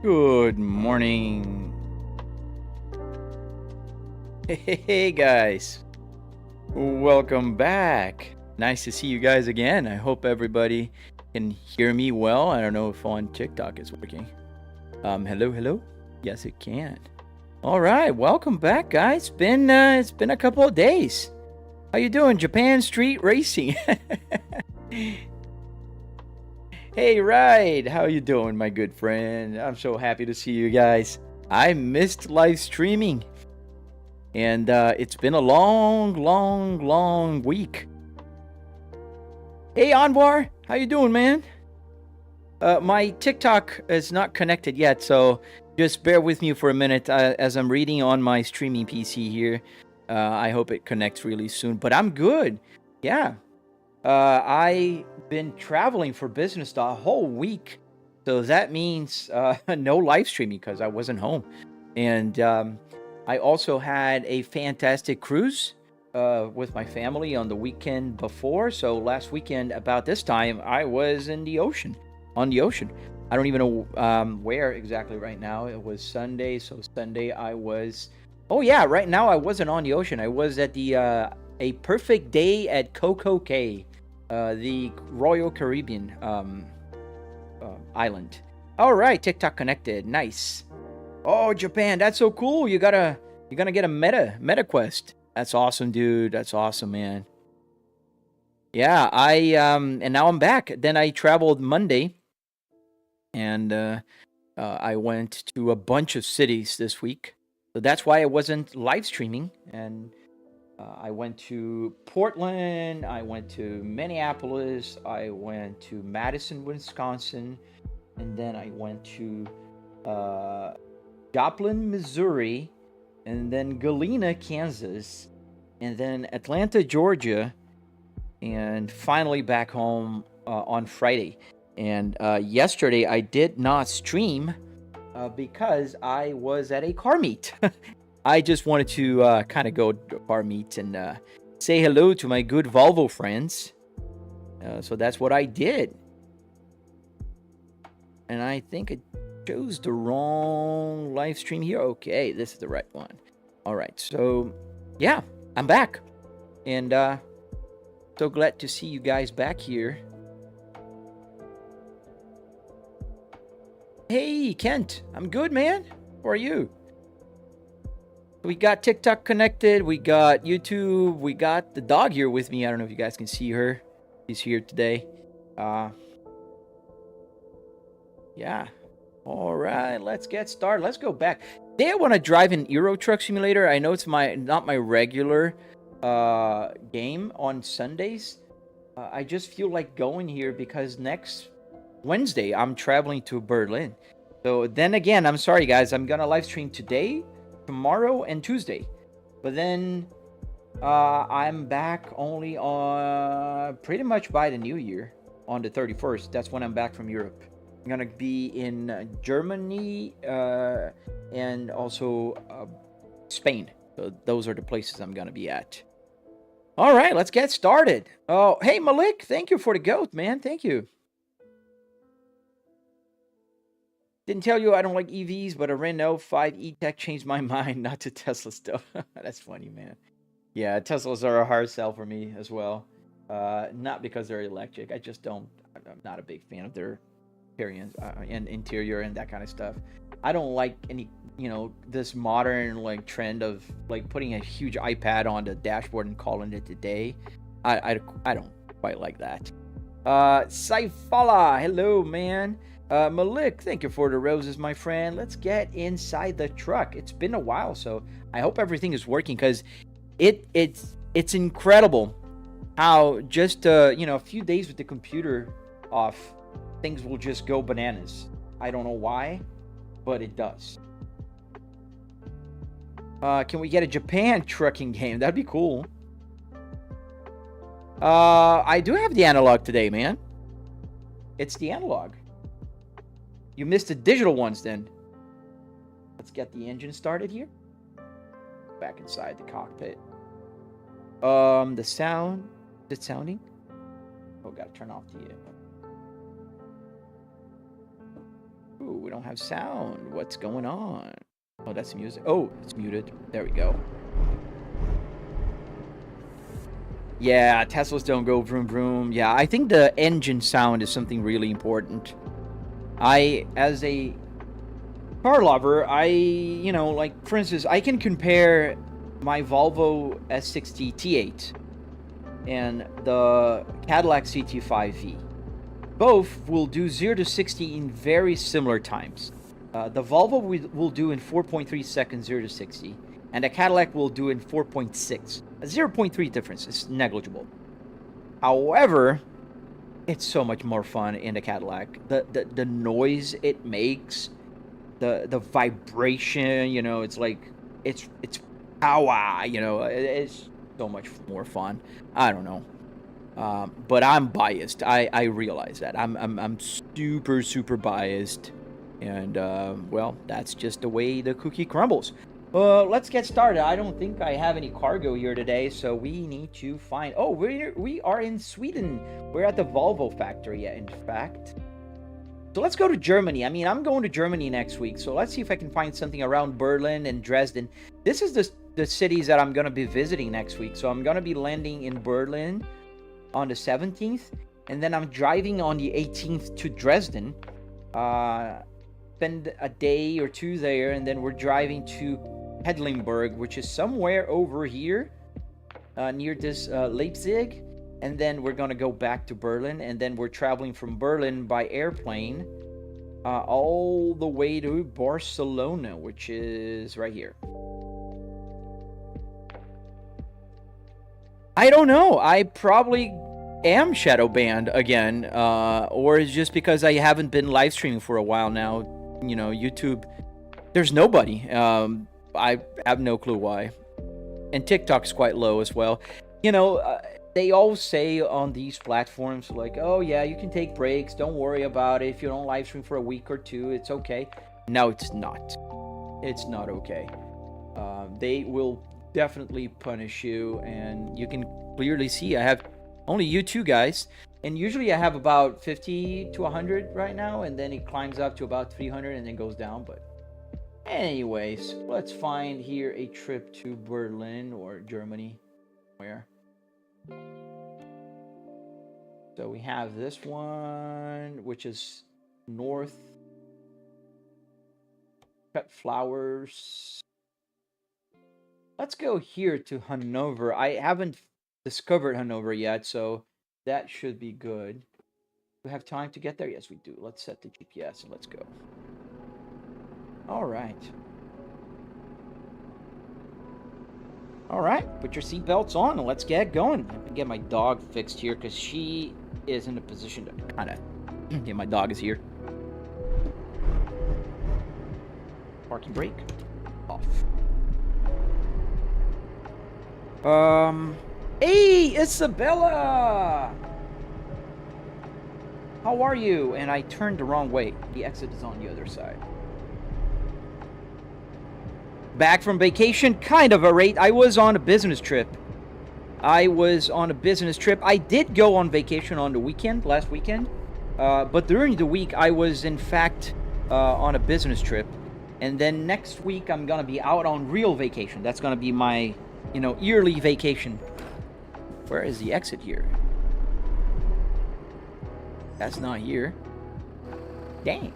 Good morning. Hey guys, welcome back. Nice to see you guys again. I hope everybody can hear me well. I don't know if on TikTok it's working. Hello. Yes, it can. All right, welcome back, guys. It's been a couple of days. How you doing, Japan Street Racing? Hey, Ride, how you doing, my good friend? I'm so happy to see you guys. I missed live streaming, and it's been a long week. Hey, Anwar, how you doing, man? My TikTok is not connected yet, so just bear with me for a minute as I'm reading on my streaming PC here. I hope it connects really soon, but I'm good. Yeah. I've been traveling for business the whole week, so that means no live streaming because I wasn't home. And I also had a fantastic cruise with my family on the weekend before. So last weekend, about this time, I was in the ocean, on the ocean. I don't even know where exactly right now. It was Sunday, so Sunday I was. Oh yeah, right now I wasn't on the ocean. I was at the A Perfect Day at Coco Cay, the Royal Caribbean island. All right, TikTok connected. Nice. Oh, Japan, that's so cool. You're gonna get a meta quest. That's awesome, dude. That's awesome, man. Yeah, and now I'm back. Then I traveled Monday, and I went to a bunch of cities this week. So that's why I wasn't live streaming. And I went to Portland, I went to Minneapolis, I went to Madison, Wisconsin, and then I went to Joplin, Missouri, and then Galena, Kansas, and then Atlanta, Georgia, and finally back home on Friday. And yesterday I did not stream because I was at a car meet. I just wanted to kind of go to a car meet and say hello to my good Volvo friends. So that's what I did. And I think I chose the wrong live stream here. Okay, this is the right one. All right, so yeah, I'm back. And so glad to see you guys back here. Hey, Kent, I'm good, man. How are you? We got TikTok connected. We got YouTube. We got the dog here with me. I don't know if you guys can see her. She's here today. Yeah. All right, let's get started. Let's go back. Today I want to drive an Euro Truck Simulator. I know it's not my regular game on Sundays. I just feel like going here because next Wednesday I'm traveling to Berlin. So then again, I'm sorry guys, I'm gonna live stream today, tomorrow, and Tuesday. But then I'm back only on pretty much by the new year on the 31st. That's when I'm back from Europe. I'm gonna be in Germany and also Spain. So those are the places I'm gonna be at. All right, let's get started. Oh, hey Malik, thank you for the goat, man. Thank you. Didn't tell you I don't like EVs, but a Renault 5 E-Tech changed my mind not to Tesla stuff. That's funny, man. Yeah, Teslas are a hard sell for me as well. Not because they're electric. I'm not a big fan of their appearance and interior and that kind of stuff. I don't like any, this modern like trend of like putting a huge iPad on the dashboard and calling it a day. I don't quite like that. Saifala, hello, man. Malik, thank you for the roses, my friend. Let's get inside the truck. It's been a while, so I hope everything is working because it's incredible how just a few days with the computer off, things will just go bananas. I don't know why, but it does. Can we get a Japan trucking game? That'd be cool. I do have the analog today, man. It's the analog. You missed the digital ones then. Let's get the engine started here. Back inside the cockpit. The sound. Is it sounding? Oh, gotta turn off the Ooh, we don't have sound. What's going on? Oh, that's music. Oh, it's muted. There we go. Yeah, Teslas don't go vroom vroom. Yeah, I think the engine sound is something really important. As a car lover, you know, like, for instance, I can compare my Volvo S60 T8 and the Cadillac CT5V. Both will do 0 to 60 in very similar times. The Volvo will do in 4.3 seconds 0 to 60, and the Cadillac will do in 4.6. A 0.3 difference is negligible. However, it's so much more fun in the Cadillac. The noise it makes, the vibration, you know, it's like it's power, you know, it's so much more fun. I don't know. But I'm biased. I realize that. I'm super biased. And well, that's just the way the cookie crumbles. Let's get started. I don't think I have any cargo here today, so we need to find... Oh, we are in Sweden. We're at the Volvo factory, in fact. So let's go to Germany. I mean, I'm going to Germany next week, so let's see if I can find something around Berlin and Dresden. This is the cities that I'm going to be visiting next week. So I'm going to be landing in Berlin on the 17th, and then I'm driving on the 18th to Dresden. Spend a day or two there, and then we're driving to Hedlingberg, which is somewhere over here, near this Leipzig, and then we're gonna go back to Berlin, and then we're traveling from Berlin by airplane all the way to Barcelona, which is right here. I don't know. I probably am shadow banned again, or it's just because I haven't been live streaming for a while now. You know, YouTube, there's nobody. I have no clue why. And TikTok's quite low as well. You know, they all say on these platforms, like, oh yeah, you can take breaks, don't worry about it. If you don't live stream for a week or two, it's okay. No, it's not. It's not okay. They will definitely punish you, and you can clearly see I have only you two guys, and usually I have about 50 to 100 right now, and then it climbs up to about 300 and then goes down. But anyways, let's find here a trip to Berlin or Germany. Where? So we have this one, which is north. Cut flowers. Let's go here to Hanover. I haven't discovered Hanover yet, so that should be good. We have time to get there? Yes, we do. Let's set the GPS and let's go. All right. All right, put your seatbelts on and let's get going. I have to get my dog fixed here because she is in a position to kind of... Yeah, my dog is here. Parking brake. Off. Hey, Isabella! How are you? And I turned the wrong way. The exit is on the other side. Back from vacation? Kind of a rate. I was on a business trip. I did go on vacation on the weekend, last weekend. But during the week, I was, in fact, on a business trip. And then next week, I'm going to be out on real vacation. That's going to be my, you know, yearly vacation. Where is the exit here? That's not here. Dang.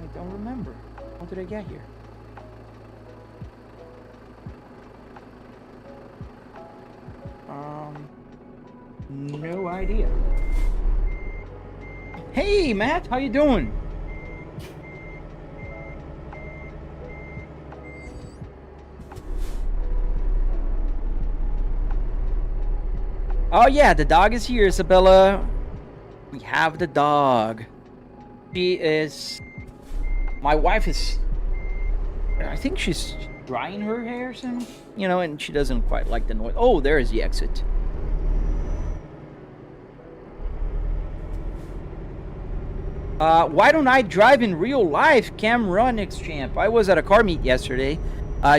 I don't remember. How did I get here? No idea. Hey, Matt, how you doing? Oh yeah, the dog is here, Isabella. We have the dog. She is... My wife is... I think she's drying her hair soon. You know, and she doesn't quite like the noise. Oh, there is the exit. Why don't I drive in real life? Cam Run X-Champ. I was at a car meet yesterday,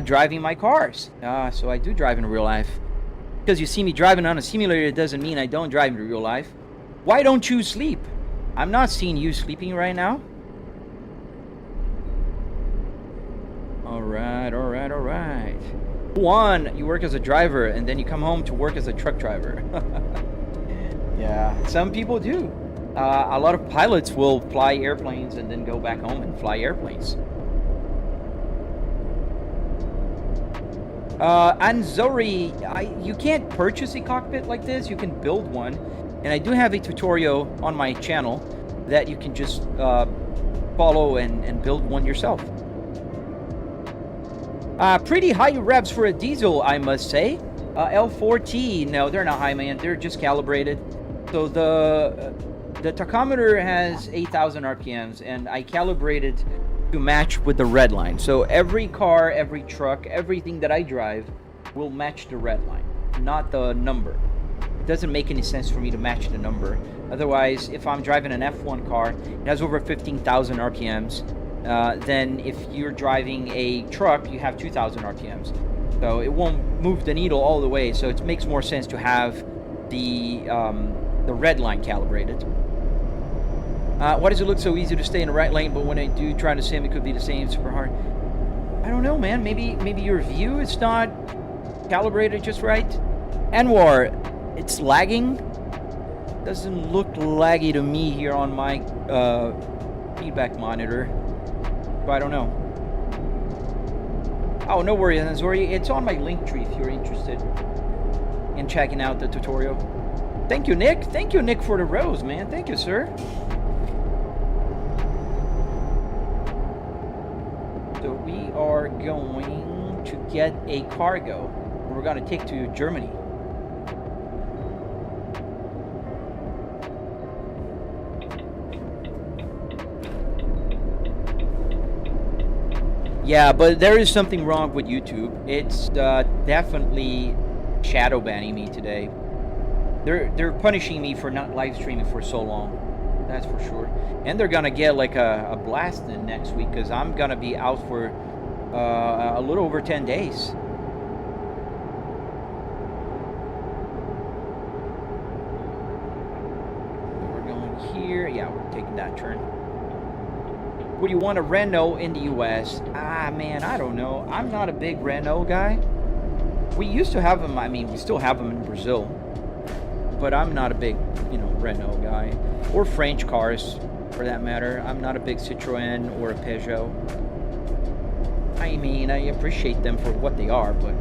driving my cars. So I do drive in real life. Because you see me driving on a simulator, it doesn't mean I don't drive in real life. Why don't you sleep? I'm not seeing you sleeping right now. All right, all right, all right. One, you work as a driver, and then you come home to work as a truck driver. Yeah, some people do. A lot of pilots will fly airplanes and then go back home and fly airplanes. Anzori, you can't purchase a cockpit like this. You can build one. And I do have a tutorial on my channel that you can just follow and build one yourself. Pretty high revs for a diesel, I must say. L4T, no, they're not high, man. They're just calibrated. So the tachometer has 8,000 RPMs, and I calibrated to match with the red line. So every car, every truck, everything that I drive will match the red line, not the number. It doesn't make any sense for me to match the number. Otherwise, if I'm driving an F1 car, it has over 15,000 RPMs. Then if you're driving a truck, you have 2,000 RPMs. So it won't move the needle all the way. So it makes more sense to have the red line calibrated. Why does it look so easy to stay in the right lane, but when I do try to sim, it could be the same, super hard? I don't know, man. Maybe your view is not calibrated just right. Anwar, it's lagging. Doesn't look laggy to me here on my feedback monitor. So I don't know. Oh, no worries, Anzori. It's on my link tree if you're interested in checking out the tutorial. Thank you, Nick. Thank you, Nick, for the rose, man. Thank you, sir. So we are going to get a cargo. We're going to take to Germany. Yeah, but there is something wrong with YouTube. It's definitely shadow banning me today. They're punishing me for not live streaming for so long. That's for sure. And they're gonna get like a blast in next week because I'm gonna be out for a little over 10 days. We're going here. Yeah, we're taking that turn. Would you want a Renault in the US? Ah, man, I don't know. I'm not a big Renault guy. We used to have them. I mean, we still have them in Brazil. But I'm not a big, Renault guy. Or French cars, for that matter. I'm not a big Citroën or a Peugeot. I mean, I appreciate them for what they are, but...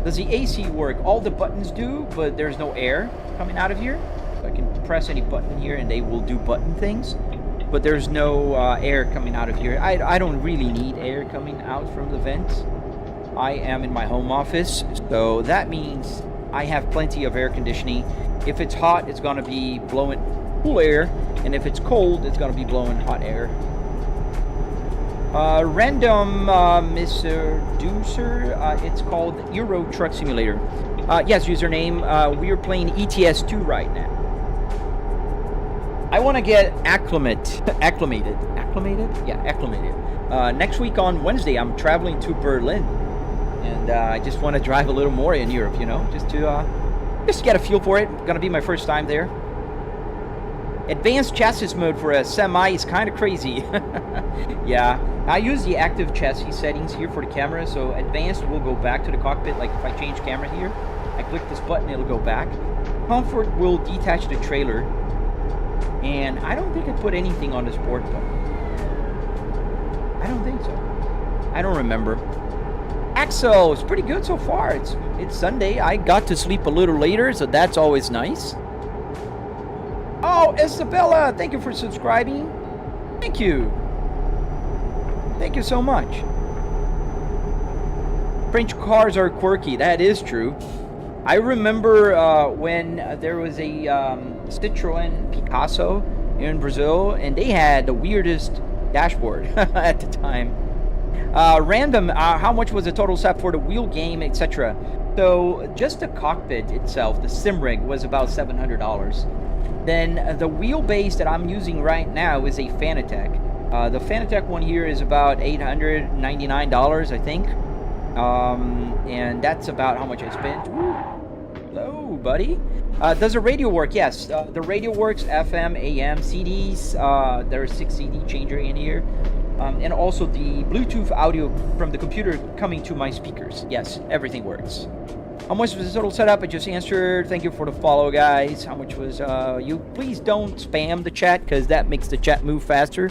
Does the AC work? All the buttons do, but there's no air coming out of here. So I can press any button here and they will do button things. But there's no air coming out of here. I don't really need air coming out from the vents. I am in my home office, so that means I have plenty of air conditioning. If it's hot, it's going to be blowing cool air, and if it's cold, it's going to be blowing hot air. Random Mr. Deucer, it's called Euro Truck Simulator. Yes, username. We are playing ETS 2 right now. I want to get acclimated. Yeah, acclimated. Next week on Wednesday, I'm traveling to Berlin, and I just want to drive a little more in Europe, just to get a feel for it. Gonna be my first time there. Advanced chassis mode for a semi is kind of crazy. Yeah, I use the active chassis settings here for the camera, so advanced will go back to the cockpit. Like if I change camera here, I click this button, it'll go back. Comfort will detach the trailer. And I don't think I put anything on the sport button. I don't think so. I don't remember. Axel, it's pretty good so far. It's Sunday. I got to sleep a little later, so that's always nice. Oh, Isabella, thank you for subscribing. Thank you. Thank you so much. French cars are quirky. That is true. I remember when there was a Citroën Picasso in Brazil, and they had the weirdest dashboard at the time. Random, how much was the total set for the wheel game, etc.? So just the cockpit itself, the sim rig, was about $700. Then the wheelbase that I'm using right now is a Fanatec. The Fanatec one here is about $899, I think. And that's about how much I spent. Woo. Hello, buddy. Does the radio work? Yes, the radio works, FM, AM, CDs. There's 6 CD changer in here. And also the Bluetooth audio from the computer coming to my speakers. Yes, everything works. How much was the total setup? I just answered. Thank you for the follow, guys. How much was you? Please don't spam the chat, because that makes the chat move faster.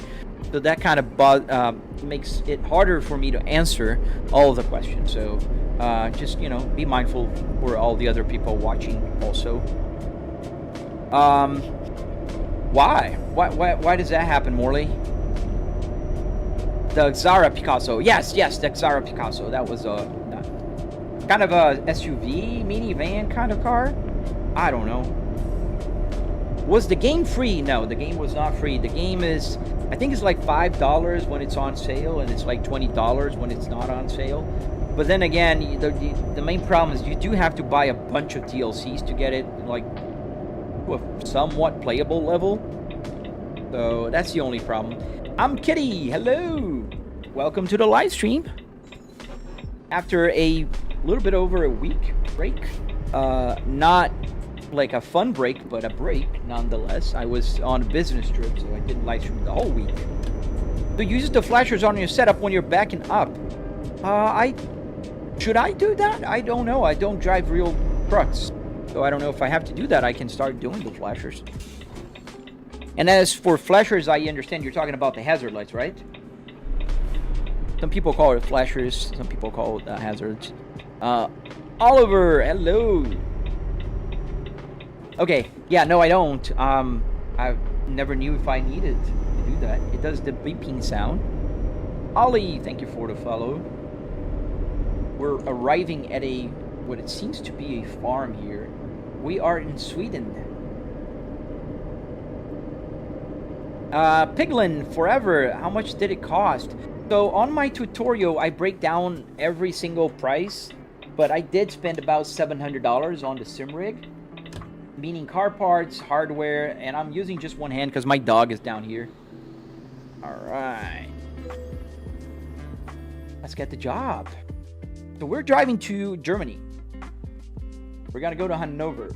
So that kind of makes it harder for me to answer all of the questions. So just, be mindful for all the other people watching also. Why? Why does that happen, Morley? The Xara Picasso. Yes, the Xara Picasso. That was kind of a SUV, minivan kind of car. I don't know. Was the game free? No, the game was not free. The game is, I think it's like $5 when it's on sale, and it's like $20 when it's not on sale. But then again, the main problem is you do have to buy a bunch of DLCs to get it like to a somewhat playable level. So that's the only problem. I'm Kitty. Hello. Welcome to the live stream. After a little bit over a week break, not like a fun break, but a break nonetheless. I was on a business trip, so I didn't live stream the whole week. So you use the flashers on your setup when you're backing up. Should I do that? I don't know. I don't drive real trucks, so I don't know if I have to do that. I can start doing the flashers. And as for flashers, I understand you're talking about the hazard lights, right? Some people call it flashers, some people call it hazards. Oliver, hello. Okay, yeah, no, I don't. I never knew if I needed to do that. It does the beeping sound. Ollie, thank you for the follow. We're arriving at what it seems to be a farm here. We are in Sweden. Piglin Forever, how much did it cost? So on my tutorial, I break down every single price, but I did spend about $700 on the sim rig, meaning car parts, hardware, and I'm using just one hand because my dog is down here. All right, let's get the job. So we're driving to Germany. We're gonna go to Hanover.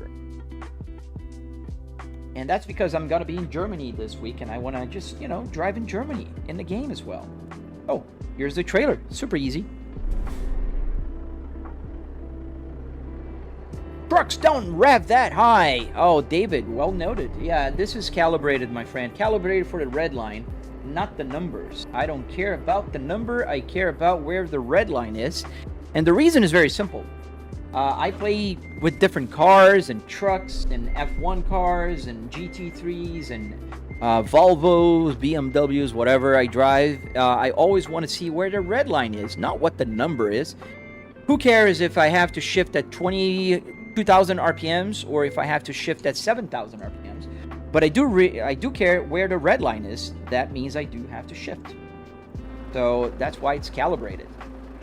And that's because I'm gonna be in Germany this week, and I wanna just, drive in Germany in the game as well. Oh, here's the trailer. Super easy. Trucks don't rev that high. Oh, David, well noted. Yeah, this is calibrated, my friend. Calibrated for the red line, not the numbers. I don't care about the number. I care about where the red line is. And the reason is very simple. I play with different cars and trucks and F1 cars and GT3s and Volvos, BMWs, whatever I drive. I always want to see where the red line is, not what the number is. Who cares if I have to shift at 22,000 RPMs or if I have to shift at 7,000 RPMs? But I do care where the red line is. That means I do have to shift. So that's why it's calibrated.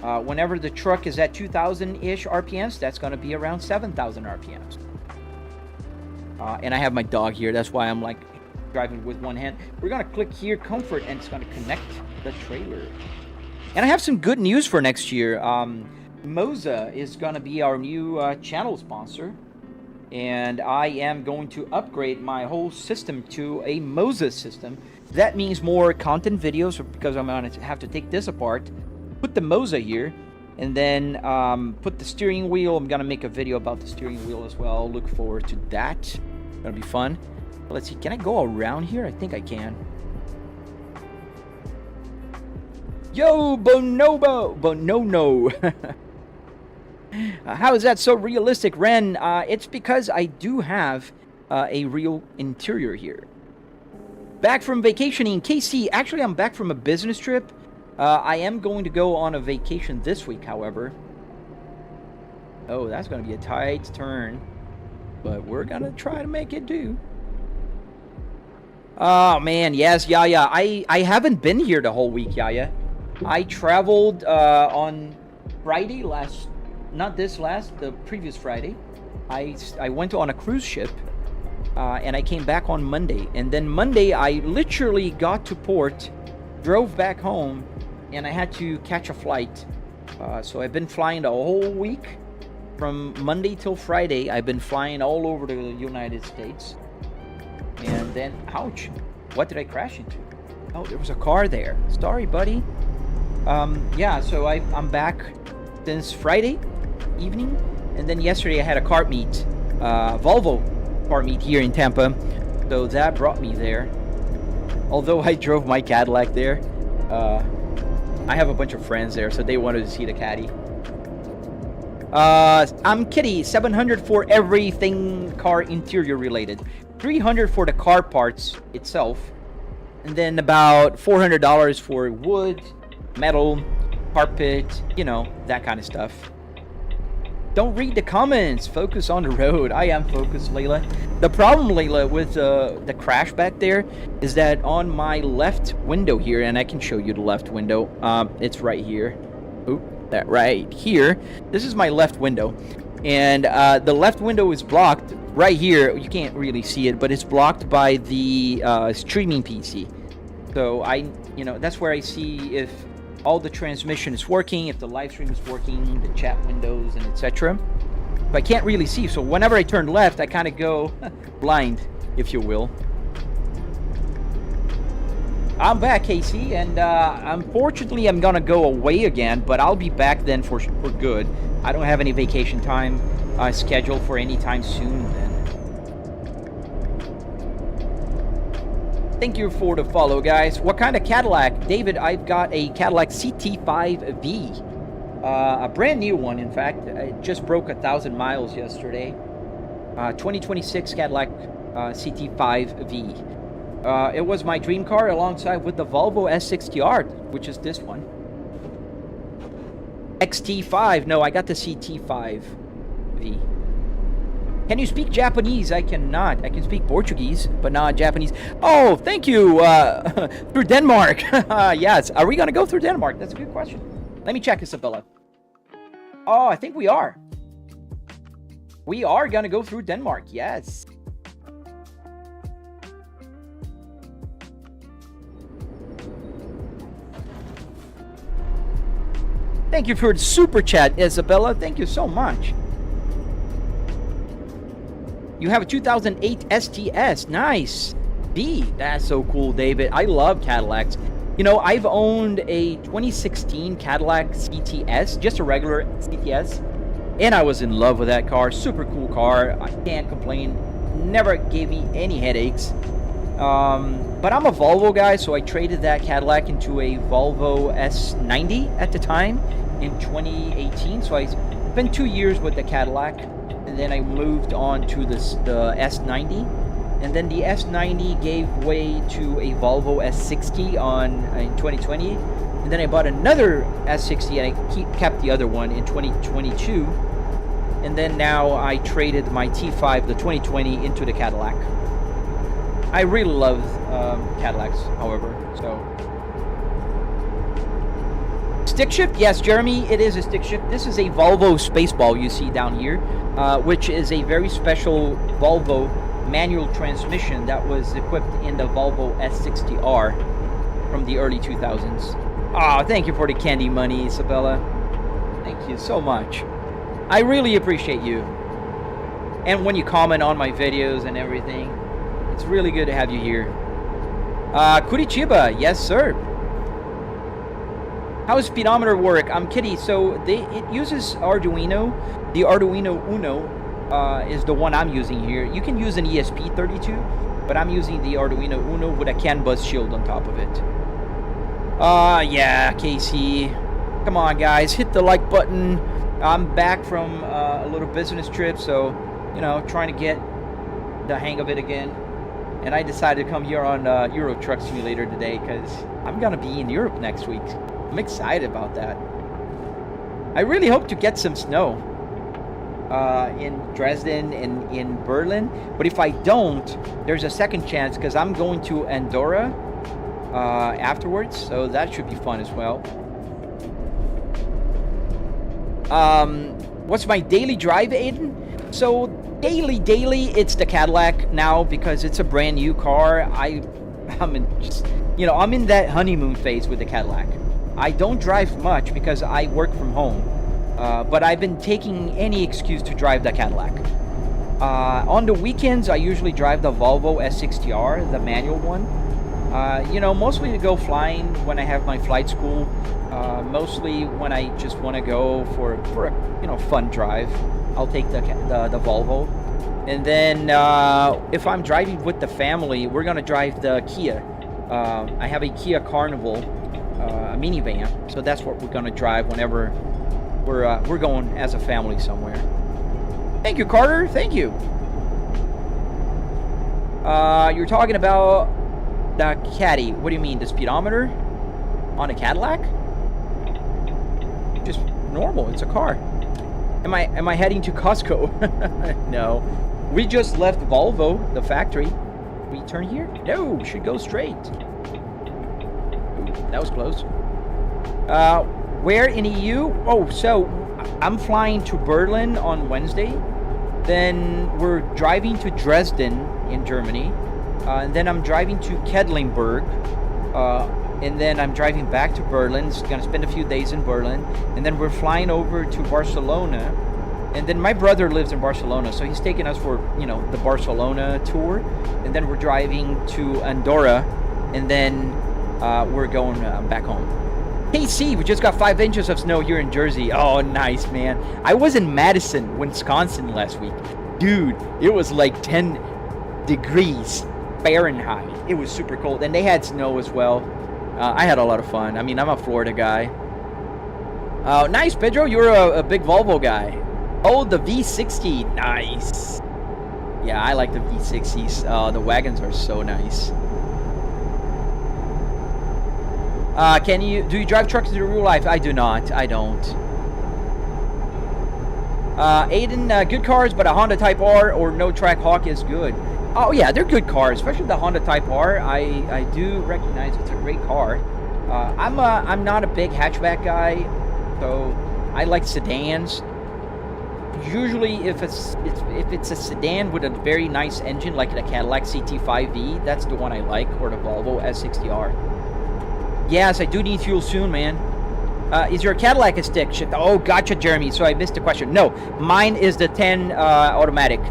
Whenever the truck is at 2,000-ish RPMs, that's going to be around 7,000 RPMs. And I have my dog here. That's why I'm like driving with one hand. We're going to click here, comfort, and it's going to connect the trailer. And I have some good news for next year. Moza is going to be our new channel sponsor. And I am going to upgrade my whole system to a Moza system. That means more content videos, because I'm going to have to take this apart. Put the Moza here, and then put the steering wheel. I'm gonna make a video about the steering wheel as well. Look forward to that. It's gonna be fun. But let's see, can I go around here? I think I can. Yo, Bonobo! Bonono! How is that so realistic, Ren? It's because I do have a real interior here. Back from vacationing, KC. Actually, I'm back from a business trip. I am going to go on a vacation this week, however. Oh, that's going to be a tight turn. But we're going to try to make it do. Oh, man. Yes, Yaya. I haven't been here the whole week, Yaya. I traveled on Friday the previous Friday. I went on a cruise ship. And I came back on Monday. And then Monday, I literally got to port, drove back home, and I had to catch a flight. So I've been flying the whole week. from Monday till Friday, I've been flying all over the United States. And then, ouch, what did I crash into? Oh, there was a car there. Sorry, buddy. Yeah, so I'm back since Friday evening. And then yesterday I had a kart meet, Volvo kart meet here in Tampa. So that brought me there. Although I drove my Cadillac there, I have a bunch of friends there, so they wanted to see the Caddy. I'm Kitty, 700 for everything car interior related. 300 for the car parts itself. And then about $400 for wood, metal, carpet, you know, that kind of stuff. Don't read the comments. Focus on the road. I am focused, Layla. The problem, Layla, with the crash back there is that on my left window here, and I can show you the left window. It's right here. Oop, that right here. This is my left window. And the left window is blocked right here. You can't really see it, but it's blocked by the streaming PC. So you know, that's where I see if all the transmission is working, if the live stream is working, the chat windows, and etc. But I can't really see, so whenever I turn left, I kind of go blind, if you will. I'm back, Casey, and unfortunately, I'm gonna go away again, but I'll be back then for good. I don't have any vacation time scheduled for any time soon then. Thank you for the follow, guys. What kind of Cadillac? David, I've got a Cadillac CT5V. A brand new one, in fact. It just broke 1,000 miles yesterday. 2026 Cadillac CT5V. It was my dream car alongside with the Volvo S60R, which is this one. XT5. No, I got the CT5V. Can you speak Japanese? I cannot. I can speak Portuguese, but not Japanese. Oh, thank you. Through Denmark. Yes. Are we going to go through Denmark? That's a good question. Let me check, Isabella. Oh, I think we are. We are going to go through Denmark. Yes. Thank you for the super chat, Isabella. Thank you so much. You have a 2008 STS. Nice. B. That's so cool, David. I love Cadillacs. You know, I've owned a 2016 Cadillac CTS, just a regular CTS, and I was in love with that car. Super cool car. I can't complain. Never gave me any headaches. But I'm a Volvo guy, so I traded that Cadillac into a Volvo S90 at the time in 2018. So I spent 2 years with the Cadillac. And then I moved on to the S90, and then the S90 gave way to a Volvo S60 in 2020, and then I bought another S60 and I kept the other one in 2022, and then now I traded my T5, the 2020, into the Cadillac. I really love Cadillacs, however, so. Stick shift? Yes, Jeremy, it is a stick shift. This is a Volvo Spaceball you see down here, which is a very special Volvo manual transmission that was equipped in the Volvo S60R from the early 2000s. Oh, thank you for the candy money, Isabella. Thank you so much. I really appreciate you. And when you comment on my videos and everything, it's really good to have you here. Curitiba, yes, sir. How does speedometer work? I'm Kitty. So it uses Arduino. The Arduino Uno is the one I'm using here. You can use an ESP32, but I'm using the Arduino Uno with a CAN bus shield on top of it. Yeah, Casey. Come on, guys. Hit the like button. I'm back from a little business trip, so, you know, trying to get the hang of it again. And I decided to come here on Euro Truck Simulator today because I'm going to be in Europe next week. I'm excited about that. I really hope to get some snow in Dresden and in Berlin. But if I don't, there's a second chance because I'm going to Andorra afterwards. So that should be fun as well. What's my daily drive, Aiden? So daily, it's the Cadillac now because it's a brand new car. I'm in that honeymoon phase with the Cadillac. I don't drive much because I work from home. But I've been taking any excuse to drive the Cadillac. On the weekends, I usually drive the Volvo S60R, the manual one. You know, mostly to go flying when I have my flight school. Mostly when I just want to go for a, you know, fun drive, I'll take the Volvo. And then if I'm driving with the family, we're gonna drive the Kia. I have a Kia Carnival, a minivan, so that's what we're gonna drive whenever we're going as a family somewhere. Thank you, Carter. Thank you. You're talking about the Caddy. What do you mean, the speedometer on a Cadillac? Just normal. It's a car. Am I heading to Costco? No. We just left Volvo, the factory. We turn here? No, we should go straight. Ooh, that was close. Where in EU? Oh, so I'm flying to Berlin on Wednesday. Then we're driving to Dresden in Germany. And then I'm driving to Kedlingberg. And then I'm driving back to Berlin. It's gonna spend a few days in Berlin. And then we're flying over to Barcelona. And then my brother lives in Barcelona, so he's taking us for, you know, the Barcelona tour. And then we're driving to Andorra. And then we're going back home. KC, we just got 5 inches of snow here in Jersey. Oh, nice, man. I was in Madison, Wisconsin last week. Dude, it was like 10 degrees Fahrenheit. It was super cold. And they had snow as well. I had a lot of fun. I mean, I'm a Florida guy. Oh, nice, Pedro. You're a big Volvo guy. Oh, the V60. Nice. Yeah, I like the V60s. The wagons are so nice. Do you drive trucks in real life? I do not. I don't. Aiden, good cars, but a Honda Type R or No Track Hawk is good. Oh yeah, they're good cars, especially the Honda Type R. I do recognize it's a great car. I'm not a big hatchback guy, so I like sedans. Usually, if it's a sedan with a very nice engine, like the Cadillac CT5V, that's the one I like, or the Volvo S60R. Yes, I do need fuel soon, man. Is your Cadillac a stick shift? Oh, gotcha, Jeremy. So I missed the question. No, mine is the 10 automatic.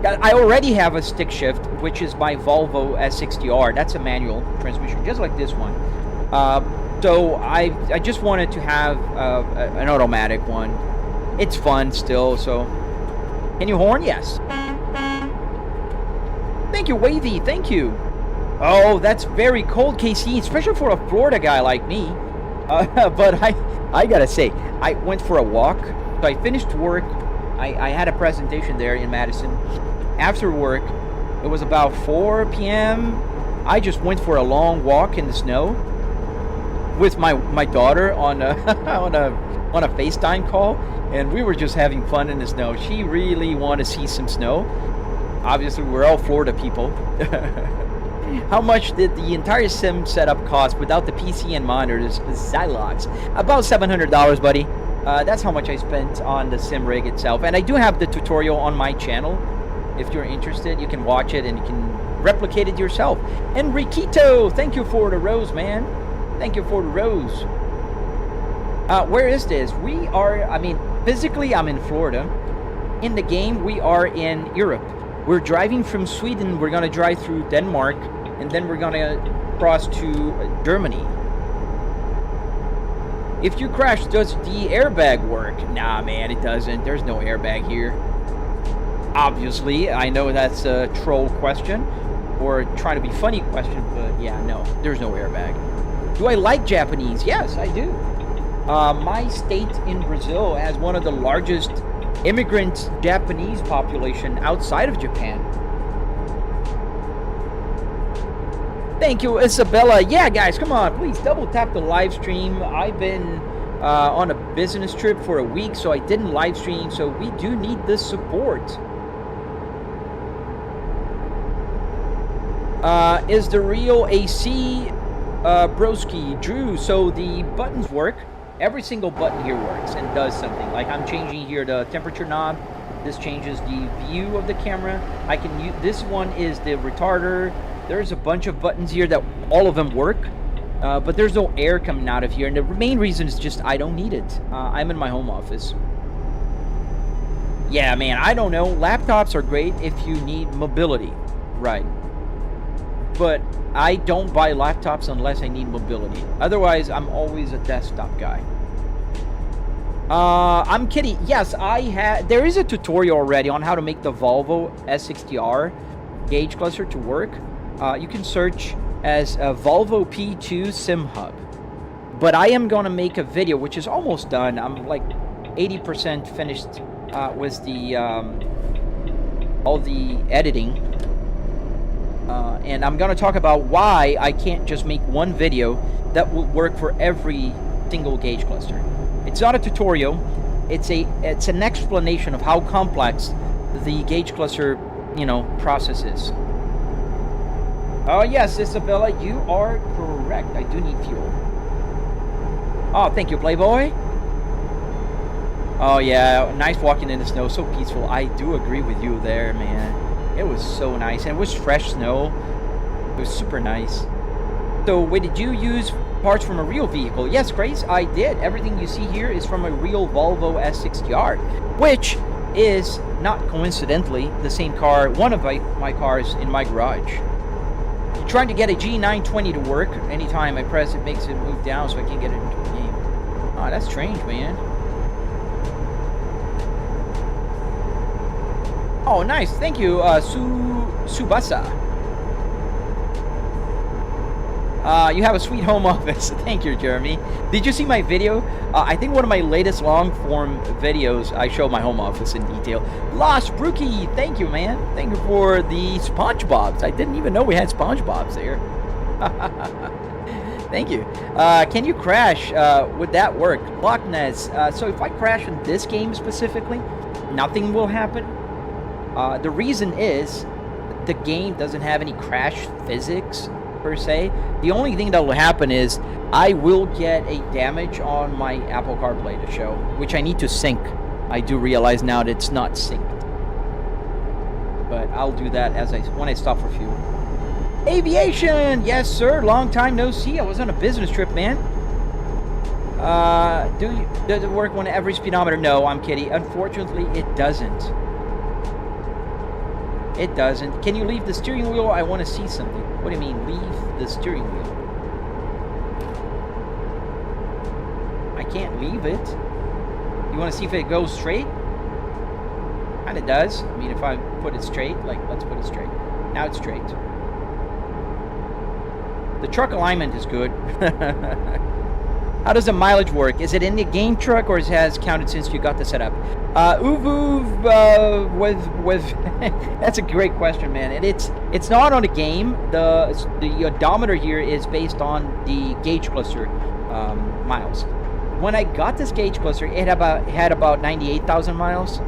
I already have a stick shift, which is my Volvo S60R. That's a manual transmission, just like this one. So I just wanted to have an automatic one. It's fun still, so... Can you horn? Yes. Thank you, Wavy. Thank you. Oh, that's very cold, KC, especially for a Florida guy like me. But I gotta say, I went for a walk. So I finished work. I had a presentation there in Madison. After work, it was about 4 p.m. I just went for a long walk in the snow with my daughter on a on a FaceTime call, and we were just having fun in the snow. She really wanted to see some snow. Obviously, we're all Florida people. How much did the entire sim setup cost without the PC and monitors? Xylox. About $700, buddy. That's how much I spent on the sim rig itself. And I do have the tutorial on my channel. If you're interested, you can watch it and you can replicate it yourself. Enriquito, thank you for the rose, man. Thank you for the rose. Where is this? We are, I mean, physically I'm in Florida. In the game, we are in Europe. We're driving from Sweden. We're going to drive through Denmark. And then we're going to cross to Germany. If you crash, does the airbag work? Nah, man, it doesn't. There's no airbag here. Obviously, I know that's a troll question. Or trying to be funny question. But yeah, no, there's no airbag. Do I like Japanese? Yes, I do. My state in Brazil has one of the largest immigrant Japanese population outside of Japan. Thank you, Isabella. Yeah, guys, come on, please double tap the live stream. I've been on a business trip for a week, so I didn't live stream, so we do need the support. Is the real AC broski Drew? So the buttons work. Every single button here works and does something. Like I'm changing here the temperature knob. This changes the view of the camera. I can use this one is the retarder. There's a bunch of buttons here that all of them work. but there's no air coming out of here, and the main reason is just I don't need it. I'm in my home office. Yeah, man, I don't know. Laptops are great if you need mobility, right? But I don't buy laptops unless I need mobility. Otherwise, I'm always a desktop guy. I'm kidding. Yes, there is a tutorial already on how to make the Volvo S60R gauge cluster to work. You can search as a Volvo P2 Sim Hub. But I am going to make a video, which is almost done. I'm like 80% finished with the all the editing. And I'm going to talk about why I can't just make one video that will work for every single gauge cluster. It's not a tutorial. It's an explanation of how complex the gauge cluster, process is. Oh yes, Isabella, you are correct. I do need fuel. Oh, thank you, Playboy. Oh yeah, nice walking in the snow, so peaceful. I do agree with you there, man. It was so nice, and it was fresh snow. It was super nice. So, wait, did you use parts from a real vehicle? Yes, Grace, I did. Everything you see here is from a real Volvo S60R, which is, not coincidentally, the same car, one of my cars in my garage. Trying to get a G920 to work. Anytime I press it, makes it move down so I can get it into the game. Oh, that's strange, man. Oh, nice. Thank you, Subasa. You have a sweet home office. Thank you, Jeremy. Did you see my video? I think one of my latest long-form videos, I show my home office in detail. Lost Brookie, thank you, man. Thank you for the SpongeBobs. I didn't even know we had SpongeBobs there. Thank you. Can you crash? Would that work? Loch Ness. So if I crash in this game specifically, nothing will happen. The reason is the game doesn't have any crash physics per se. The only thing that will happen is I will get a damage on my Apple CarPlay to show, which I need to sync. I do realize now that it's not synced, but I'll do that when I stop for fuel. Aviation, yes sir. Long time no see. I was on a business trip, man. Does it work on every speedometer? No, I'm kidding. Unfortunately, it doesn't. It doesn't. Can you leave the steering wheel? I want to see something. What do you mean, leave the steering wheel? I can't leave it. You want to see if it goes straight? And it does. I mean, if I put it straight, let's put it straight. Now it's straight. The truck alignment is good. How does the mileage work? Is it in the game truck or it has counted since you got the setup? That's a great question, man. And it's not on the game. The odometer here is based on the gauge cluster miles. When I got this gauge cluster, it had about 98,000 miles,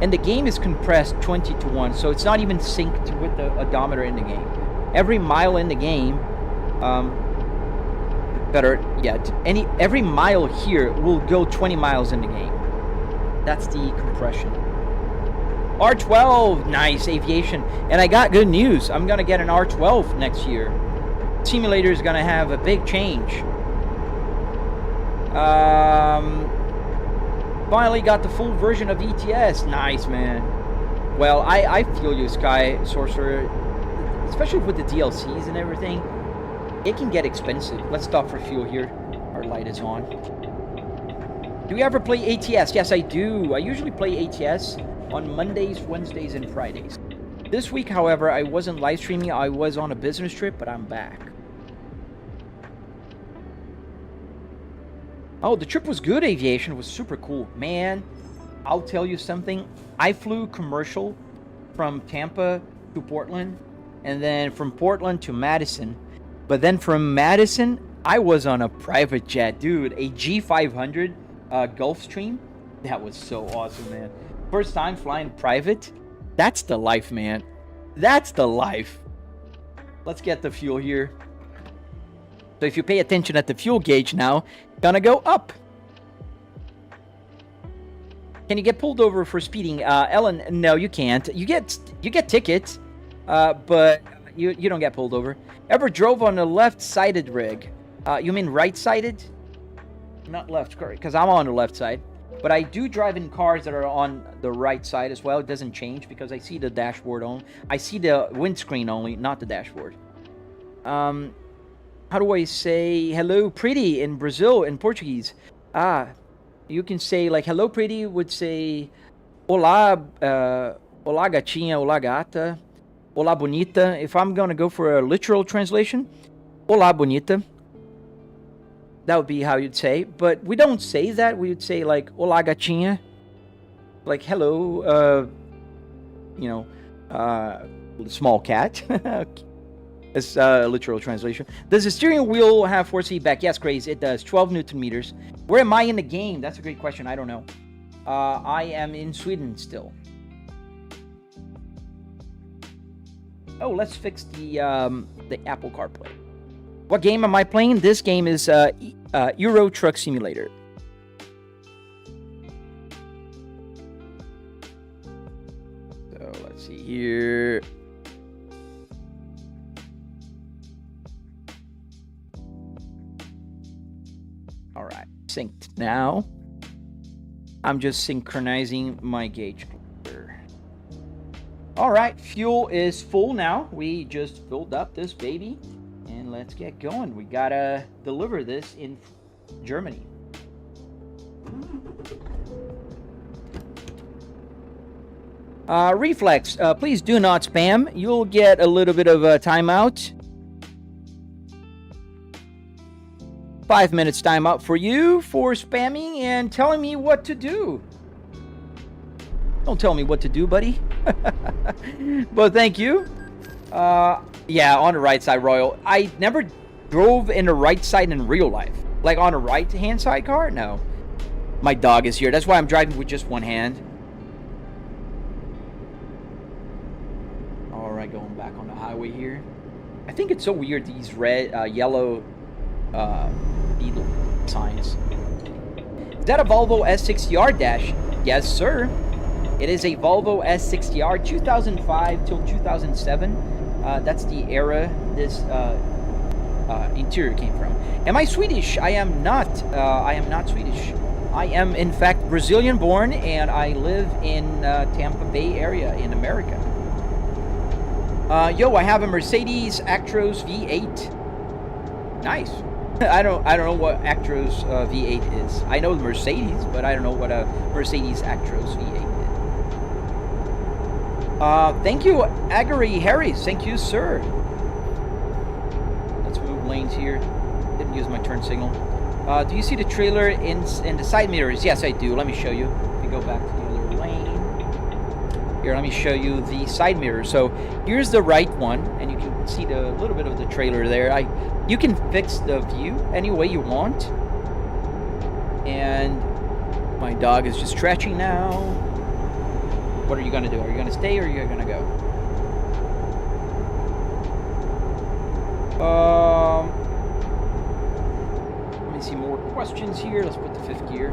and the game is compressed 20-1, so it's not even synced with the odometer in the game. Every mile in the game, better yet, every mile here will go 20 miles in the game. That's the compression. R12, nice, aviation. And I got good news. I'm gonna get an R12 next year. Simulator is gonna have a big change. Finally got the full version of ETS. Nice, man. Well, I feel you, Sky Sorcerer. Especially with the DLCs and everything, it can get expensive. Let's stop for fuel here. Our light is on. Do you ever play ATS? Yes, I do. I usually play ATS on Mondays, Wednesdays, and Fridays. This week, however, I wasn't live streaming. I was on a business trip, but I'm back. Oh, the trip was good, aviation. It was super cool. Man, I'll tell you something. I flew commercial from Tampa to Portland, and then from Portland to Madison. But then from Madison, I was on a private jet. Dude, a G500 Gulfstream. That was so awesome, man. First time flying private. That's the life, man. That's the life. Let's get the fuel here. So if you pay attention at the fuel gauge now, gonna go up. Can you get pulled over for speeding? Ellen, no, you can't. You get tickets, but you don't get pulled over. Ever drove on a left-sided rig? You mean right-sided? Not left, because I'm on the left side. But I do drive in cars that are on the right side as well. It doesn't change because I see the dashboard only. I see the windscreen only, not the dashboard. How do I say hello pretty in Brazil in Portuguese? You can say like hello pretty would say olá, olá gatinha, olá gata, olá bonita. If I'm gonna go for a literal translation, olá bonita. That would be how you'd say, but we don't say that. We would say like olá gatinha, like hello, small cat. It's a literal translation. Does the steering wheel have force feedback? Yes, Grace, it does. 12 Newton meters. Where am I in the game? That's a great question. I don't know. I am in Sweden still. Oh, let's fix the Apple CarPlay. What game am I playing? This game is Euro Truck Simulator. So let's see here. All right, synced now. I'm just synchronizing my gauge clicker. All right, fuel is full now. We just filled up this baby. And let's get going. We gotta deliver this in Germany. Reflex, please do not spam. You'll get a little bit of a timeout. 5 minutes timeout for you for spamming and telling me what to do. Don't tell me what to do, buddy. But thank you. Yeah, on the right side, Royal. I never drove in the right side in real life. Like on a right-hand side car? No. My dog is here. That's why I'm driving with just one hand. Alright, going back on the highway here. I think it's so weird, these red, yellow, beetle signs. Is that a Volvo S60R dash? Yes, sir. It is a Volvo S60R 2005 till 2007. That's the era this interior came from. Am I Swedish? I am not. I am not Swedish. I am, in fact, Brazilian born, and I live in Tampa Bay area in America. Yo, I have a Mercedes Actros V8. Nice. I don't know what Actros V8 is. I know the Mercedes, but I don't know what a Mercedes Actros V8 is. Thank you, Agari Harris. Thank you, sir. Let's move lanes here. Didn't use my turn signal. Do you see the trailer in the side mirrors? Yes, I do. Let me show you. If you go back to the other lane. Here, let me show you the side mirror. So here's the right one, and you can see the little bit of the trailer there. You can fix the view any way you want. And my dog is just stretching now. What are you going to do? Are you going to stay or are you going to go? Let me see more questions here. Let's put the 5th gear.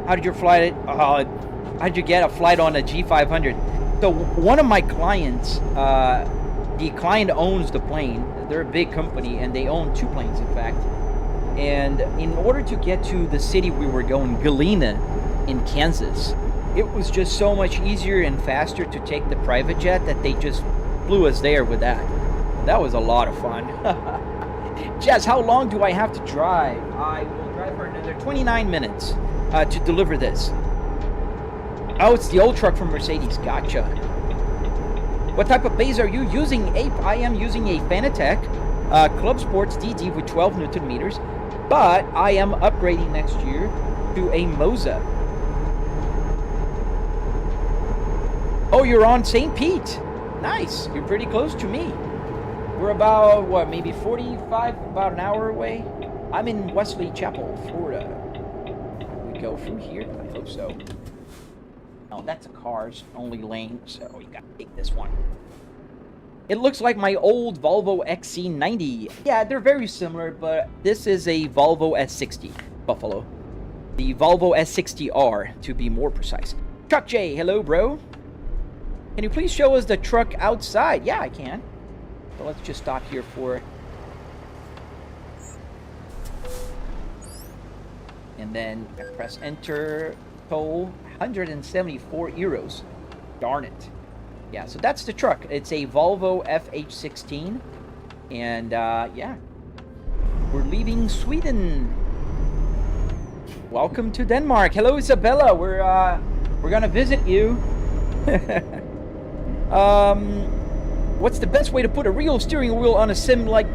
How did your flight? How'd you get a flight on a G500? So one of my clients, the client owns the plane. They're a big company and they own 2 planes, in fact. And in order to get to the city we were going, Galena, in Kansas, it was just so much easier and faster to take the private jet that they just flew us there with that. That was a lot of fun. Jess, how long do I have to drive? I will drive for another 29 minutes to deliver this. Oh, it's the old truck from Mercedes. Gotcha. What type of base are you using, Ape? I am using a Fanatec Clubsport DD with 12 Newton meters, but I am upgrading next year to a Moza. Oh, you're on St. Pete. Nice. You're pretty close to me. We're about, what, maybe 45, about an hour away? I'm in Wesley Chapel, Florida. We go through here? I hope so. Oh, that's a cars only lane, so you gotta take this one. It looks like my old Volvo XC90. Yeah, they're very similar, but this is a Volvo S60 Buffalo. The Volvo S60R, to be more precise. Chuck J, hello, bro. Can you please show us the truck outside? Yeah, I can. So let's just stop here for And then I press enter. Total 174 euros. Darn it. Yeah, so that's the truck. It's a Volvo FH16. And yeah, we're leaving Sweden. Welcome to Denmark. Hello, Isabella. We're gonna visit you. What's the best way to put a real steering wheel on a sim like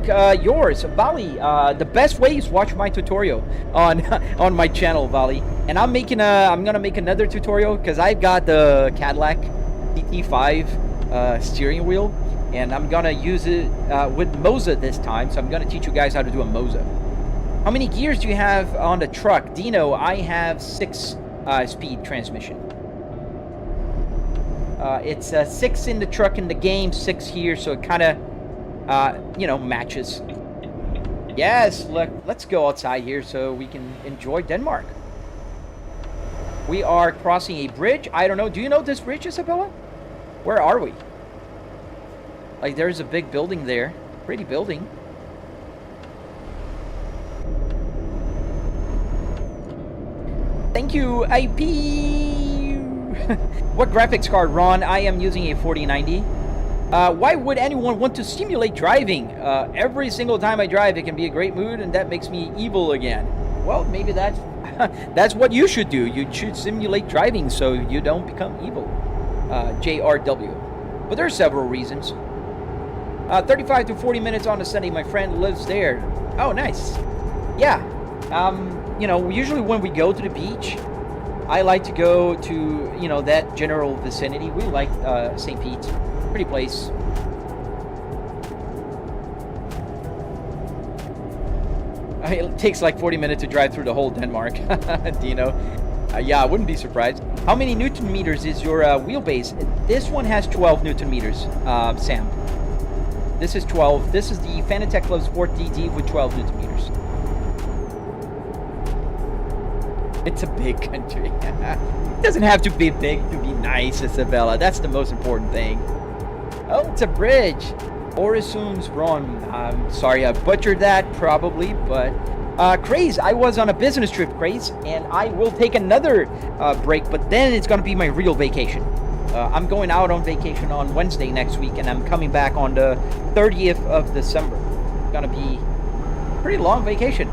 yours, Vali? The best way is watch my tutorial on my channel, Vali. And I'm gonna make another tutorial because I've got the Cadillac DT5 steering wheel, and I'm gonna use it with Moza this time. So I'm gonna teach you guys how to do a Moza. How many gears do you have on the truck, Dino? I have 6-speed transmission. It's 6 in the truck in the game, 6 here, so it kind of, you know, matches. Yes, look, let's go outside here so we can enjoy Denmark. We are crossing a bridge. I don't know. Do you know this bridge, Isabella? Where are we? Like, there's a big building there. Pretty building. Thank you, IP. What graphics card, Ron? I am using a 4090. Why would anyone want to simulate driving? Every single time I drive, it can be a great mood, and that makes me evil again. Well, maybe that's that's what you should do. You should simulate driving so you don't become evil. JRW. But there are several reasons. 35 to 40 minutes on a Sunday. My friend lives there. Oh, nice. Yeah. You know, usually when we go to the beach, I like to go to, you know, that general vicinity. We like St. Pete. Pretty place. It takes like 40 minutes to drive through the whole Denmark, Dino. Yeah, I wouldn't be surprised. How many Newton meters is your wheelbase? This one has 12 Newton meters, Sam. This is 12. This is the Fanatec Clubsport DD with 12 Newton meters. It's a big country. It doesn't have to be big to be nice, Isabella. That's the most important thing. Oh, it's a bridge. Oresunds Ron. I'm sorry I butchered that, probably, but... Craze, I was on a business trip, Craze, and I will take another break, but then it's going to be my real vacation. I'm going out on vacation on Wednesday next week, and I'm coming back on the 30th of December. It's going to be a pretty long vacation.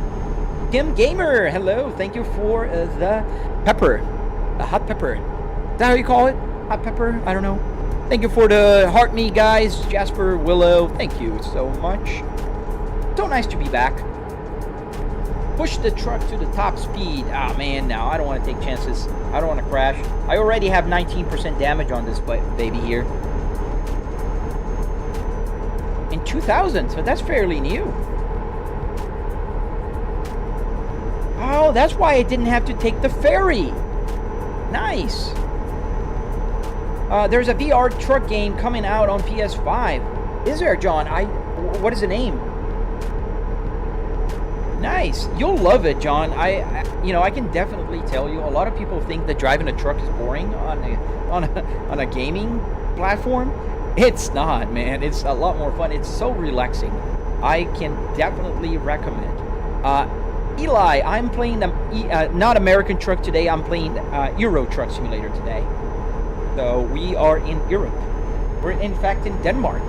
Kim Gamer, hello. Thank you for the pepper. The hot pepper. Is that how you call it? Hot pepper? I don't know. Thank you for the heart me, guys. Jasper, Willow, thank you so much. So nice to be back. Push the truck to the top speed. Ah, man, no, I don't want to take chances. I don't want to crash. I already have 19% damage on this baby here. In 2000, so that's fairly new. Oh, that's why I didn't have to take the ferry. Nice. There's a VR truck game coming out on PS5. Is there, John? What is the name? Nice. You'll love it, John. You know, I can definitely tell you. A lot of people think that driving a truck is boring on a gaming platform. It's not, man. It's a lot more fun. It's so relaxing. I can definitely recommend. Eli, I'm playing not American Truck today. I'm playing Euro Truck Simulator today. So we are in Europe. We're in fact in Denmark.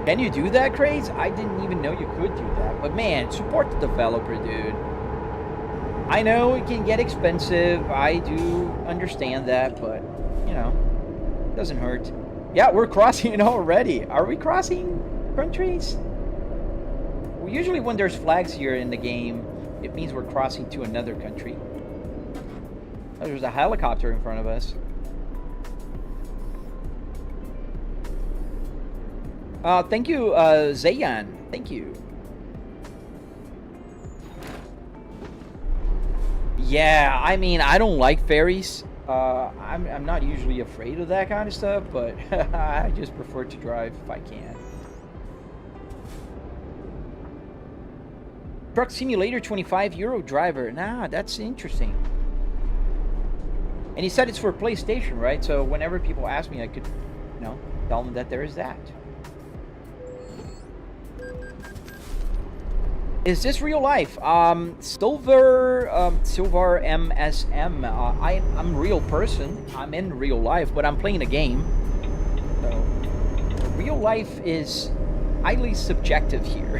Can you do that, Craze? I didn't even know you could do that. But man, support the developer, dude. I know it can get expensive. I do understand that, but you know, it doesn't hurt. Yeah, we're crossing it already. Are we crossing countries? Well, usually when there's flags here in the game, it means we're crossing to another country. Oh, there's a helicopter in front of us. Thank you, Zayan. Thank you. Yeah, I mean, I don't like ferries. I'm not usually afraid of that kind of stuff, but I just prefer to drive if I can. Truck Simulator 25 Euro driver. Nah, that's interesting. And he said it's for PlayStation, right? So whenever people ask me, I could, you know, tell them that there is that. Is this real life? Silver MSM. I'm a real person. I'm in real life, but I'm playing a game. So, real life is highly subjective here.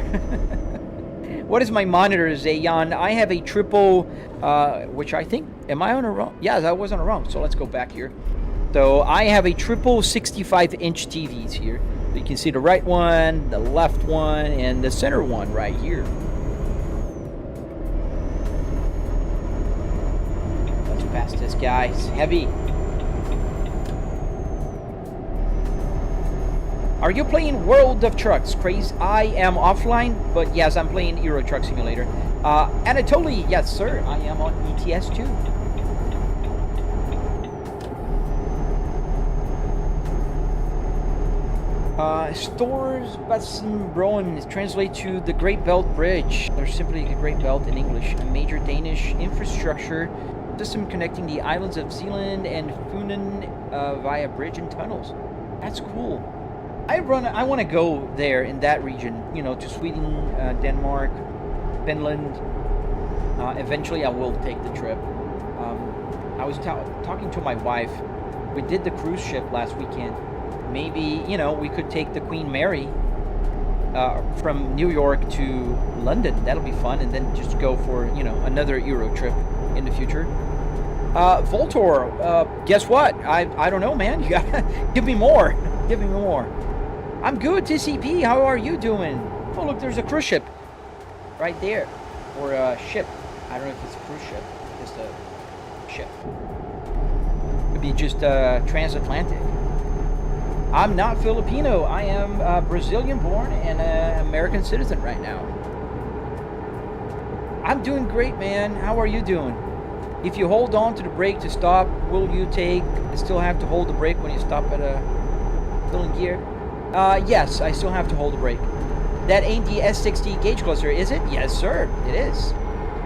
What is my monitor, Zayan? I have a triple, which I think, am I on a wrong? Yeah, I was on a wrong. So let's go back here. So I have a triple 65-inch TVs here. So you can see the right one, the left one, and the center one right here. Let's pass this guy. It's heavy. Are you playing World of Trucks, Craze? I am offline, but yes, I'm playing Euro Truck Simulator. Anatoly, yes, sir. I am on ETS too. Stores Basenbroen translate to the Great Belt Bridge. There's simply a Great Belt in English. A major Danish infrastructure system connecting the islands of Zealand and Funen via bridge and tunnels. That's cool. I want to go there in that region. You know, to Sweden, Denmark, Finland. Eventually, I will take the trip. I was talking to my wife. We did the cruise ship last weekend. Maybe, you know, we could take the Queen Mary from New York to London. That'll be fun. And then just go for, you know, another Euro trip in the future. Voltor, guess what? I don't know, man. You gotta give me more. Give me more. I'm good, TCP. How are you doing? Oh, look, there's a cruise ship right there. Or a ship. I don't know if it's a cruise ship. Just a ship. Could be just transatlantic. I'm not Filipino. I am Brazilian born and an American citizen right now. I'm doing great, man. How are you doing? If you hold on to the brake to stop, will you still have to hold the brake when you stop at a filling gear? Yes, I still have to hold the brake. That ain't the S60 gauge cluster, is it? Yes, sir. It is.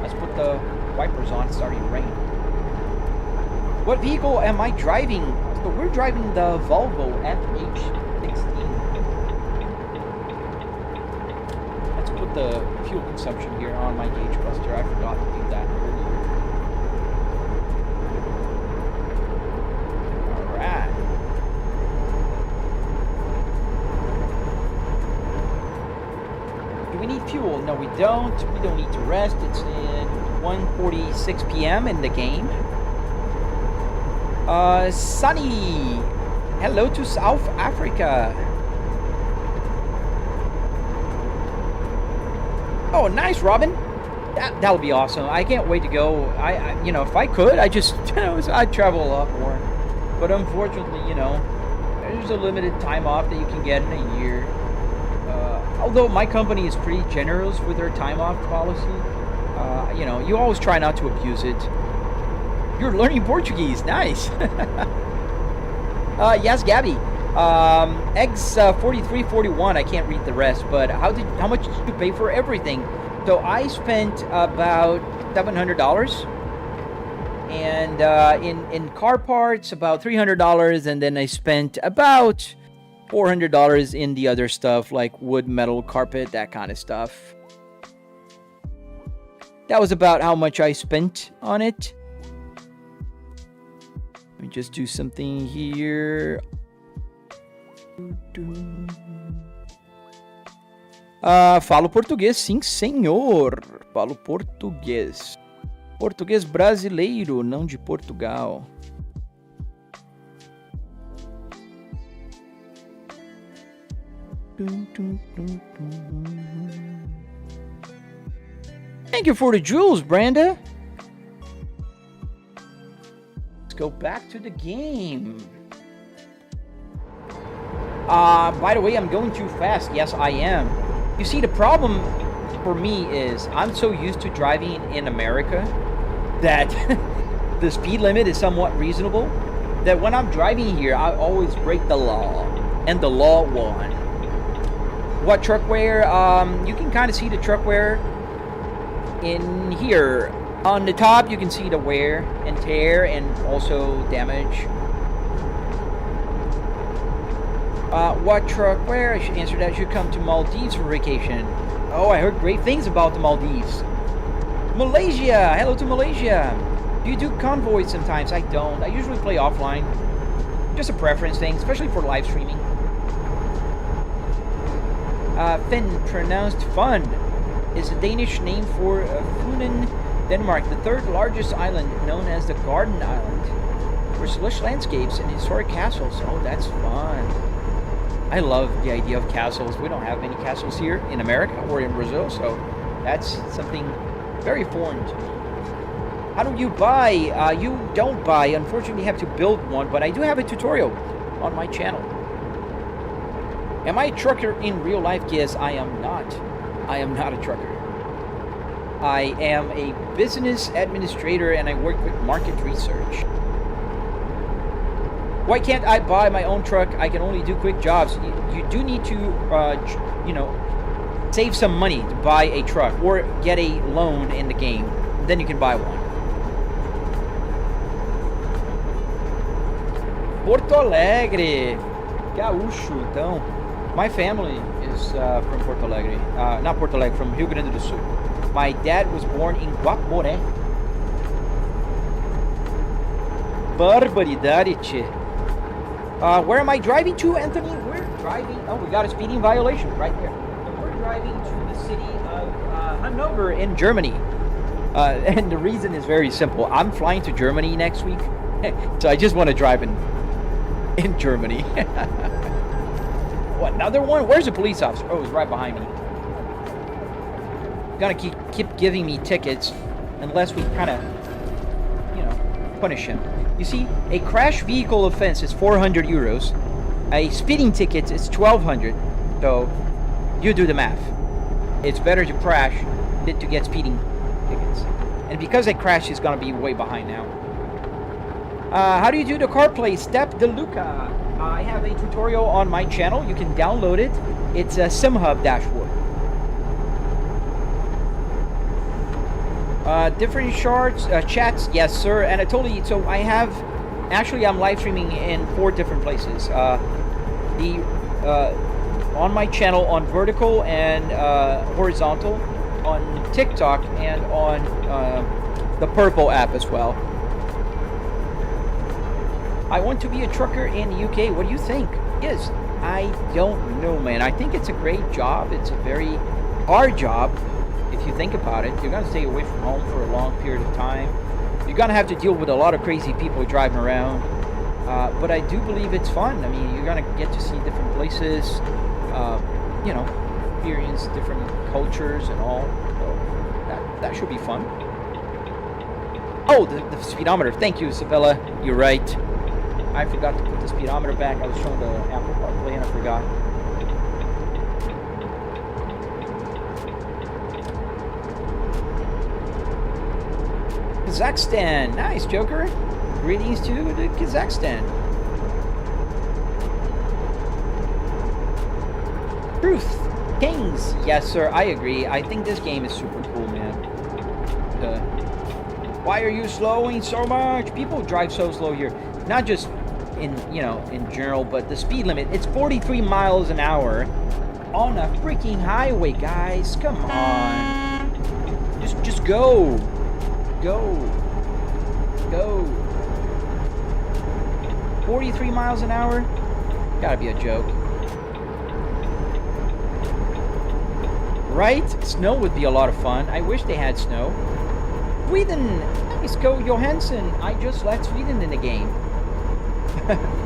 Let's put the wipers on. It's starting to rain. What vehicle am I driving? So we're driving the Volvo FH16. Let's put the fuel consumption here on my gauge cluster. I forgot to do that earlier. Alright. Do we need fuel? No, we don't. We don't need to rest. It's in 1:46 p.m. in the game. Sunny, hello to South Africa. Oh, nice, Robin. That'll be awesome. I can't wait to go. You know, if I could, I'd travel a lot more. But unfortunately, you know, there's a limited time off that you can get in a year. Although my company is pretty generous with their time off policy, you know, you always try not to abuse it. You're learning Portuguese. Nice. Yes, Gabby. Eggs 4341. I can't read the rest, but how much did you pay for everything? So I spent about $700, and in car parts about $300, and then I spent about $400 in the other stuff like wood, metal, carpet, that kind of stuff. That was about how much I spent on it. Let me just do something here. Falo português, sim, senhor. Falo português. Português brasileiro, não de Portugal. Thank you for the jewels, Branda. Go back to the game. By the way, I'm going too fast. Yes, I am. You see, the problem for me is I'm so used to driving in America that the speed limit is somewhat reasonable, that when I'm driving here, I always break the law, and the law won. What truck wear? You can kind of see the truck wear in here. On the top, you can see the wear and tear and also damage. What truck wear? I should answer that. I should come to Maldives for vacation. Oh, I heard great things about the Maldives. Malaysia! Hello to Malaysia! Do you do convoys sometimes? I don't. I usually play offline. Just a preference thing, especially for live streaming. Finn, pronounced fun, is a Danish name for Funen, Denmark, the third largest island known as the Garden Island, for lush landscapes and historic castles. Oh, that's fun. I love the idea of castles. We don't have many castles here in America or in Brazil, so that's something very foreign to me. How do you buy? You don't buy. Unfortunately, you have to build one, but I do have a tutorial on my channel. Am I a trucker in real life? Yes, I am not. I am not a trucker. I am a business administrator and I work with market research. Why can't I buy my own truck? I can only do quick jobs. You do need to, you know, save some money to buy a truck or get a loan in the game. Then you can buy one. Porto Alegre. Gaúcho, então. My family is from Porto Alegre. Not Porto Alegre, from Rio Grande do Sul. My dad was born in Guaporé. Barbaridade, tchê. Where am I driving to, Anthony? We're driving... Oh, we got a speeding violation right there. We're driving to the city of Hanover in Germany. And the reason is very simple. I'm flying to Germany next week. So I just want to drive in Germany. What, another one? Where's the police officer? Oh, he's right behind me. Gonna keep giving me tickets unless we kind of, you know, punish him. You see, a crash vehicle offense is 400 euros. A speeding ticket is 1,200. So, you do the math. It's better to crash than to get speeding tickets. And because I crashed, he's gonna be way behind now. How do you do the CarPlay? Step De Luca. I have a tutorial on my channel. You can download it. It's a SimHub dashboard. Different chats, yes, sir. And I totally. So I have. Actually, I'm live streaming in 4 different places. On my channel on vertical and horizontal, on TikTok, and on the Purple app as well. I want to be a trucker in the UK. What do you think? Yes, I don't know, man. I think it's a great job. It's a very hard job. If you think about it, you're going to stay away from home for a long period of time. You're going to have to deal with a lot of crazy people driving around. But I do believe it's fun. I mean, you're going to get to see different places, you know, experience different cultures and all. So that should be fun. Oh, the speedometer. Thank you, Isabella. You're right. I forgot to put the speedometer back. I was showing the Apple CarPlay and I forgot. Kazakhstan. Nice, Joker. Greetings to the Kazakhstan. Truth. Kings. Yes, sir. I agree. I think this game is super cool, man. Why are you slowing so much? People drive so slow here. Not just in, you know, in general, but the speed limit, it's 43 Miles an hour on a freaking highway, guys. Come on. Just go. Go. 43 miles an hour? Gotta be a joke. Right? Snow would be a lot of fun. I wish they had snow. Sweden! Nice, go Johansson. I just left Sweden in the game.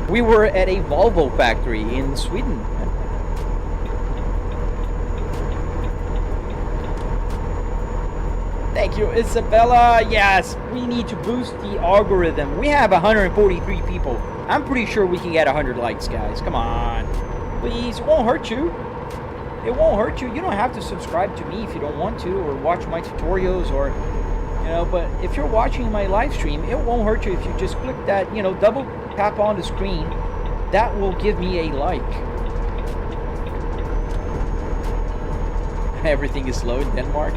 We were at a Volvo factory in Sweden. Thank you, Isabella. Yes, we need to boost the algorithm. We have 143 people. I'm pretty sure we can get 100 likes, guys. Come on. Please, it won't hurt you. It won't hurt you. You don't have to subscribe to me if you don't want to, or watch my tutorials, or, you know, but if you're watching my live stream, it won't hurt you if you just click that, you know, double tap on the screen. That will give me a like. Everything is slow in Denmark.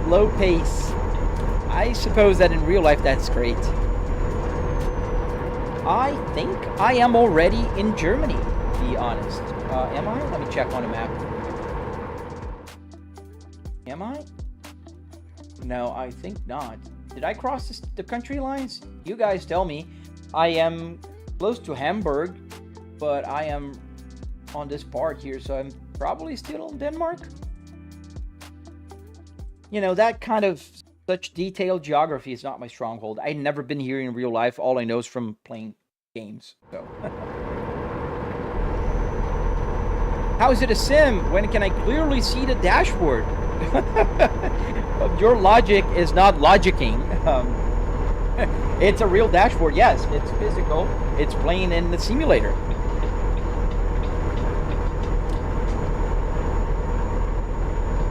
Low pace. I suppose that in real life that's great. I think I am already in Germany, to be honest. Am I? Let me check on the map. Am I? No, I think not. Did I cross the country lines? You guys tell me. I am close to Hamburg, but I am on this part here, so I'm probably still in Denmark. You know, that kind of such detailed geography is not my stronghold. I've never been here in real life. All I know is from playing games. So, how is it a sim? When can I clearly see the dashboard? Your logic is not logicking. It's a real dashboard. Yes, it's physical. It's playing in the simulator.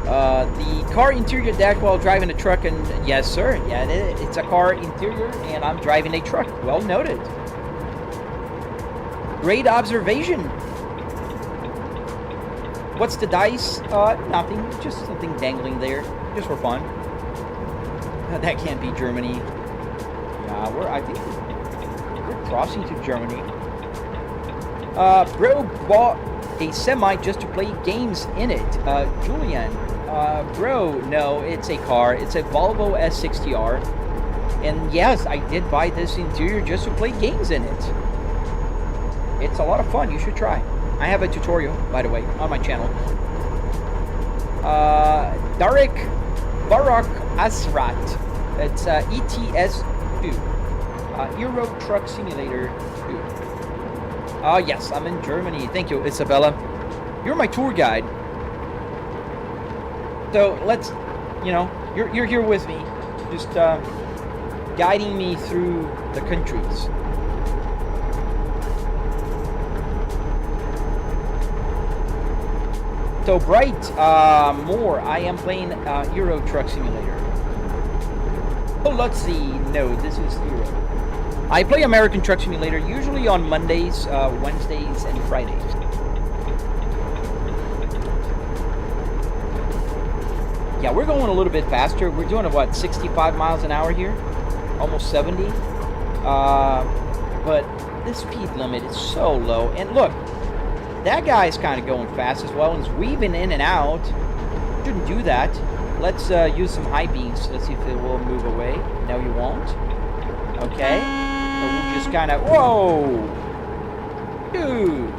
The car interior dash while driving a truck, and yes, sir. Yeah, it's a car interior, and I'm driving a truck. Well noted. Great observation. What's the dice? Nothing. Just something dangling there, just for fun. That can't be Germany. Yeah, I think we're crossing to Germany. Bro bought a semi just to play games in it. Julian, bro, no, it's a car. It's a Volvo S60R. And yes, I did buy this interior just to play games in it. It's a lot of fun. You should try. I have a tutorial, by the way, on my channel. Barak Asrat. It's ETS 2. Euro Truck Simulator 2. Yes, I'm in Germany. Thank you, Isabella. You're my tour guide. So let's, you know, you're here with me, just guiding me through the countries. So Bright, more. I am playing Euro Truck Simulator. Oh, let's see. No, this is Euro. I play American Truck Simulator usually on Mondays, Wednesdays, and Fridays. Yeah, we're going a little bit faster. We're doing what, 65 miles an hour here, almost 70. But the speed limit is so low. And look, that guy's kind of going fast as well, and he's weaving in and out. Shouldn't do that. Let's use some high beams. Let's see if it will move away. No, you won't. Okay. So we'll just kind of... Whoa! Dude!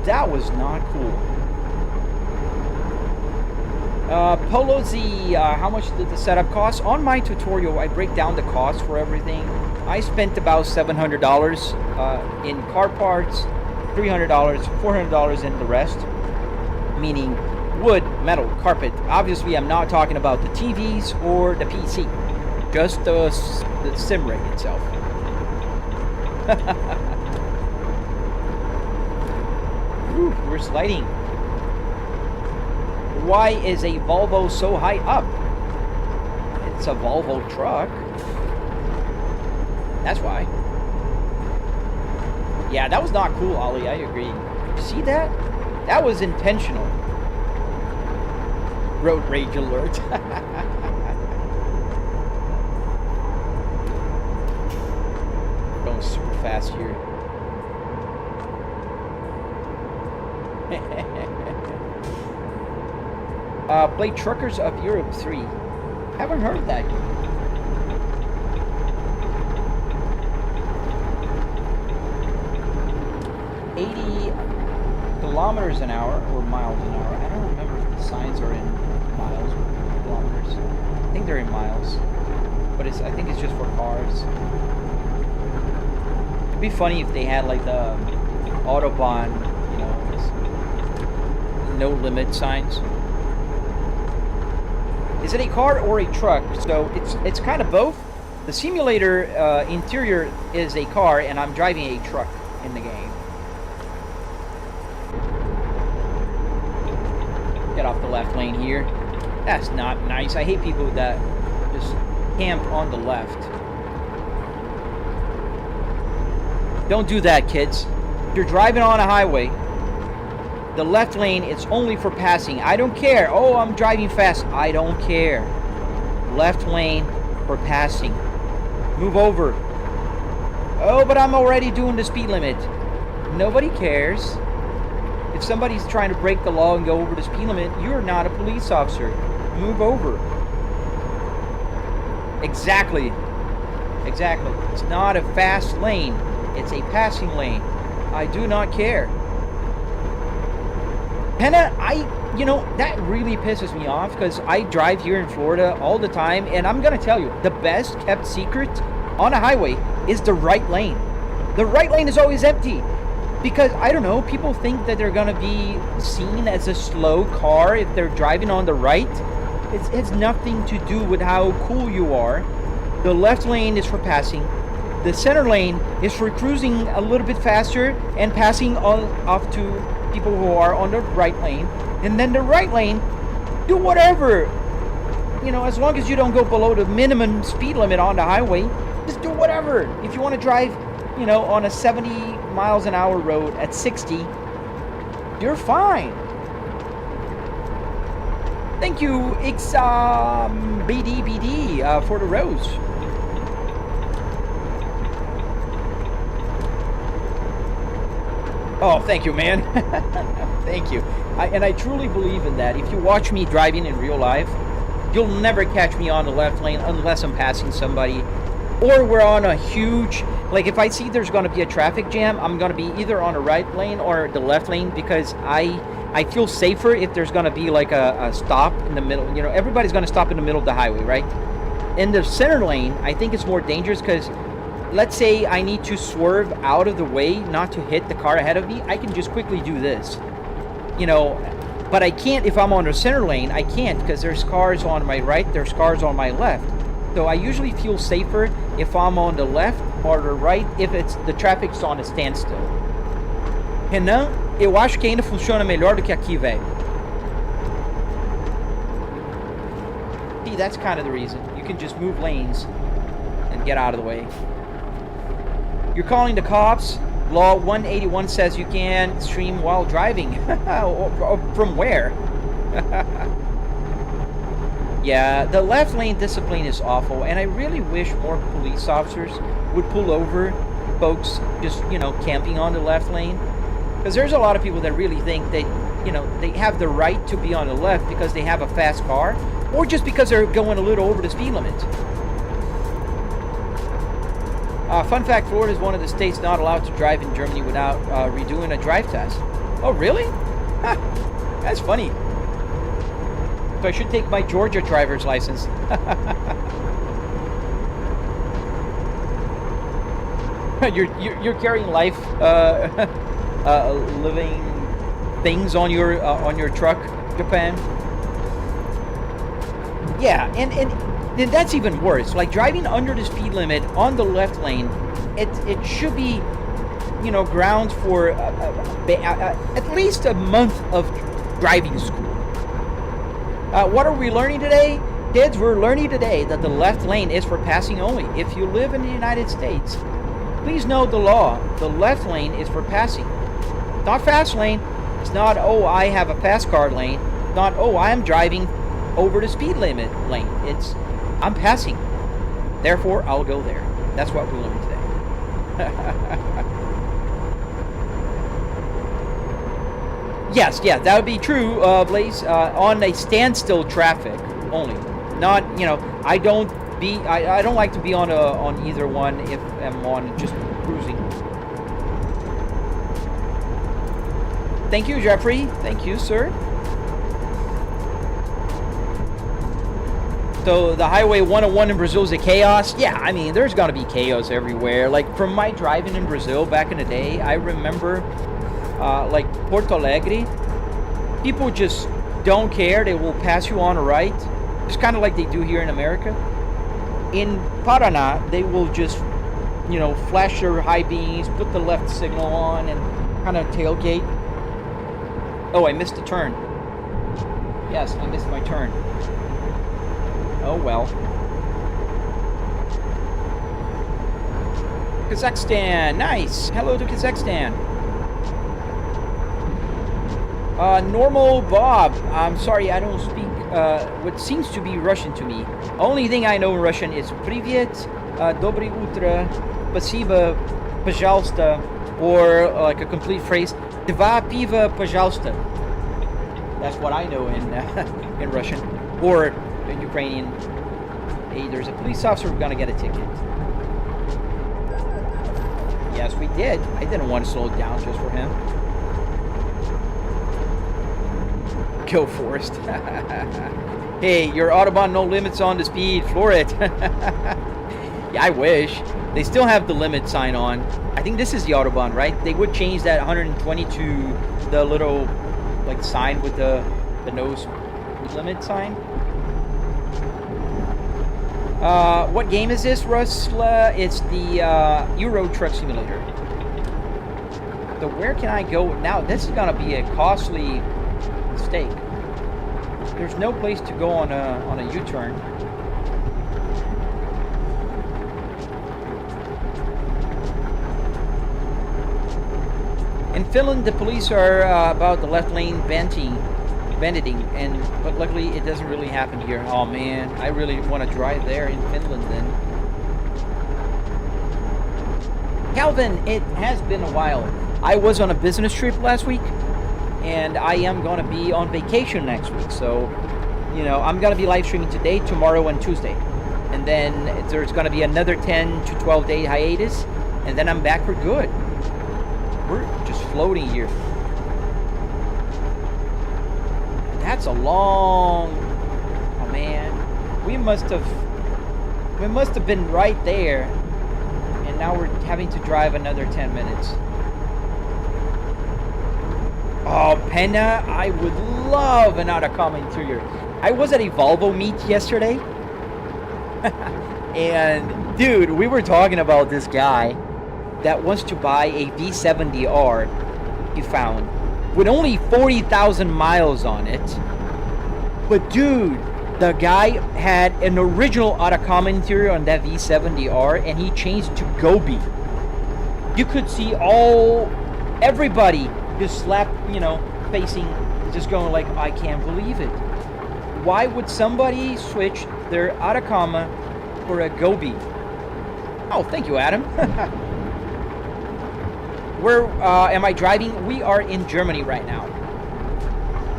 That was not cool. Polo Z, how much did the setup cost? On my tutorial, I break down the cost for everything. I spent about $700 in car parts, $300, $400 in the rest, meaning wood, metal, carpet. Obviously, I'm not talking about the TVs or the PC, just the sim rig itself. Whew, we're sliding. Why is a Volvo so high up? It's a Volvo truck. That's why. Yeah, that was not cool, Ollie. I agree. You see that? That was intentional. Road rage alert. Going super fast here. Play Truckers of Europe 3. Haven't heard that. 80 kilometers an hour or miles an hour. I don't remember if the signs are in miles or kilometers. I think they're in miles, but I think it's just for cars. It'd be funny if they had like the Autobahn, you know, no limit signs. Is it a car or a truck? So it's kind of both. The simulator interior is a car, and I'm driving a truck in the game. Get off the left lane here. That's not nice. I hate people that just camp on the left. Don't do that, kids. If you're driving on a highway, the left lane is only for passing. I don't care. Oh, I'm driving fast. I don't care. Left lane for passing. Move over. Oh, but I'm already doing the speed limit. Nobody cares. If somebody's trying to break the law and go over the speed limit, you're not a police officer. Move over. Exactly. Exactly. It's not a fast lane. It's a passing lane. I do not care. Henna, you know, that really pisses me off because I drive here in Florida all the time, and I'm going to tell you, the best kept secret on a highway is the right lane. The right lane is always empty because, I don't know, people think that they're going to be seen as a slow car if they're driving on the right. It's nothing to do with how cool you are. The left lane is for passing. The center lane is for cruising a little bit faster and passing off to people who are on the right lane. And then the right lane, do whatever. You know, as long as you don't go below the minimum speed limit on the highway, just do whatever. If you want to drive, you know, on a 70 miles an hour road at 60, you're fine. Thank you, BDBD, for the rose. Oh, thank you, man. Thank you. I truly believe in that. If you watch me driving in real life, you'll never catch me on the left lane unless I'm passing somebody. Or we're on a huge, like if I see there's going to be a traffic jam, I'm going to be either on the right lane or the left lane because I feel safer if there's going to be like a stop in the middle. You know, everybody's going to stop in the middle of the highway, right? In the center lane, I think it's more dangerous because let's say I need to swerve out of the way not to hit the car ahead of me. I can just quickly do this, you know, but I can't if I'm on the center lane. I can't because there's cars on my right, there's cars on my left. So I usually feel safer if I'm on the left or the right if it's the traffic's on a standstill. Renan, eu acho que ainda funciona melhor do que aqui, velho. See, that's kind of the reason. You can just move lanes and get out of the way. You're calling the cops? Law 181 says you can stream while driving. From where? Yeah, the left lane discipline is awful, and I really wish more police officers would pull over folks just, you know, camping on the left lane. Because there's a lot of people that really think that, you know, they have the right to be on the left because they have a fast car, or just because they're going a little over the speed limit. Fun fact, Florida is one of the states not allowed to drive in Germany without redoing a drive test. Oh, really? Huh, that's funny. So I should take my Georgia driver's license. you're carrying life, living things on your truck, Japan. Yeah, and then that's even worse. Like driving under the speed limit on the left lane, it should be, you know, grounds for at least a month of driving school. What are we learning today? Kids, we're learning today that the left lane is for passing only. If you live in the United States, please know the law. The left lane is for passing. It's not fast lane. It's not, oh, I have a fast car lane. It's not, oh, I'm driving over the speed limit lane. It's, I'm passing. Therefore, I'll go there. That's what we learned today. Yes, yeah, that would be true, Blaze. On a standstill traffic only, not, you know, I don't like to be on either one if I'm on just cruising. Thank you, Jeffrey. Thank you, sir. So the Highway 101 in Brazil is a chaos? Yeah, I mean, there's gonna be chaos everywhere. Like from my driving in Brazil back in the day, I remember. Like Porto Alegre, people just don't care. They will pass you on the right, just kind of like they do here in America. In Paraná, they will just, you know, flash their high beams, put the left signal on, and kind of tailgate. Oh, I missed a turn. Yes, I missed my turn. Oh well. Kazakhstan, nice. Hello to Kazakhstan. Normal Bob, I'm sorry, I don't speak what seems to be Russian to me. Only thing I know in Russian is Privyet, Dobry Utro, Spasibo, Пожалуйста, Or like a complete phrase, Dva piva, пожалуйста. That's what I know in Russian. Or in Ukrainian, hey, there's a police officer, we're gonna get a ticket. Yes, we did. I didn't want to slow it down just for him. Go Forest. Hey, your Autobahn no limits on the speed. Floor it. Yeah, I wish. They still have the limit sign on. I think this is the Autobahn, right? They would change that 120 to the little like sign with the no limit sign. What game is this, Rusla? It's the Euro Truck Simulator. So where can I go now? This is gonna be a costly mistake. There's no place to go on a U-turn. In Finland, the police are about the left lane bending, but luckily it doesn't really happen here. Oh man, I really want to drive there in Finland then. Calvin, it has been a while. I was on a business trip last week, and I am going to be on vacation next week. So, you know, I'm going to be live streaming today, tomorrow, and Tuesday. And then there's going to be another 10 to 12 day hiatus, and then I'm back for good. We're just floating here. That's a long... Oh man, we must have been right there, and now we're having to drive another 10 minutes. Oh, Penna, I would love an Atacama interior. I was at a Volvo meet yesterday, and dude, we were talking about this guy that wants to buy a V70R he found with only 40,000 miles on it. But dude, the guy had an original Atacama interior on that V70R, and he changed to Gobi. You could see everybody just slapped, you know, facing, just going like, I can't believe it. Why would somebody switch their Atacama for a Gobi? Oh, thank you, Adam. Where am I driving? We are in Germany right now.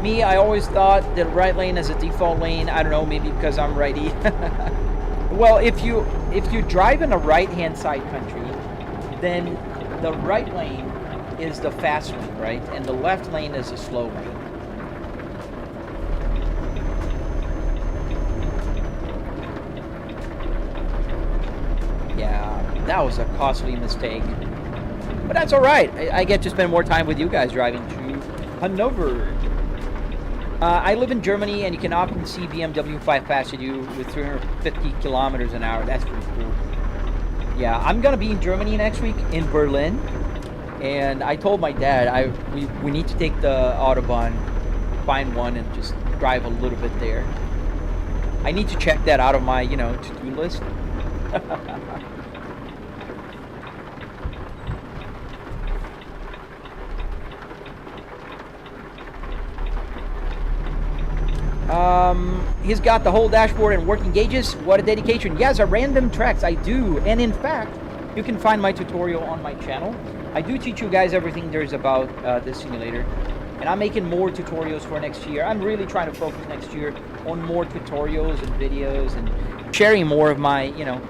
Me, I always thought that right lane is a default lane. I don't know, maybe because I'm righty. Well, if you drive in a right-hand side country, then the right lane is the fast lane, right? And the left lane is the slow lane. Yeah, that was a costly mistake. But that's all right. I get to spend more time with you guys driving to Hanover. I live in Germany, and you can often see BMW 5 passing you with 350 kilometers an hour. That's pretty cool. Yeah, I'm going to be in Germany next week, in Berlin. And I told my dad we need to take the Autobahn, find one, and just drive a little bit there. I need to check that out of my, you know, to-do list. He's got the whole dashboard and working gauges. What a dedication. Yes, a random tracks, I do. And in fact, you can find my tutorial on my channel. I do teach you guys everything there is about this simulator. And I'm making more tutorials for next year. I'm really trying to focus next year on more tutorials and videos and sharing more of my, you know,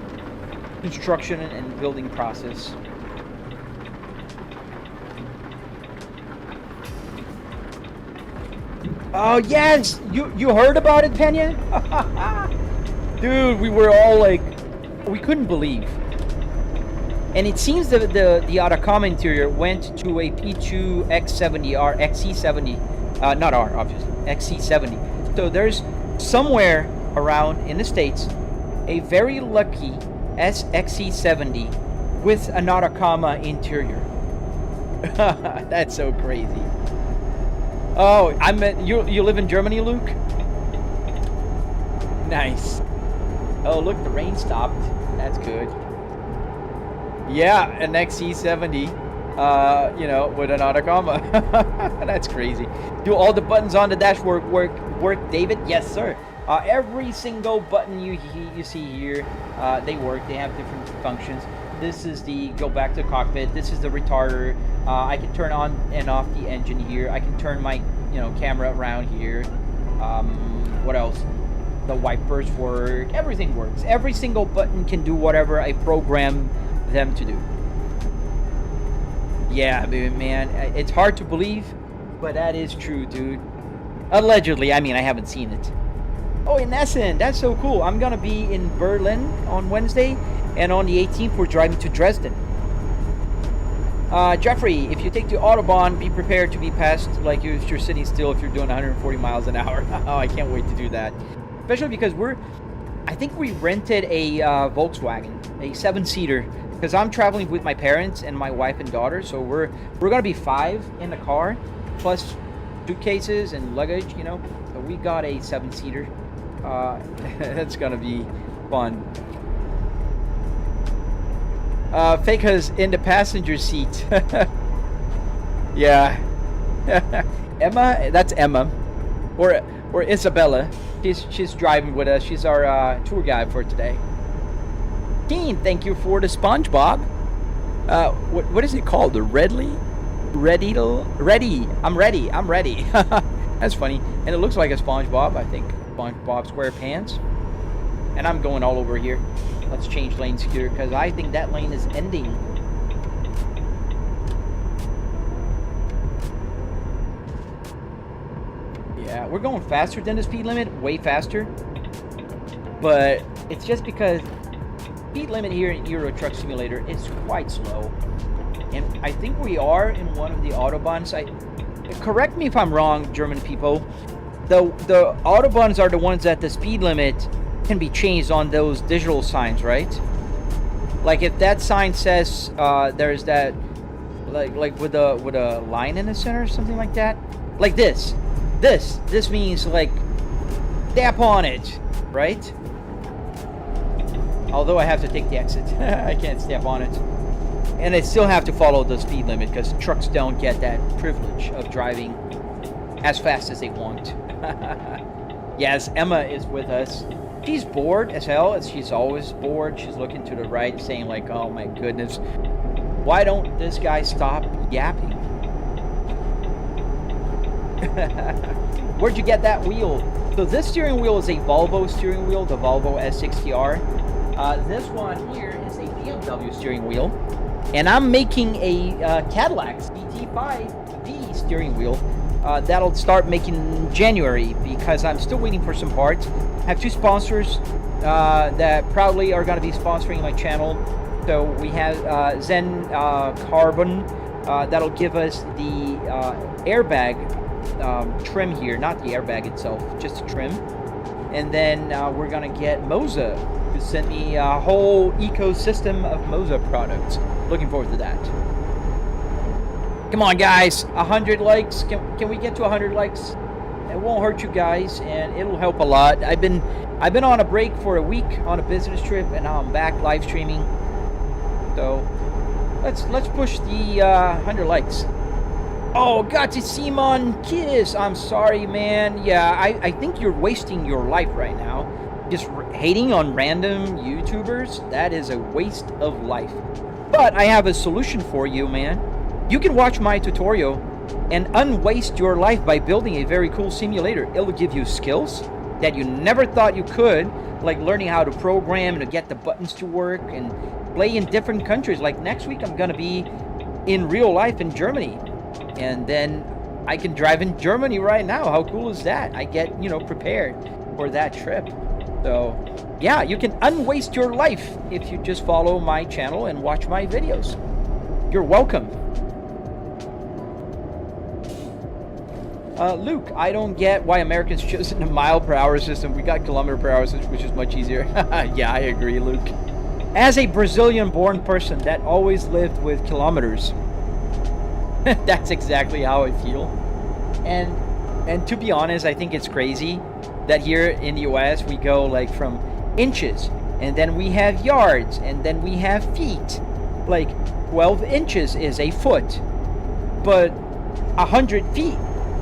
construction and building process. Oh yes, you heard about it, Pena? Dude, we were all like, we couldn't believe. And it seems that the Atacama interior went to a P2 X70R, XC70, not R, obviously, XC70. So there's somewhere around in the States a very lucky XC70 with an Atacama interior. That's so crazy. Oh, you live in Germany, Luke? Nice. Oh, look, the rain stopped. That's good. Yeah, an XC70, you know, with an Atacama. That's crazy. Do all the buttons on the dashboard work, David? Yes, sir. Every single button you see here, they work. They have different functions. This is the go back to cockpit. This is the retarder. I can turn on and off the engine here. I can turn my camera around here. What else? The wipers work. Everything works. Every single button can do whatever I program them to do. Yeah, man, it's hard to believe, but that is true, dude. Allegedly, I mean, I haven't seen it. Oh, in Essen, that's so cool. I'm gonna be in Berlin on Wednesday, and on the 18th, we're driving to Dresden. Jeffrey, if you take the Autobahn, be prepared to be passed like if you're sitting still if you're doing 140 miles an hour. Oh, I can't wait to do that. Especially because I think we rented a Volkswagen, a 7-seater, because I'm traveling with my parents and my wife and daughter, so we're gonna be 5 in the car, plus suitcases and luggage, So we got a 7-seater. That's gonna be fun. Fake's in the passenger seat. Yeah. Emma, that's Emma, or Isabella. She's driving with us. She's our tour guide for today. Keen, thank you for the SpongeBob. What is it called? The Ready. I'm ready. That's funny. And it looks like a SpongeBob, I think. SpongeBob SquarePants. And I'm going all over here. Let's change lanes here because I think that lane is ending. Yeah, we're going faster than the speed limit, way faster. But it's just because speed limit here in Euro Truck Simulator is quite slow. And I think we are in one of the Autobahns. Correct me if I'm wrong, German people. The Autobahns are the ones that the speed limit can be changed on those digital signs, right? Like if that sign says there's that like with a line in the center or something like that. Like this means like tap on it, right? Although I have to take the exit. I can't step on it. And I still have to follow the speed limit because trucks don't get that privilege of driving as fast as they want. Yes, Emma is with us. She's bored as hell. She's always bored. She's looking to the right saying like, oh my goodness, why don't this guy stop yapping? Where'd you get that wheel? So this steering wheel is a Volvo steering wheel, the Volvo S60R. This one here is a BMW steering wheel. And I'm making a Cadillac CT5V steering wheel. That'll start making in January because I'm still waiting for some parts. I have 2 sponsors that proudly are going to be sponsoring my channel. So we have Zen Carbon. That'll give us the airbag trim here, not the airbag itself, just a trim. And then we're going to get Moza, who sent me a whole ecosystem of Moza products. Looking forward to that. Come on, guys, 100 likes. Can we get to 100 likes? It won't hurt you guys, and it'll help a lot. I've been on a break for a week on a business trip, and now I'm back live streaming. So let's push the 100 likes. Oh, got to Simon Kiss. I'm sorry, man. Yeah, I think you're wasting your life right now. Just hating on random YouTubers. That is a waste of life. But I have a solution for you, man. You can watch my tutorial and unwaste your life by building a very cool simulator. It'll give you skills that you never thought you could, like learning how to program and to get the buttons to work and play in different countries. Like next week, I'm going to be in real life in Germany. And then I can drive in Germany right now. How cool is that? I get, prepared for that trip. So, yeah, you can unwaste your life if you just follow my channel and watch my videos. You're welcome. Luke, I don't get why Americans chosen the mile-per-hour system. We got kilometer-per-hour system, which is much easier. Yeah, I agree, Luke. As a Brazilian-born person that always lived with kilometers, that's exactly how I feel. And to be honest, I think it's crazy that here in the US we go like from inches, and then we have yards, and then we have feet. Like 12 inches is a foot, but 100 feet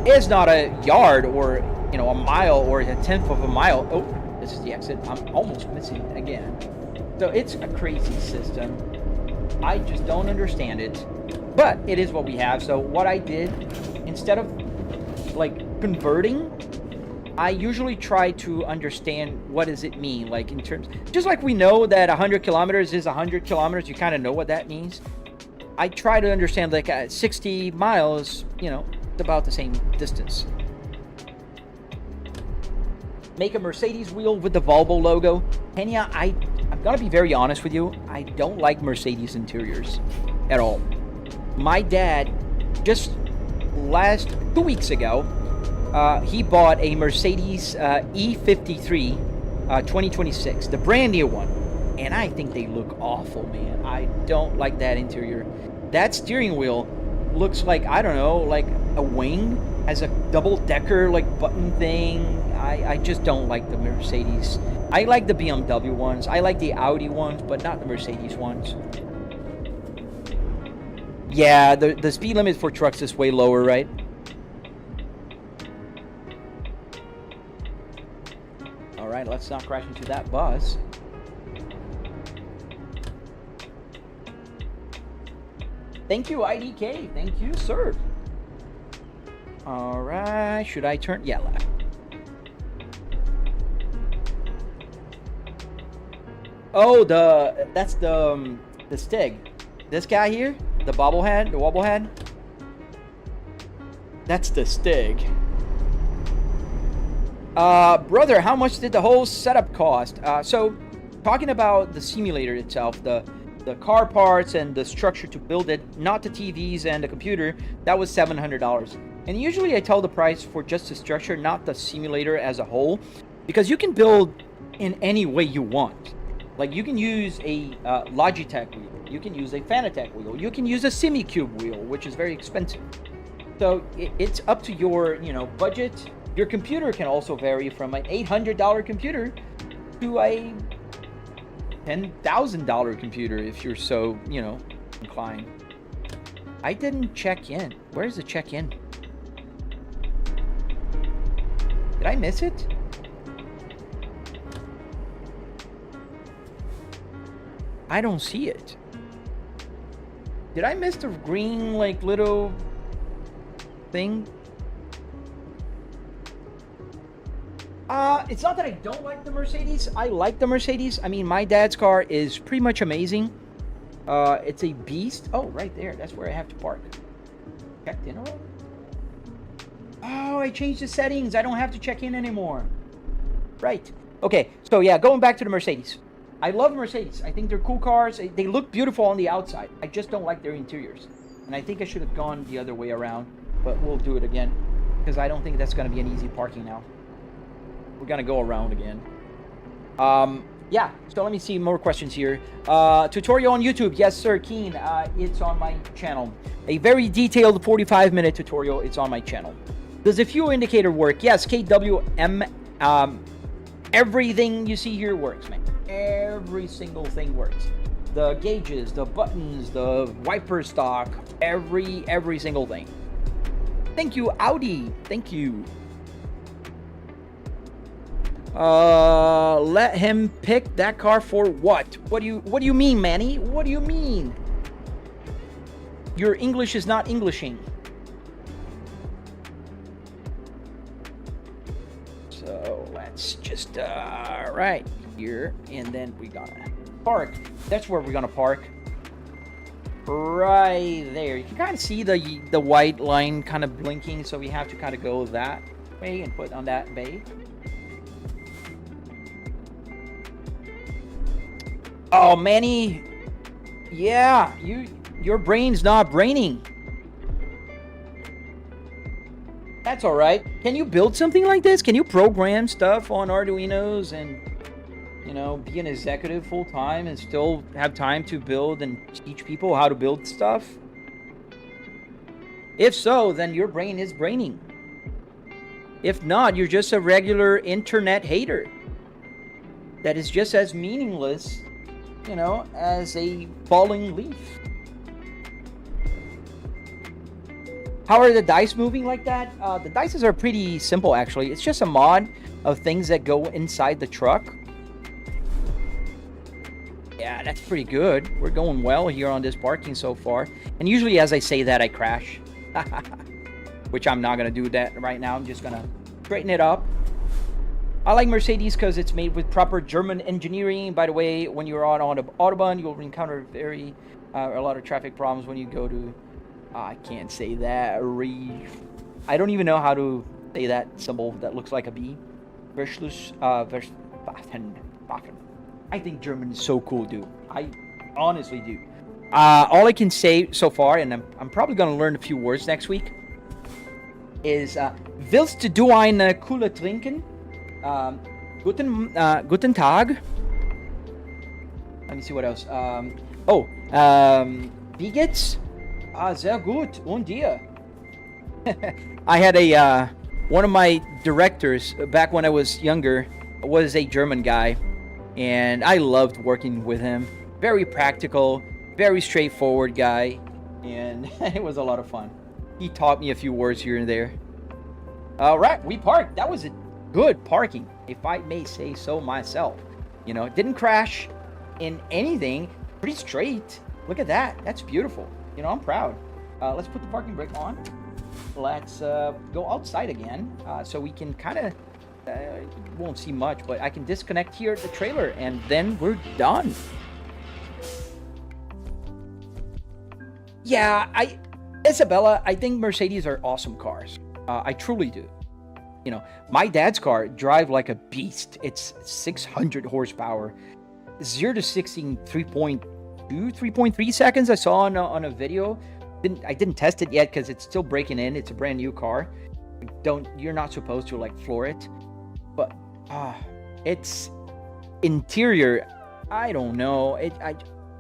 is not a yard or a mile or a tenth of a mile. Oh, this is the exit. I'm almost missing again. So it's a crazy system. I just don't understand it. But it is what we have. So what I did, instead of like converting, I usually try to understand what does it mean, like in terms, just like we know that 100 kilometers is 100 kilometers, you kind of know what that means. I try to understand, like at 60 miles, you know, it's about the same distance. Make a Mercedes wheel with the Volvo logo. Kenya, I'm gonna be very honest with you, I don't like Mercedes interiors at all. My dad, just 2 weeks ago, he bought a Mercedes E53 2026, the brand new one, and I think they look awful, man. I don't like that interior. That steering wheel looks like, I don't know, like a wing, has a double-decker like button thing. I just don't like the Mercedes. I like the BMW ones, I like the Audi ones, but not the Mercedes ones. Yeah, the speed limit for trucks is way lower, right? Alright, let's not crash into that bus. Thank you, IDK. Thank you, sir. Alright, should I turn? Yeah, left. Oh, that's the Stig. This guy here, the bobblehead, the wobblehead. That's the Stig. Brother, how much did the whole setup cost? So, talking about the simulator itself, the car parts and the structure to build it, not the TVs and the computer, that was $700. And usually I tell the price for just the structure, not the simulator as a whole, because you can build in any way you want. Like, you can use a Logitech wheel, you can use a Fanatec wheel, you can use a SemiCube wheel, which is very expensive. So it's up to your, you know, budget. Your computer can also vary from an $800 computer to a $10,000 computer if you're so, you know, inclined. I didn't check in. Where's the check-in? Did I miss it? I don't see it. Did I miss the green, like, little thing? It's not that I don't like the Mercedes. I like the Mercedes. I mean, my dad's car is pretty much amazing. It's a beast. Oh, right there. That's where I have to park. Checked in already? Oh, I changed the settings. I don't have to check in anymore. Right. Okay, so yeah, going back to the Mercedes. I love Mercedes. I think they're cool cars. They look beautiful on the outside. I just don't like their interiors. And I think I should have gone the other way around. But we'll do it again, because I don't think that's going to be an easy parking now. We're going to go around again. Yeah, so let me see more questions here. Tutorial on YouTube. Yes, sir, Keen. It's on my channel. A very detailed 45-minute tutorial. It's on my channel. Does the fuel indicator work? Yes, KWM. Everything you see here works, man. Every single thing works. The gauges, the buttons, the wiper stock, every single thing. Thank you, Audi. Thank you. Let him pick that car for what? What do you mean, Manny? What do you mean? Your English is not Englishing. So let's just right here, and then we gotta park. That's where we're gonna park. Right there. You can kind of see the white line kind of blinking, so we have to kind of go that way and put on that bay. Oh, Manny. Yeah, your brain's not braining. That's all right. Can you build something like this? Can you program stuff on Arduinos and, you know, be an executive full time and still have time to build and teach people how to build stuff? If so, then your brain is braining. If not, you're just a regular internet hater that is just as meaningless, you know, as a falling leaf. How are the dice moving like that? The dices are pretty simple, actually. It's just a mod of things that go inside the truck. Yeah, that's pretty good. We're going well here on this parking so far. And usually as I say that, I crash. Which I'm not going to do that right now. I'm just going to straighten it up. I like Mercedes because it's made with proper German engineering. By the way, when you're on the Autobahn, you'll encounter a lot of traffic problems when you go to... I can't say that. I don't even know how to say that symbol that looks like a B. Verschlusswaffen. I think German is so cool, dude. I honestly do. All I can say so far, and I'm probably going to learn a few words next week, is willst du eine Cola trinken? Guten Tag. Let me see what else. Wie geht's? Sehr gut. Und dir? I had one of my directors back when I was younger was a German guy, and I loved working with him. Very practical, very straightforward guy, and it was a lot of fun. He taught me a few words here and there. All right, we parked. That was a good parking, if I may say so myself. You know, it didn't crash in anything. Pretty straight. Look at that. That's beautiful. You know, I'm proud. Let's put the parking brake on. Let's go outside again, so we can kind of won't see much, but I can disconnect here at the trailer, and then we're done. Yeah, Isabella, I think Mercedes are awesome cars. I truly do. You know, my dad's car drive like a beast. It's 600 horsepower, 0 to 60 in 3.3 seconds. I saw on a video. I didn't test it yet because it's still breaking in. It's a brand new car. You're not supposed to like floor it, but it's interior. I don't know.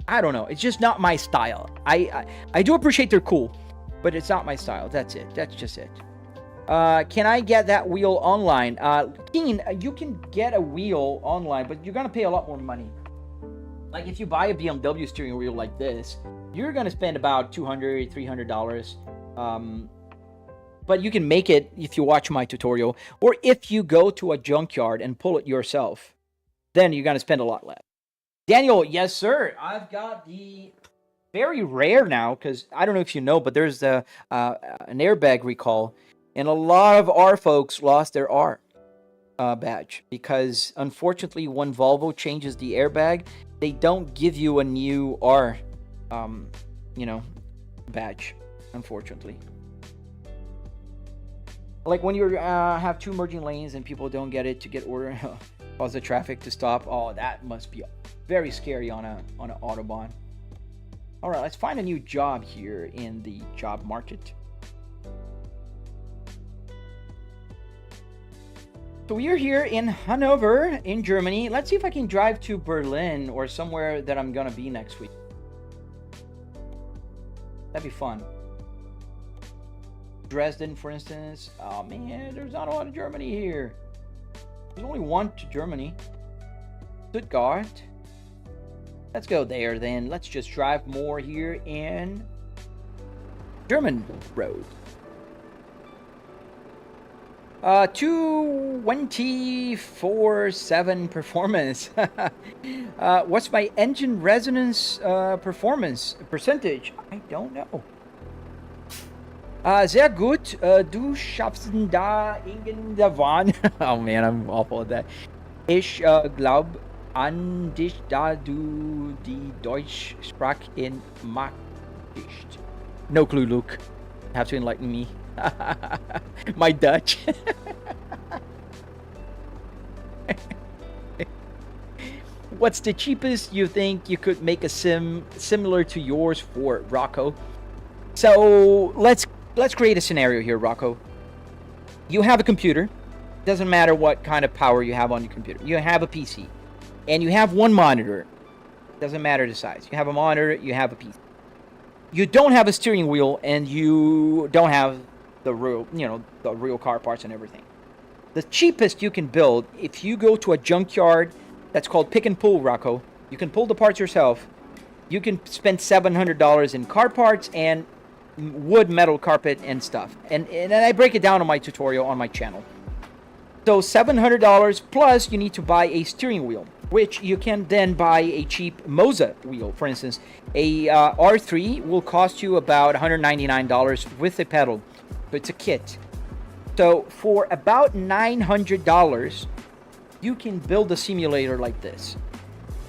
I don't know. It's just not my style. I do appreciate they're cool, but it's not my style. That's it. That's just it. Can I get that wheel online? Keen, you can get a wheel online, but you're gonna pay a lot more money. Like if you buy a BMW steering wheel like this, you're going to spend about $200, $300. But you can make it if you watch my tutorial, or if you go to a junkyard and pull it yourself, then you're going to spend a lot less. Daniel, yes, sir. I've got the very rare now, because I don't know if you know, but there's an airbag recall, and a lot of R folks lost their R badge, because unfortunately, when Volvo changes the airbag, they don't give you a new R badge, unfortunately. Like when you have two merging lanes and people don't get it to get order, cause the traffic to stop. Oh, that must be very scary on an Autobahn. All right, let's find a new job here in the job market. So we are here in Hanover, in Germany. Let's see if I can drive to Berlin or somewhere that I'm gonna be next week. That'd be fun. Dresden, for instance. Oh man, there's not a lot of Germany here. There's only one to Germany. Stuttgart. Let's go there then. Let's just drive more here in German road. 224/7 performance. What's my engine resonance performance percentage? I don't know. Sehr gut. Du schaffst da irgendwann. Oh man, I'm awful at that. Ich glaub an dich, da du die Deutschsprache magst. No clue, Luke. Have to enlighten me. My Dutch. What's the cheapest you think you could make a sim similar to yours for, Rocco? So let's create a scenario here, Rocco. You have a computer. Doesn't matter what kind of power you have on your computer. You have a PC, and you have one monitor. Doesn't matter the size. You have a monitor. You have a PC. You don't have a steering wheel, and you don't have the real car parts and everything. The cheapest you can build, if you go to a junkyard, that's called pick and pull, Rocco. You can pull the parts yourself. You can spend $700 in car parts and wood, metal, carpet, and stuff. And I break it down on my tutorial on my channel. So $700 plus you need to buy a steering wheel. which you can then buy a cheap Moza wheel. For instance, a R3 will cost you about $199 with a pedal. So it's a kit. So for about $900, you can build a simulator like this.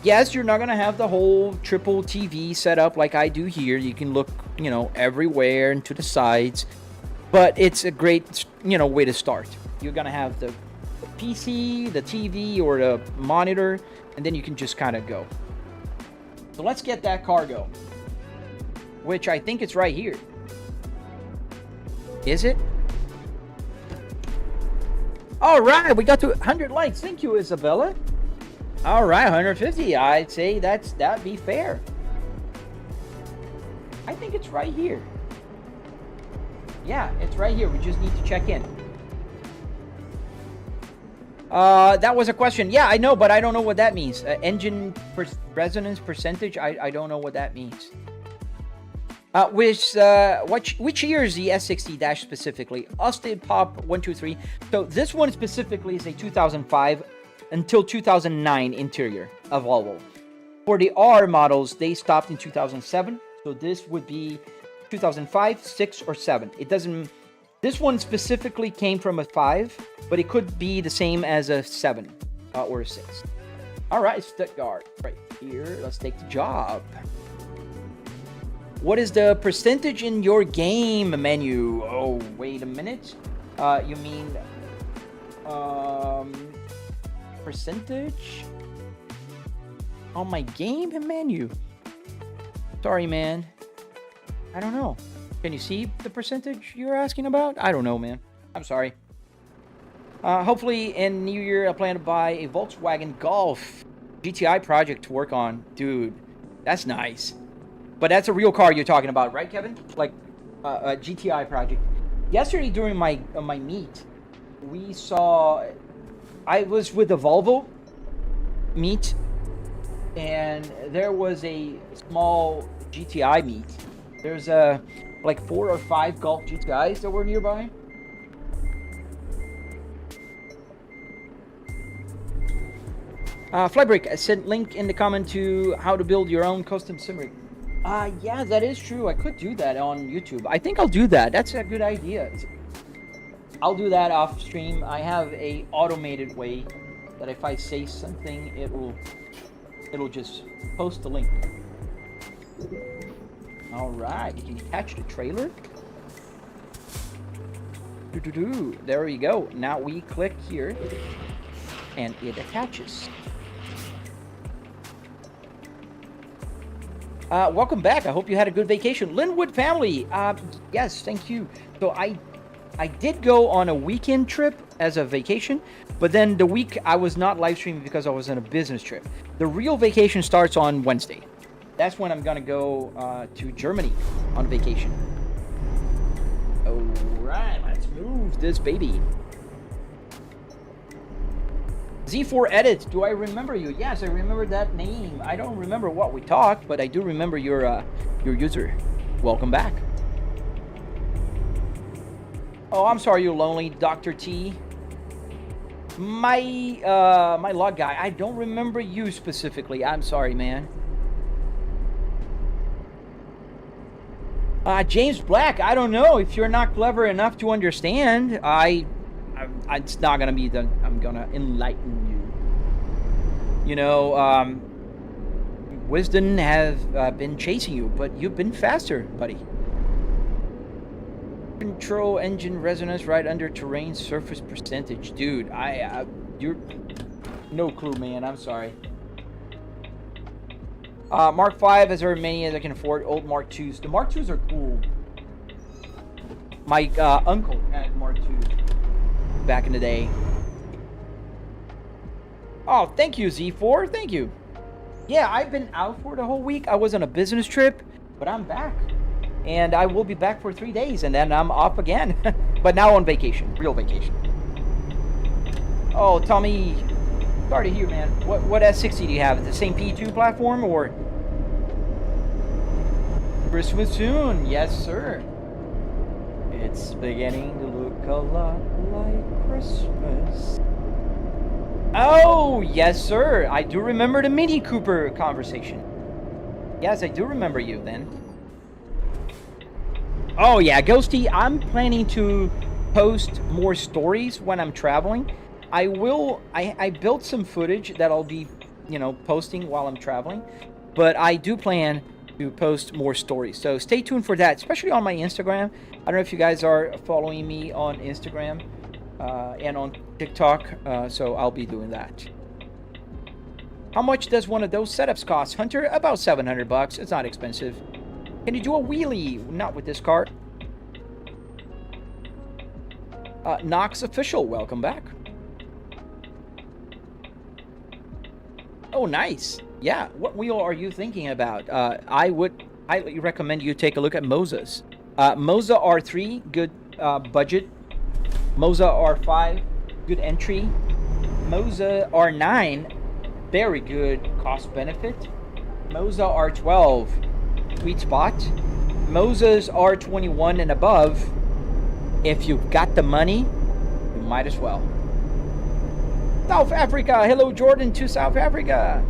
Yes, you're not going to have the whole triple TV set up like I do here. You can look, you know, everywhere and to the sides. But it's a great, you know, way to start. You're going to have the PC, the TV, or the monitor, and then you can just kind of go. So let's get that cargo, which I think it's right here. Is it? All right, we got to 100 likes. Thank you, Isabella. All right, 150. I'd say that'd be fair. I think it's right here. Yeah, it's right here. We just need to check in. That was a question. Yeah, I know, but I don't know what that means. Engine resonance percentage. I don't know what that means. Which year is the S60 specifically? Austin Pop 123. So this one specifically is a 2005 until 2009 interior of Volvo. For the R models, they stopped in 2007. So this would be 2005, 6, or 7. It doesn't. This one specifically came from a 5, but it could be the same as a 7 or a 6. All right, Stuttgart, right here. Let's take the job. What is the percentage in your game menu? Oh, wait a minute. You mean percentage on my game menu? Sorry, man. I don't know. Can you see the percentage you're asking about? I don't know, man. I'm sorry. Hopefully in New Year, I plan to buy a Volkswagen Golf GTI project to work on. Dude, that's nice. But that's a real car you're talking about, right, Kevin? Like a GTI project. Yesterday during my meet, we saw... I was with the Volvo meet, and there was a small GTI meet. There's like 4 or 5 Golf GTIs that were nearby. Flybreak, I sent link in the comment to how to build your own custom sim rig. Yeah, that is true. I could do that on YouTube. I think I'll do that. That's a good idea. I'll do that off stream. I have a automated way that if I say something, it'll just post the link. All right, you can attach the trailer. There you go. Now we click here, and it attaches. Welcome back. I hope you had a good vacation. Linwood family. Yes, thank you. So I did go on a weekend trip as a vacation, but then the week I was not live streaming because I was on a business trip. The real vacation starts on Wednesday. That's when I'm gonna go to Germany on vacation. All right, let's move this baby. Z4 Edit, do I remember you? Yes, I remember that name. I don't remember what we talked, but I do remember your user. Welcome back. Oh, I'm sorry you're lonely, Dr. T. My log guy, I don't remember you specifically. I'm sorry, man. James Black, I don't know if you're not clever enough to understand. It's not gonna be the. I'm gonna enlighten you. You know, Wisdom have been chasing you, but you've been faster, buddy. Control engine resonance right under terrain surface percentage, dude. You're no clue, man. I'm sorry. Mark 5 as many as I can afford. Old Mark 2s. The Mark 2s are cool. My uncle had Mark 2s back in the day. Oh, thank you, Z4. Thank you. Yeah, I've been out for the whole week. I was on a business trip, but I'm back. And I will be back for 3 days, and then I'm off again. But now on vacation. Real vacation. Oh, Tommy. Sorry to hear, man. What S60 do you have? The same P2 platform, or? Christmas soon. Yes, sir. It's beginning to look a lot like Christmas. Oh, yes, sir. I do remember the Mini Cooper conversation. Yes, I do remember you then. Oh, yeah, Ghosty, I'm planning to post more stories when I'm traveling. I built some footage that I'll be, posting while I'm traveling. But I do plan to post more stories. So stay tuned for that, especially on my Instagram. I don't know if you guys are following me on Instagram and on TikTok. So I'll be doing that. How much does one of those setups cost, Hunter? About $700. It's not expensive. Can you do a wheelie? Not with this car. Knox Official, welcome back. Oh, nice. Yeah, what wheel are you thinking about? I would highly recommend you take a look at Moza's. Moza R3, good budget. Moza R5, good entry. Moza R9, very good cost benefit. Moza R12, sweet spot. Moza's R21 and above, if you've got the money, you might as well. South Africa, hello Jordan to South Africa.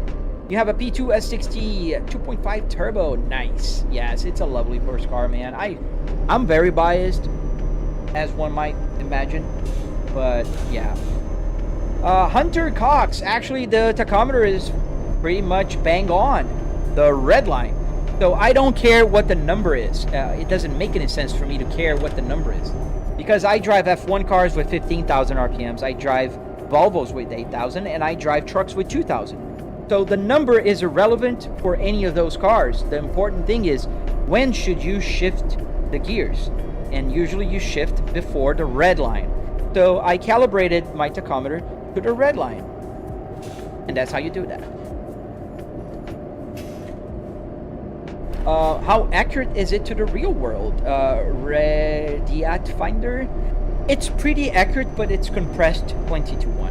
You have a P2 S60 2.5 turbo, nice. Yes, it's a lovely first car, man. I'm very biased, as one might imagine, but yeah. Hunter Cox, actually the tachometer is pretty much bang on the red line. So I don't care what the number is. It doesn't make any sense for me to care what the number is. Because I drive F1 cars with 15,000 RPMs, I drive Volvos with 8,000, and I drive trucks with 2,000. So the number is irrelevant for any of those cars. The important thing is, when should you shift the gears? And usually you shift before the red line. So I calibrated my tachometer to the red line. And that's how you do that. How accurate is it to the real world? Radiat Finder? It's pretty accurate, but it's compressed 20:1.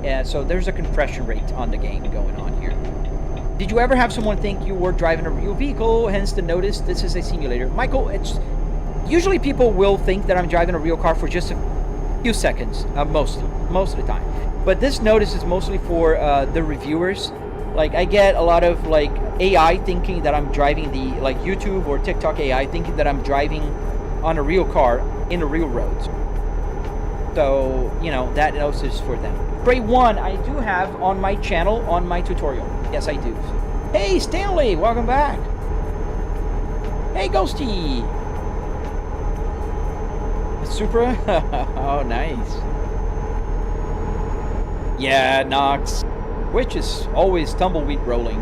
Yeah, so there's a compression rate on the game going on here. Did you ever have someone think you were driving a real vehicle, hence the notice this is a simulator? Michael, it's usually people will think that I'm driving a real car for just a few seconds, most of the time. But this notice is mostly for the reviewers. Like, I get a lot of like AI thinking that I'm driving like YouTube or TikTok AI thinking that I'm driving on a real car in the real roads. So, that notice is for them. Grade 1, I do have on my channel, on my tutorial. Yes, I do. Hey, Stanley, welcome back. Hey, Ghosty. Supra? Oh, nice. Yeah, Knox. Which is always tumbleweed rolling.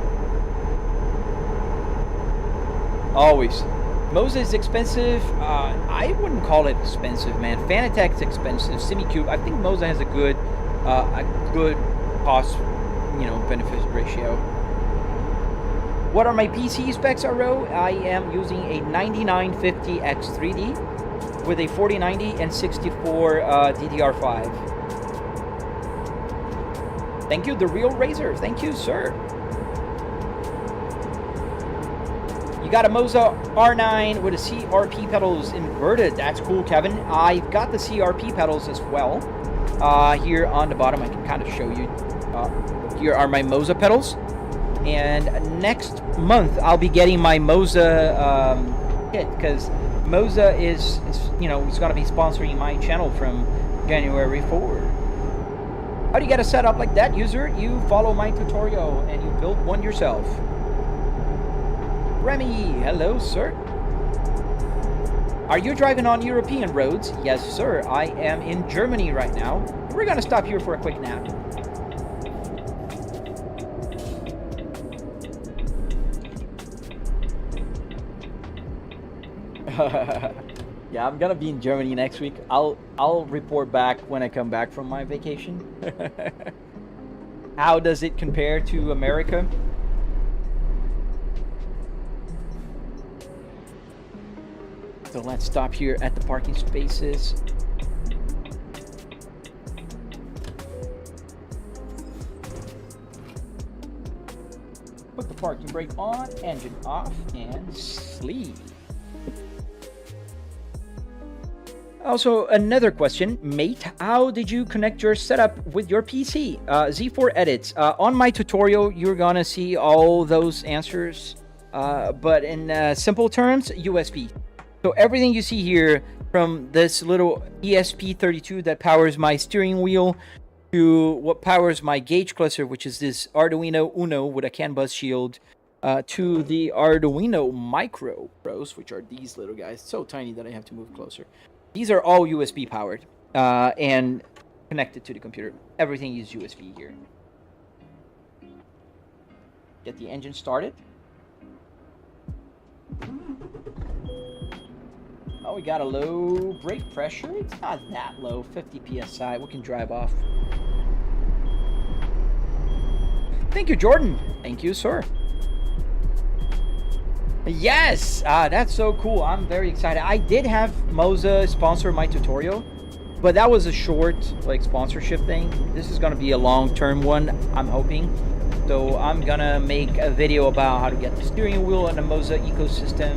Always. Moza is expensive. I wouldn't call it expensive, man. Fanatec's expensive. Semi-Cube. I think Moza has a good cost, benefit ratio. What are my PC specs, RO? I am using a 9950X3D with a 4090 and 64 DDR5. Thank you, The Real Razor. Thank you, sir. You got a Moza R9 with a CRP pedals inverted. That's cool, Kevin. I've got the CRP pedals as well. Here on the bottom, I can kind of show you. Here are my Moza pedals. And next month, I'll be getting my Moza kit, because Moza is it's going to be sponsoring my channel from January forward. How do you get a setup like that, user? You follow my tutorial and you build one yourself. Remy, hello, sir. Are you driving on European roads? Yes, sir. I am in Germany right now. We're going to stop here for a quick nap. Yeah, I'm gonna be in Germany next week. I'll report back when I come back from my vacation. How does it compare to America? So let's stop here at the parking spaces. Put the parking brake on, engine off, and sleep. Also, another question, mate, how did you connect your setup with your PC? Z4 edits. On my tutorial, you're gonna see all those answers, but in simple terms, USB. So everything you see here, from this little ESP32 that powers my steering wheel, to what powers my gauge cluster, which is this Arduino Uno with a CAN bus shield, to the Arduino Micro Pros, which are these little guys, so tiny that I have to move closer. These are all USB powered and connected to the computer. Everything is USB here. Get the engine started. Oh, we got a low brake pressure. It's not that low, 50 psi. We can drive off. Thank you, Jordan. Thank you, sir. Yes, that's so cool. I'm very excited. I did have Moza sponsor my tutorial, but that was a short sponsorship thing. This is gonna be a long-term one, I'm hoping. So I'm gonna make a video about how to get the steering wheel in the Moza ecosystem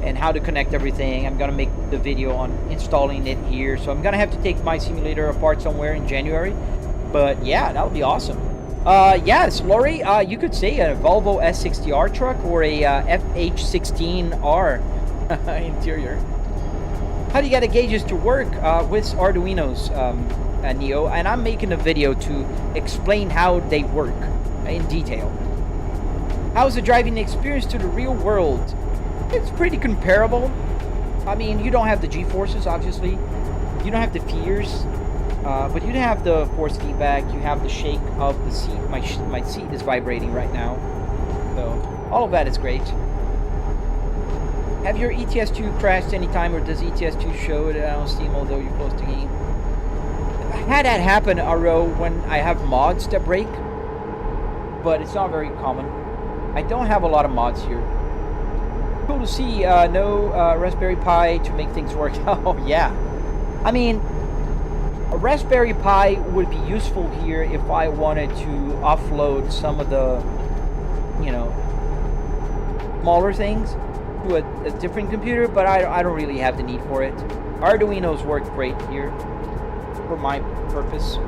and how to connect everything. I'm gonna make the video on installing it here. So I'm gonna have to take my simulator apart somewhere in January. But yeah, that would be awesome. Yes, Lori, you could say a Volvo S60R truck or a FH16R interior. How do you get the gauges to work with Arduinos, Neo? And I'm making a video to explain how they work in detail. How's the driving experience to the real world? It's pretty comparable. I mean, you don't have the G-forces, obviously. You don't have the fears. But you have the force feedback, you have the shake of the seat. My seat is vibrating right now. So, all of that is great. Have your ETS2 crashed anytime, or does ETS2 show it on Steam although you're close to game? I've had that happen, Aro, when I have mods that break. But it's not very common. I don't have a lot of mods here. Cool to see no Raspberry Pi to make things work. Oh, yeah. I mean, a Raspberry Pi would be useful here if I wanted to offload some of the, smaller things to a different computer, but I don't really have the need for it. Arduinos work great here for my purpose.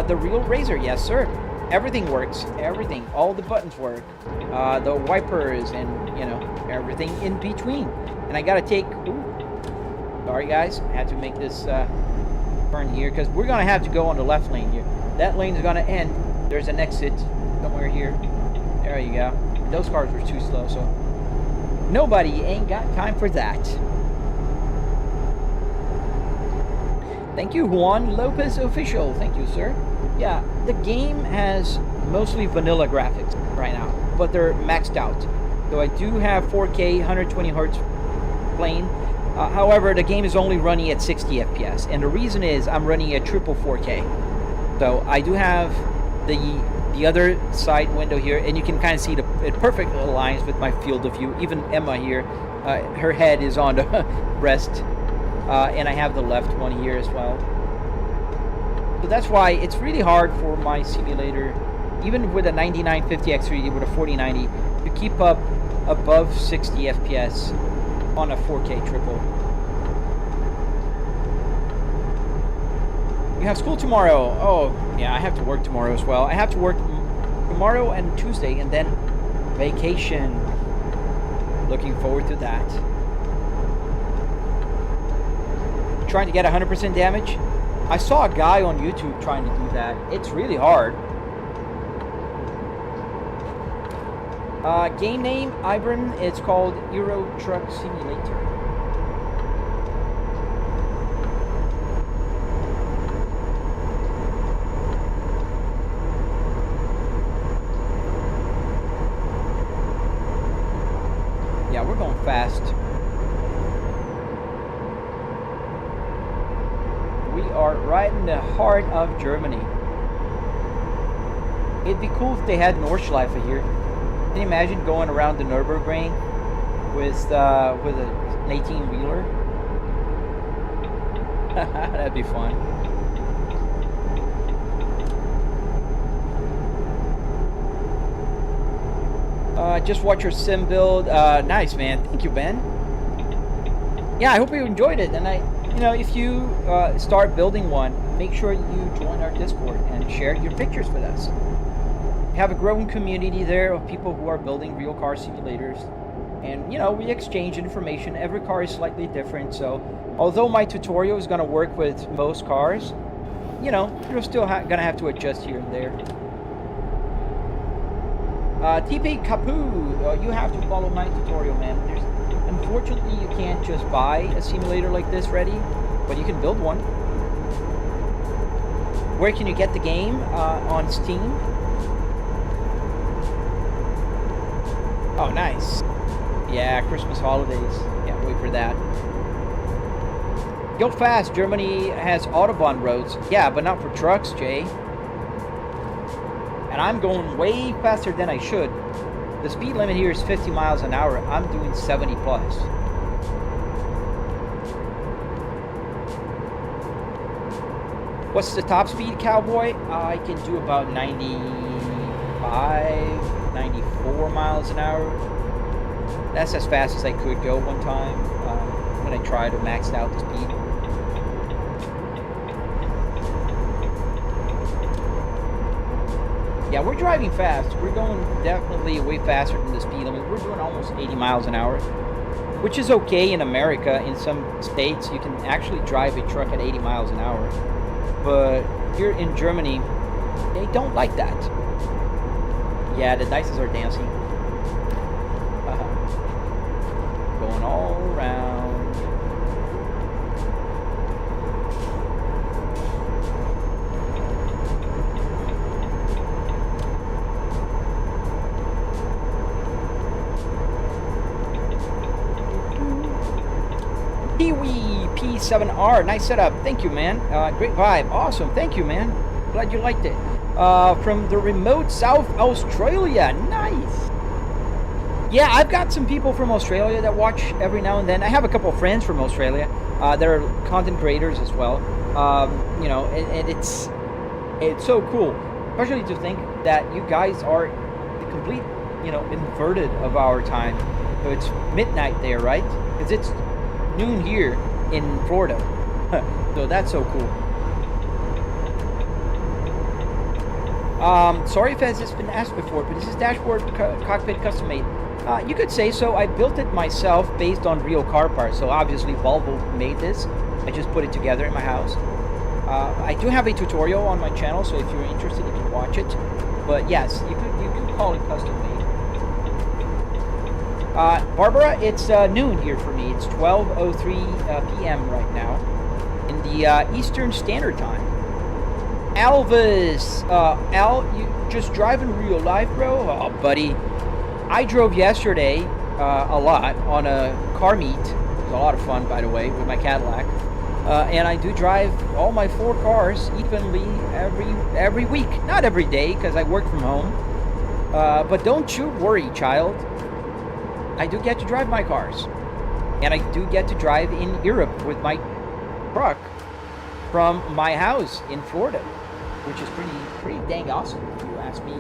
The real Razer, yes sir. Everything works. Everything. All the buttons work. The wipers and, everything in between. And I gotta take... Ooh, sorry guys, I had to make this turn here because we're gonna have to go on the left lane here. That lane is gonna end. There's an exit somewhere here. There you go. Those cars were too slow, so nobody ain't got time for that. Thank you, Juan Lopez Official. Thank you, sir. Yeah, the game has mostly vanilla graphics right now, but they're maxed out. So I do have 4K, 120 hertz playing. However, the game is only running at 60 FPS, and the reason is I'm running at triple 4K. So I do have the other side window here, and you can kind of see it perfectly aligns with my field of view. Even Emma here, her head is on the breast, and I have the left one here as well. So that's why it's really hard for my simulator, even with a 9950 X3D with a 4090, to keep up above 60 FPS on a 4K triple. You have school tomorrow. Oh, yeah, I have to work tomorrow as well. I have to work tomorrow and Tuesday, and then vacation. Looking forward to that. Trying to get 100% damage. I saw a guy on YouTube trying to do that. It's really hard. Game name, Ibram. It's called Euro Truck Simulator. Yeah, we're going fast. We are right in the heart of Germany. It'd be cool if they had Nordschleife here. Can you imagine going around the Nürburgring with an 18-wheeler? That'd be fun. Just watch your sim build. Nice, man. Thank you, Ben. yeah, I hope you enjoyed it. And if you start building one, make sure you join our Discord and share your pictures with us. We have a growing community there of people who are building real car simulators. And, we exchange information. Every car is slightly different. So, although my tutorial is going to work with most cars, you're still going to have to adjust here and there. TP Kapu, you have to follow my tutorial, man. Unfortunately, you can't just buy a simulator like this ready, but you can build one. Where can you get the game? On Steam. Oh, nice. Yeah, Christmas holidays. Can't wait for that. Go fast. Germany has Autobahn roads. Yeah, but not for trucks, Jay. And I'm going way faster than I should. The speed limit here is 50 miles an hour. I'm doing 70 plus. What's the top speed, Cowboy? I can do about 95, 94 miles an hour. That's as fast as I could go one time when I tried to max out the speed. Yeah, we're driving fast. We're going definitely way faster than the speed limit. We're doing almost 80 miles an hour, which is okay in America. In some states, you can actually drive a truck at 80 miles an hour. But here in Germany, they don't like that. Yeah, the dices are dancing. Going all around. Kiwi P7R, nice setup. Thank you, man. Great vibe. Awesome. Thank you, man. Glad you liked it. From the remote South Australia. Nice. Yeah, I've got some people from Australia that watch every now and then. I have a couple of friends from Australia. They're content creators as well. And it's so cool, especially to think that you guys are the complete, inverted of our time. So it's midnight there, right? Because it's noon here in Florida. So that's so cool. Sorry if this has been asked before, but this is dashboard cockpit custom made. You could say so. I built it myself based on real car parts. So obviously Volvo made this. I just put it together in my house. I do have a tutorial on my channel, so if you're interested, you can watch it. But yes, you could call it custom made. Barbara, it's noon here for me. It's 12:03 p.m. right now in the Eastern Standard Time. Alvis, Al, you just drive in real life, bro? Oh, buddy. I drove yesterday a lot on a car meet. It was a lot of fun, by the way, with my Cadillac. And I do drive all my 4 cars evenly every week. Not every day, because I work from home. But don't you worry, child. I do get to drive my cars. And I do get to drive in Europe with my truck from my house in Florida, which is pretty dang awesome, if you ask me.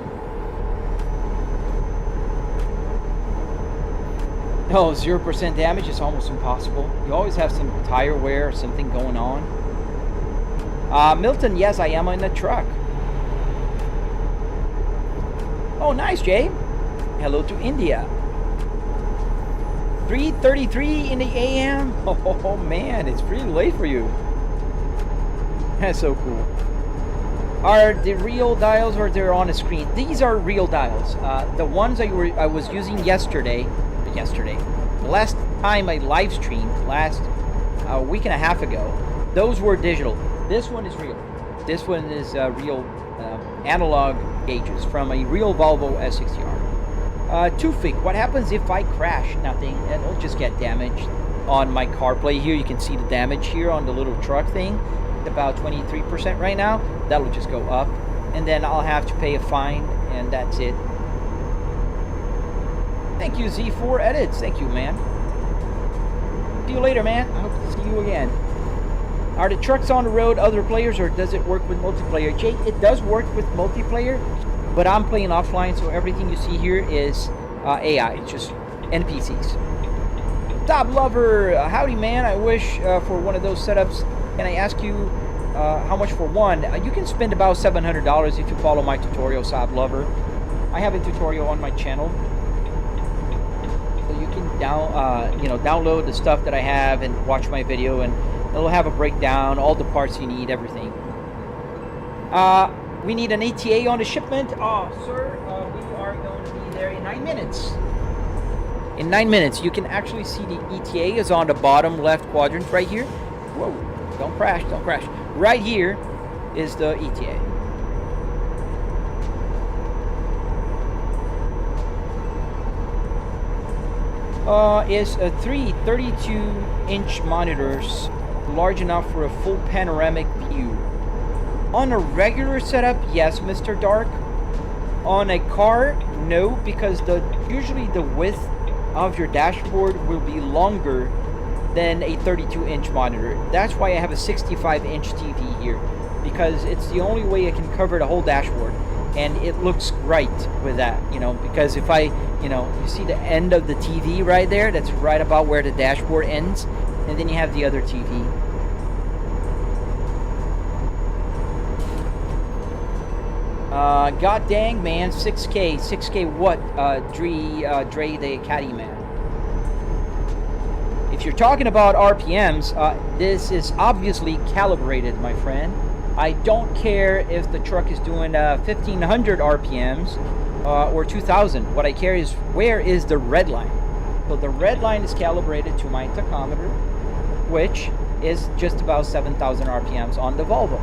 No, 0% damage is almost impossible. You always have some tire wear or something going on. Milton, yes, I am in the truck. Oh, nice, Jay. Hello to India. 3:33 in the AM. Oh man, it's pretty late for you. That's so cool. Are the real dials or they're on a screen? These are real dials. The ones I was using yesterday, the last time I live streamed, last week and a half ago, those were digital. This one is real. This one is real analog gauges from a real Volvo S60R. Tufik, what happens if I crash? Nothing. It'll just get damaged on my CarPlay here. You can see the damage here on the little truck thing. It's about 23% right now. That'll just go up. And then I'll have to pay a fine, and that's it. Thank you, Z4 Edits. Thank you, man. See you later, man. I hope to see you again. Are the trucks on the road other players, or does it work with multiplayer? Jake, it does work with multiplayer, but I'm playing offline, so everything you see here is AI. It's just NPCs. Top Lover, howdy man, I wish for one of those setups. Can I ask you how much for one? You can spend about $700 if you follow my tutorial, Top Lover. I have a tutorial on my channel, so you can download the stuff that I have and watch my video, and it'll have a breakdown, all the parts you need, everything. We need an ETA on the shipment. Oh, sir, we are going to be there in 9 minutes. In 9 minutes, you can actually see the ETA is on the bottom left quadrant right here. Whoa, don't crash, don't crash. Right here is the ETA. Is a 32-inch monitors large enough for a full panoramic view? On a regular setup, yes, Mr. Dark. On a car, no, because usually the width of your dashboard will be longer than a 32-inch monitor. That's why I have a 65-inch TV here, because it's the only way I can cover the whole dashboard, and it looks right with that, because if I, you see the end of the TV right there, that's right about where the dashboard ends, and then you have the other TV. God dang, man, 6K what, Dre the Caddy man? If you're talking about RPMs, this is obviously calibrated, my friend. I don't care if the truck is doing 1500 RPMs or 2000. What I care is where is the red line. So the red line is calibrated to my tachometer, which is just about 7000 RPMs on the Volvo.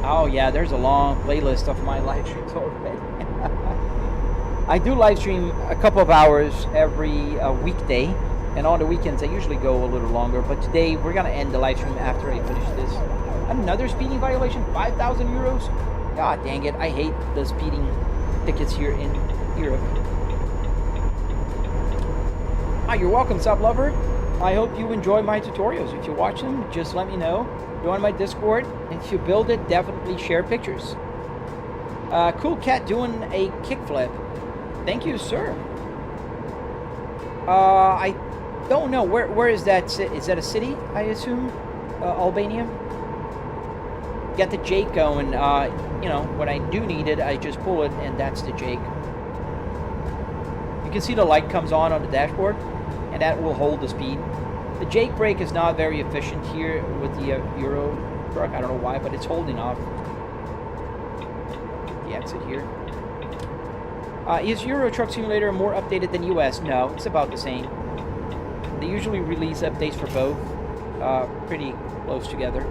Oh yeah, there's a long playlist of my live streams already. I do live stream a couple of hours every weekday, and on the weekends I usually go a little longer, but today we're gonna end the live stream after I finish this. Another speeding violation, 5,000 euros? God dang it, I hate the speeding tickets here in Europe. Hi, you're welcome, Sub Lover. I hope you enjoy my tutorials. If you watch them, just let me know. Join my Discord, and if you build it, definitely share pictures. Cool Cat doing a kickflip. Thank you, sir. I don't know, where is that? Is that a city, I assume? Albania? Got the Jake going. When I do need it, I just pull it, and that's the Jake. You can see the light comes on the dashboard, and that will hold the speed. The Jake brake is not very efficient here with the Euro truck. I don't know why, but it's holding off. The exit here. Is Euro Truck Simulator more updated than US? No, it's about the same. They usually release updates for both. Pretty close together.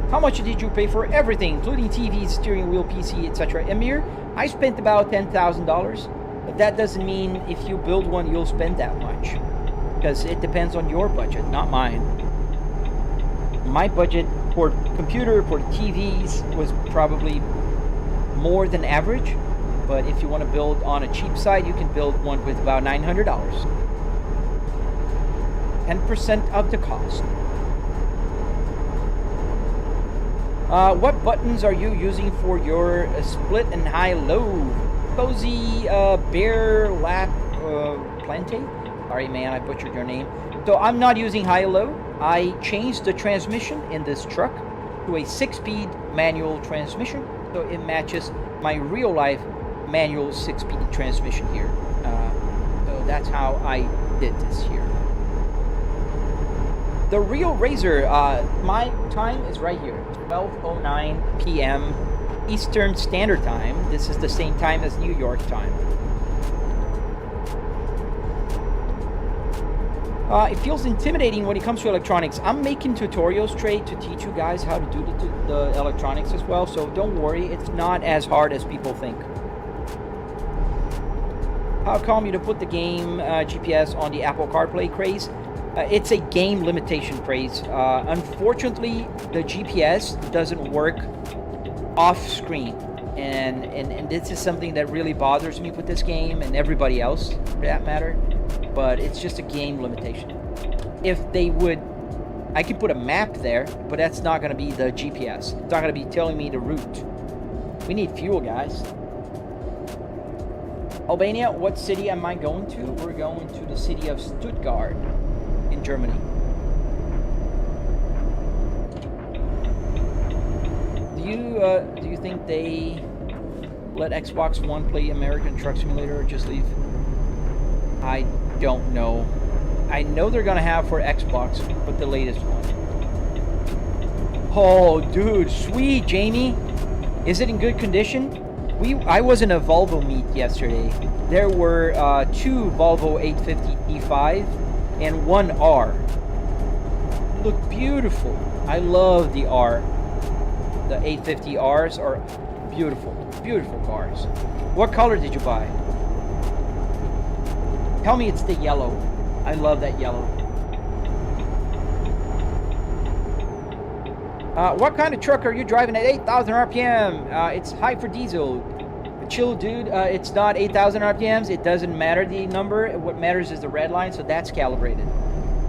How much did you pay for everything, including TV, steering wheel, PC, etc.? Emir, I spent about $10,000. But that doesn't mean if you build one, you'll spend that much. Because it depends on your budget, not mine. My budget for computer, for TVs, was probably more than average. But if you want to build on a cheap side, you can build one with about $900. 10% of the cost. What buttons are you using for your split and high-low? Cozy Bear Lap Plante? Sorry man, I butchered your name. So I'm not using high-low. I changed the transmission in this truck to a 6-speed manual transmission, so it matches my real-life manual 6-speed transmission here. So that's how I did this here. The Real Razor, my time is right here, 12:09 p.m. Eastern Standard Time. This is the same time as New York time. It feels intimidating when it comes to electronics. I'm making tutorials, Trey, to teach you guys how to do the electronics as well, so don't worry, it's not as hard as people think. How come you to put the game GPS on the Apple CarPlay craze? It's a game limitation craze. Unfortunately, the GPS doesn't work off screen, and this is something that really bothers me with this game and everybody else for that matter, but it's just a game limitation. If they would, I could put a map there, but that's not going to be the GPS. It's not going to be telling me the route. We need fuel, guys. Albania, what city am I going to? We're going to the city of Stuttgart in Germany. Do you think they let Xbox One play American Truck Simulator or just leave? I don't know. I know they're gonna have for Xbox, but the latest one. Oh, dude, sweet, Jamie. Is it in good condition? I was in a Volvo meet yesterday. There were 2 Volvo 850 E5 and 1 R. Look beautiful. I love the R. The 850Rs are beautiful, beautiful cars. What color did you buy? Tell me it's the yellow. I love that yellow. What kind of truck are you driving at 8,000 RPM? It's high for diesel. Chill, dude. It's not 8,000 RPMs. It doesn't matter the number. What matters is the red line, so that's calibrated.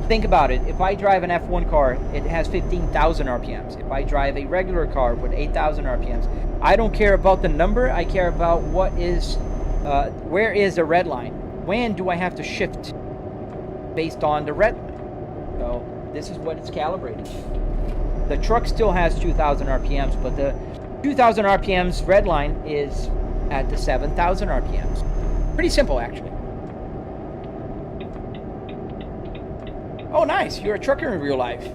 Think about it. If I drive an F1 car, it has 15,000 RPMs. If I drive a regular car with 8,000 RPMs, I don't care about the number. I care about what is, where is the red line? When do I have to shift based on the red line? So this is what it's calibrated to. The truck still has 2,000 RPMs, but the 2,000 RPMs red line is at the 7,000 RPMs. Pretty simple, actually. Oh, nice. You're a trucker in real life.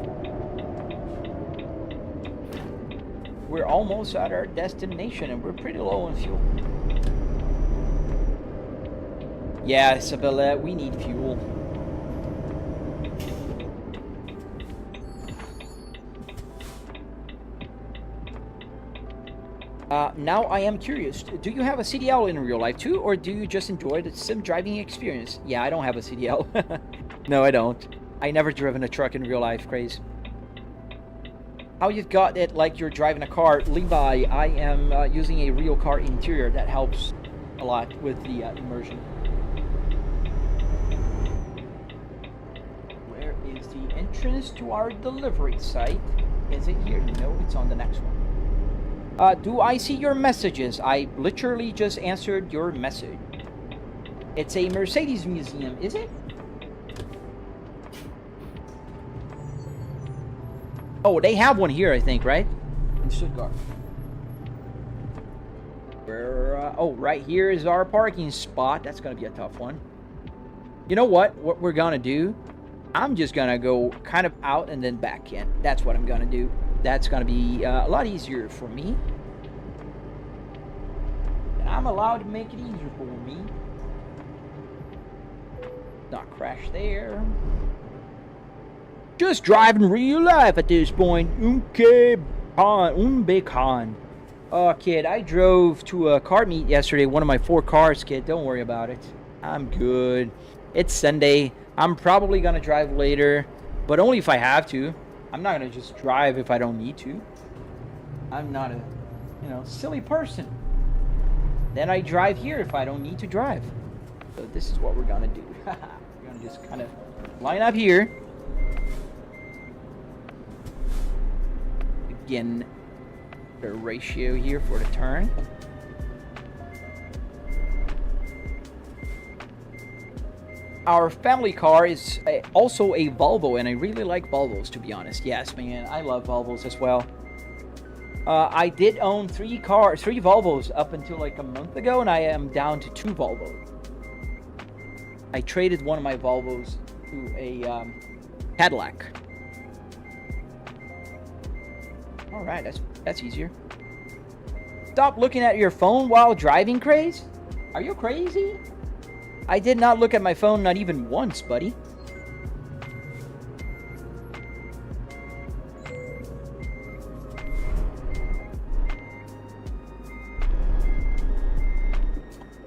We're almost at our destination, and we're pretty low on fuel. Yeah, Isabella, we need fuel. Now I am curious, do you have a CDL in real life too, or do you just enjoy the sim driving experience? Yeah, I don't have a CDL. No, I don't. I never driven a truck in real life, Craze. How you've got it like you're driving a car? Levi, I am using a real car interior. That helps a lot with the immersion. Where is the entrance to our delivery site? Is it here? No, it's on the next one. Do I see your messages? I literally just answered your message. It's a Mercedes museum, is it? Oh, they have one here, I think, right? In Stuttgart. Oh, right here is our parking spot. That's going to be a tough one. You know what? What we're going to do? I'm just going to go kind of out and then back in. That's what I'm going to do. That's going to be a lot easier for me. And I'm allowed to make it easier for me. Not crash there. Just driving real life at this point. Unbekannt. Oh, kid, I drove to a car meet yesterday. One of my 4 cars, kid. Don't worry about it. I'm good. It's Sunday. I'm probably going to drive later, but only if I have to. I'm not going to just drive if I don't need to. I'm not a, silly person. Then I drive here if I don't need to drive. So this is what we're going to do. We're going to just kind of line up here. Again, the ratio here for the turn. Our family car is also a Volvo, and I really like Volvos, to be honest. Yes, man, I love Volvos as well. I did own 3 Volvos up until like a month ago, and I am down to 2 Volvos. I traded one of my Volvos to a Cadillac. All right, that's easier. Stop looking at your phone while driving, Craze. Are you crazy? I did not look at my phone, not even once, buddy.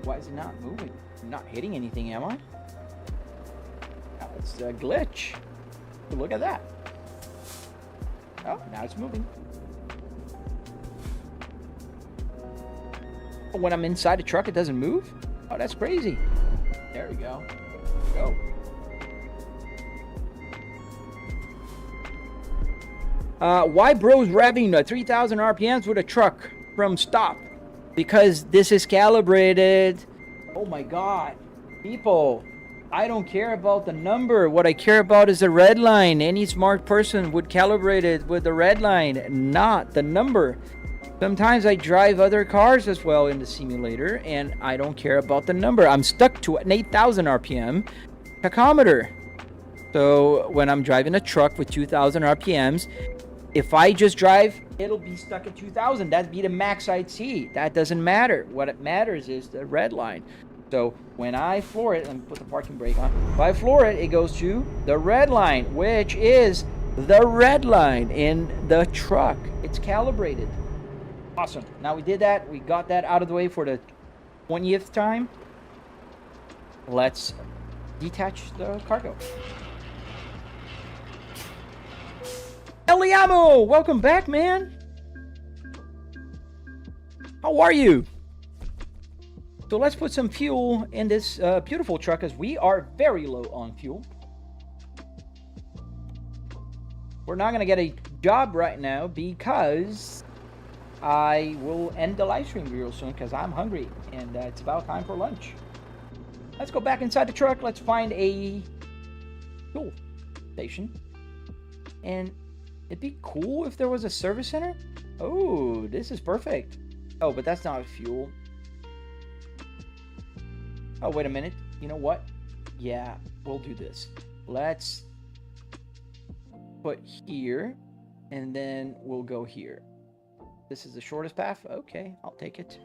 Why is it not moving? I'm not hitting anything, am I? Oh, it's a glitch. Look at that. Oh, now it's moving. When I'm inside a truck, it doesn't move? Oh, that's crazy. There we go. Go. Why bro's revving 3,000 RPMs with a truck from stop? because this is calibrated. Oh my God, people, I don't care about the number. What I care about is the red line. Any smart person would calibrate it with the red line, not the number. Sometimes I drive other cars as well in the simulator, and I don't care about the number. I'm stuck to an 8,000 RPM tachometer. So when I'm driving a truck with 2,000 RPMs, if I just drive, it'll be stuck at 2,000. That'd be the max I'd see. That doesn't matter. What it matters is the red line. So when I floor it, let me put the parking brake on. If I floor it, it goes to the red line, which is the red line in the truck. It's calibrated. Awesome. Now we did that. We got that out of the way for the 20th time. Let's detach the cargo. Eliamo, welcome back, man. How are you? So let's put some fuel in this beautiful truck, as we are very low on fuel. We're not going to get a job right now because I will end the live stream real soon because I'm hungry and it's about time for lunch. Let's go back inside the truck. Let's find a fuel station. And it'd be cool if there was a service center. Oh, this is perfect. Oh, but that's not fuel. Oh, wait a minute. You know what? Yeah, we'll do this. Let's put here, and then we'll go here. This is the shortest path? Okay, I'll take it.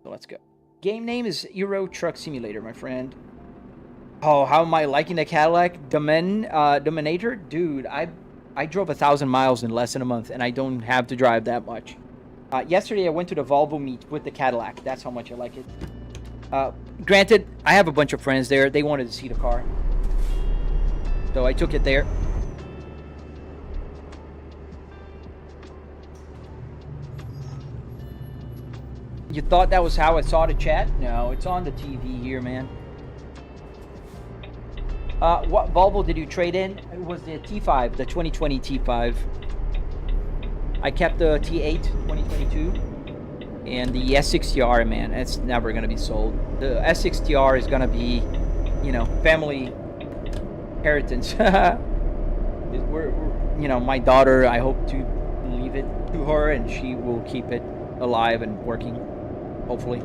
So let's go. Game name is Euro Truck Simulator, my friend. Oh, how am I liking the Cadillac Dominator? Dude, I drove 1,000 miles in less than a month, and I don't have to drive that much. Yesterday, I went to the Volvo meet with the Cadillac. That's how much I like it. Granted, I have a bunch of friends there. They wanted to see the car. So I took it there. You thought that was how I saw the chat? No, it's on the TV here, man. What Volvo did you trade in? It was the T5, the 2020 T5. I kept the T8 2022 and the S60R, man. It's never gonna be sold. The S60R is gonna be, you know, family inheritance. we're, you know, my daughter, I hope to leave it to her and she will keep it alive and working, hopefully.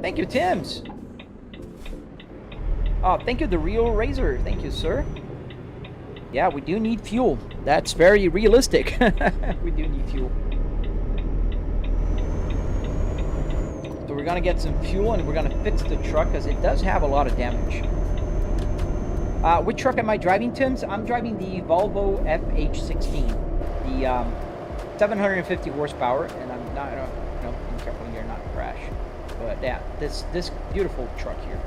Thank you, Tim's. Oh, thank you, The Real Razor. Thank you, sir. Yeah, we do need fuel. That's very realistic. We do need fuel. So we're gonna get some fuel and we're gonna fix the truck because it does have a lot of damage. Which truck am I driving, Tim's? I'm driving the Volvo FH16, the 750 horsepower, and I'm not. No, be careful here, not crash. But yeah, this beautiful truck here.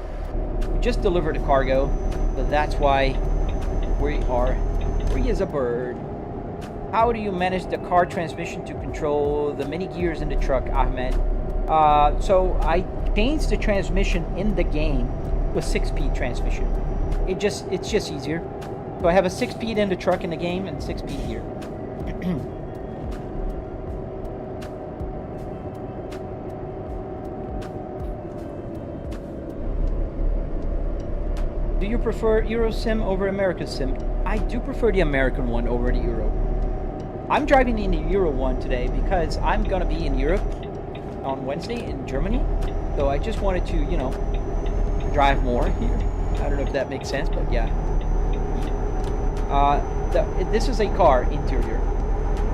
We just delivered a cargo, so that's why we are free as a bird. How do you manage the car transmission to control the many gears in the truck, Ahmed? So I changed the transmission in the game to a 6-speed transmission. It's just easier. So I have a 6-speed in the truck in the game and 6-speed here. Do you prefer Euro Sim over American Sim? I do prefer the American one over the Euro. I'm driving in the Euro one today because I'm going to be in Europe on Wednesday in Germany. So I just wanted to, you know, drive more here. I don't know if that makes sense, but yeah. This is a car interior,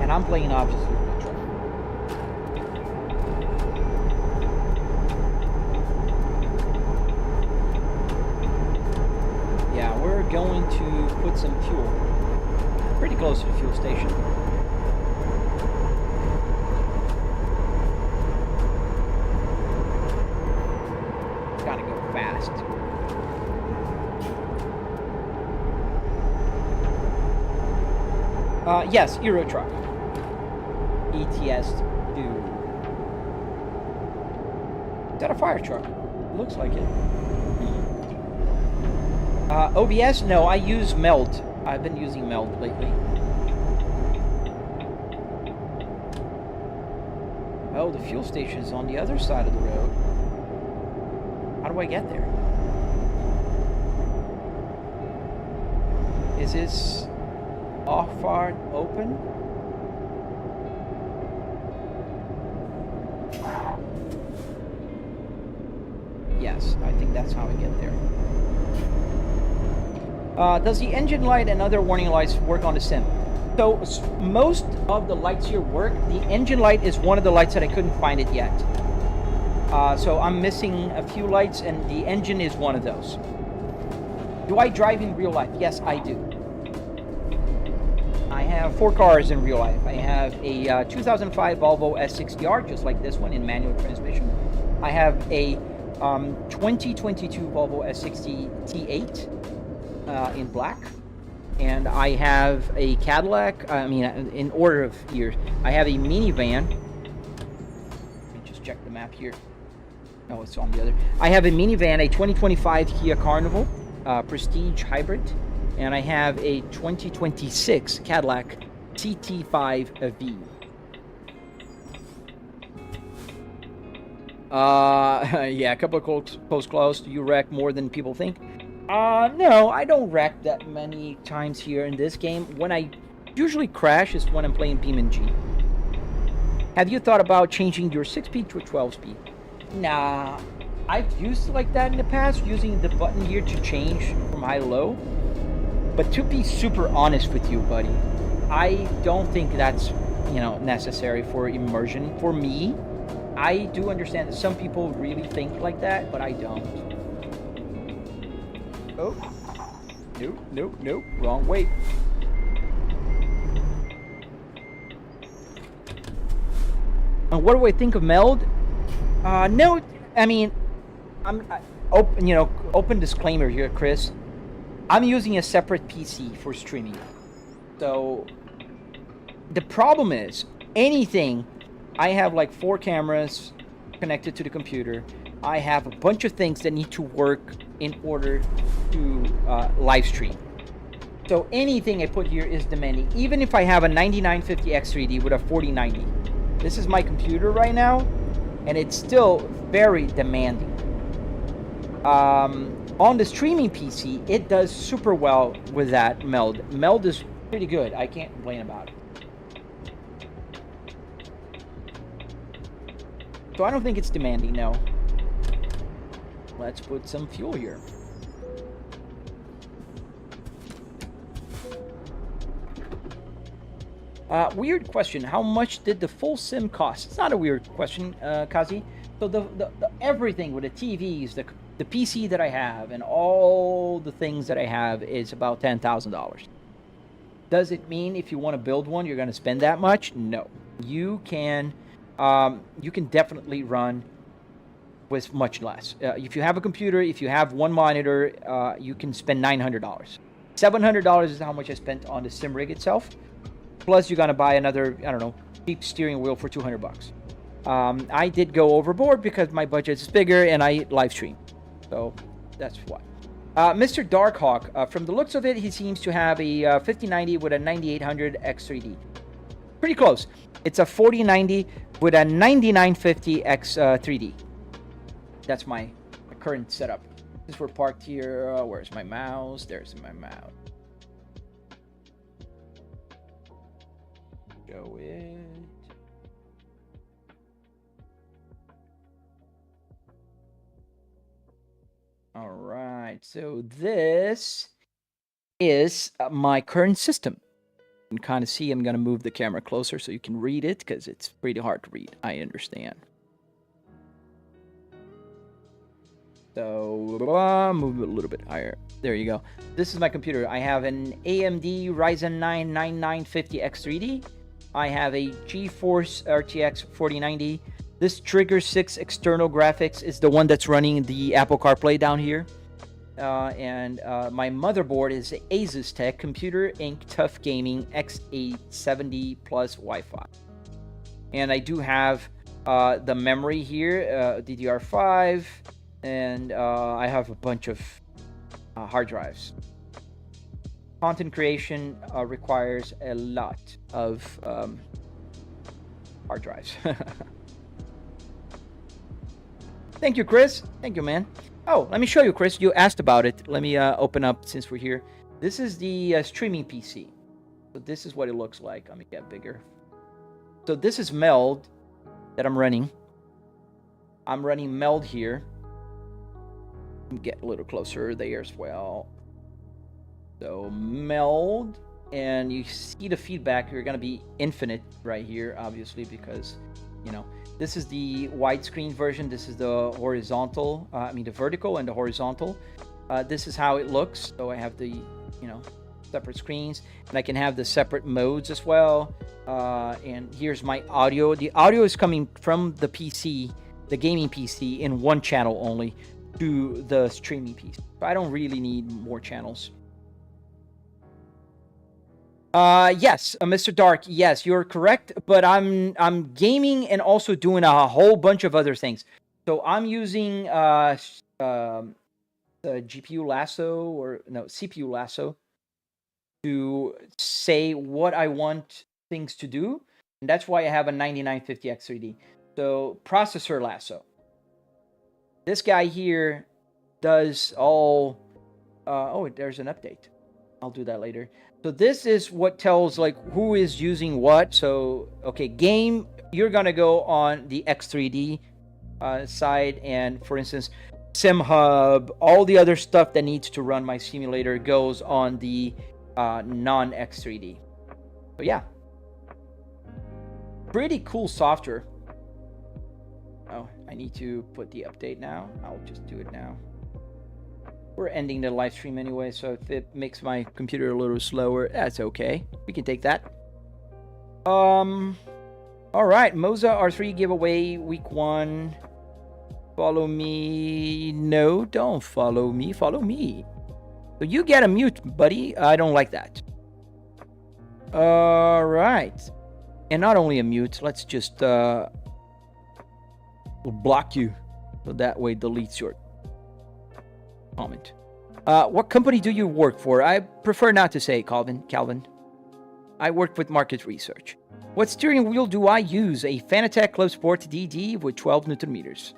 and I'm playing obviously with the truck. Yeah, we're going to put some fuel pretty close to the fuel station. Gotta go fast. Yes, Euro truck. ETS 2. Is that a fire truck? Looks like it. OBS? No, I use Meld. I've been using Meld lately. Oh, the fuel station is on the other side of the road. How do I get there? Is this off-part open? Yes, I think that's how I get there. Does the engine light and other warning lights work on the sim? So most of the lights here work. The engine light is one of the lights that I couldn't find it yet. So I'm missing a few lights, and the engine is one of those. Do I drive in real life? Yes, I do. I have 4 cars in real life. I have a 2005 Volvo S60R, just like this one, in manual transmission. I have a 2022 Volvo S60 T8 in black. And I have a Cadillac, in order of years. I have a minivan. Let me just check the map here. No, it's on the other. I have a minivan, a 2025 Kia Carnival, Prestige Hybrid. And I have a 2026 Cadillac CT5V. Yeah, a couple of post close. Do you wreck more than people think? No, I don't wreck that many times here in this game. When I usually crash is when I'm playing BeamNG. Have you thought about changing your 6-speed to a 12-speed? Nah, I've used it like that in the past, using the button here to change from high to low. But to be super honest with you, buddy, I don't think that's, necessary for immersion. For me, I do understand that some people really think like that, but I don't. Oh, nope, wrong way. What do I think of Meld? No, I mean, open disclaimer here, Chris. I'm using a separate PC for streaming. So, the problem is, I have like 4 cameras connected to the computer. I have a bunch of things that need to work in order to live stream. So anything I put here is demanding. Even if I have a 9950 X3D with a 4090. This is my computer right now, and it's still very demanding. On the streaming PC, it does super well with that Meld. Meld is pretty good. I can't complain about it. So I don't think it's demanding, no. Let's put some fuel here. Weird question. How much did the full sim cost? It's not a weird question, Kazi. So the everything with the TVs, the PC that I have, and all the things that I have is about $10,000. Does it mean if you want to build one, you're going to spend that much? No. You can definitely run with much less. If you have a computer, if you have one monitor, you can spend $900. $700 is how much I spent on the sim rig itself. Plus, you're gonna buy another, I don't know, cheap steering wheel for $200. I did go overboard because my budget is bigger and I live stream. So that's why. Mr. Darkhawk, from the looks of it, he seems to have a 5090 with a 9800 X3D. Pretty close. It's a 4090 with a 9950 X3D. That's my current setup. Since we're parked here, where's my mouse? There's my mouse. Show it. All right, so this is my current system. You can kind of see, I'm going to move the camera closer so you can read it, because it's pretty hard to read. I understand. So, move it a little bit higher. There you go. This is my computer. I have an AMD Ryzen 9 9950 X3D. I have a GeForce RTX 4090. This Trigger 6 external graphics is the one that's running the Apple CarPlay down here. And my motherboard is an Asus Tech Computer Inc. Tough Gaming X870 plus Wi-Fi. And I do have the memory here, DDR5, and I have a bunch of hard drives. Content creation requires a lot of hard drives. Thank you, Chris. Thank you, man. Oh, let me show you, Chris. You asked about it. Let me open up since we're here. This is the streaming PC. So this is what it looks like. Let me get bigger. So this is Meld that I'm running. I'm running Meld here. Get a little closer there as well. So Meld, and you see the feedback. You're gonna be infinite right here, obviously, because you know this is the widescreen version. This is the horizontal. The vertical and the horizontal. This is how it looks. So I have the separate screens, and I can have the separate modes as well. And here's my audio. The audio is coming from the PC, the gaming PC, in one channel only to the streaming PC. So I don't really need more channels. Yes, Mr. Dark, yes, you're correct, but I'm gaming and also doing a whole bunch of other things. So I'm using the GPU lasso, or no, CPU lasso, to say what I want things to do, and that's why I have a 9950X3D. So processor lasso. This guy here does all. Oh, there's an update. I'll do that later. So this is what tells like who is using what. So okay, game, you're gonna go on the X3D side, and for instance, SimHub, all the other stuff that needs to run my simulator goes on the non-X3D. So yeah, pretty cool software. Oh, I need to put the update now. I'll just do it now. We're ending the live stream anyway, so if it makes my computer a little slower, that's okay. We can take that. All right, Moza R3 giveaway week 1. Follow me. No, don't follow me. Follow me. So you get a mute, buddy. I don't like that. All right. And not only a mute, let's just block you. So that way deletes your comment. What company do you work for? I prefer not to say, Calvin. I work with market research. What steering wheel do I use? A Fanatec Clubsport DD with 12 Newton meters.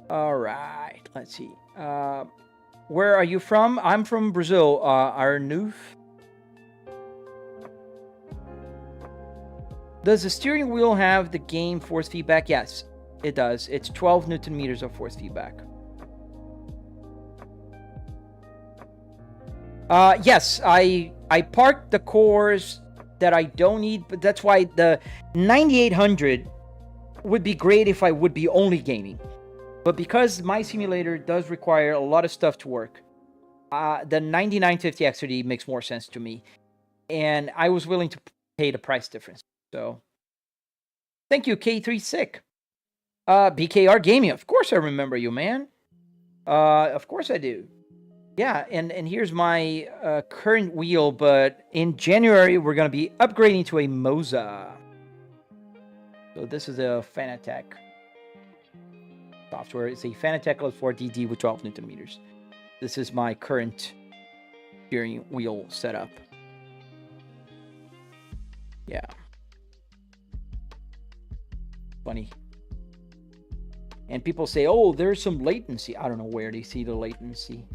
All right, let's see. Where are you from? I'm from Brazil. Arnuf. Does the steering wheel have the game force feedback? Yes, it does. It's 12 Newton meters of force feedback. Yes, I parked the cores that I don't need, but that's why the 9800 would be great if I would be only gaming. But because my simulator does require a lot of stuff to work, the 9950 X3D makes more sense to me. And I was willing to pay the price difference. So, thank you, K3Sick. BKR Gaming. Of course I remember you, man. Of course I do. Yeah, and here's my current wheel, but in January, we're going to be upgrading to a Moza. So this is a Fanatec software. It's a Fanatec Clubsport DD with 12 Newton meters. This is my current steering wheel setup. Yeah. Funny. And people say, oh, there's some latency. I don't know where they see the latency.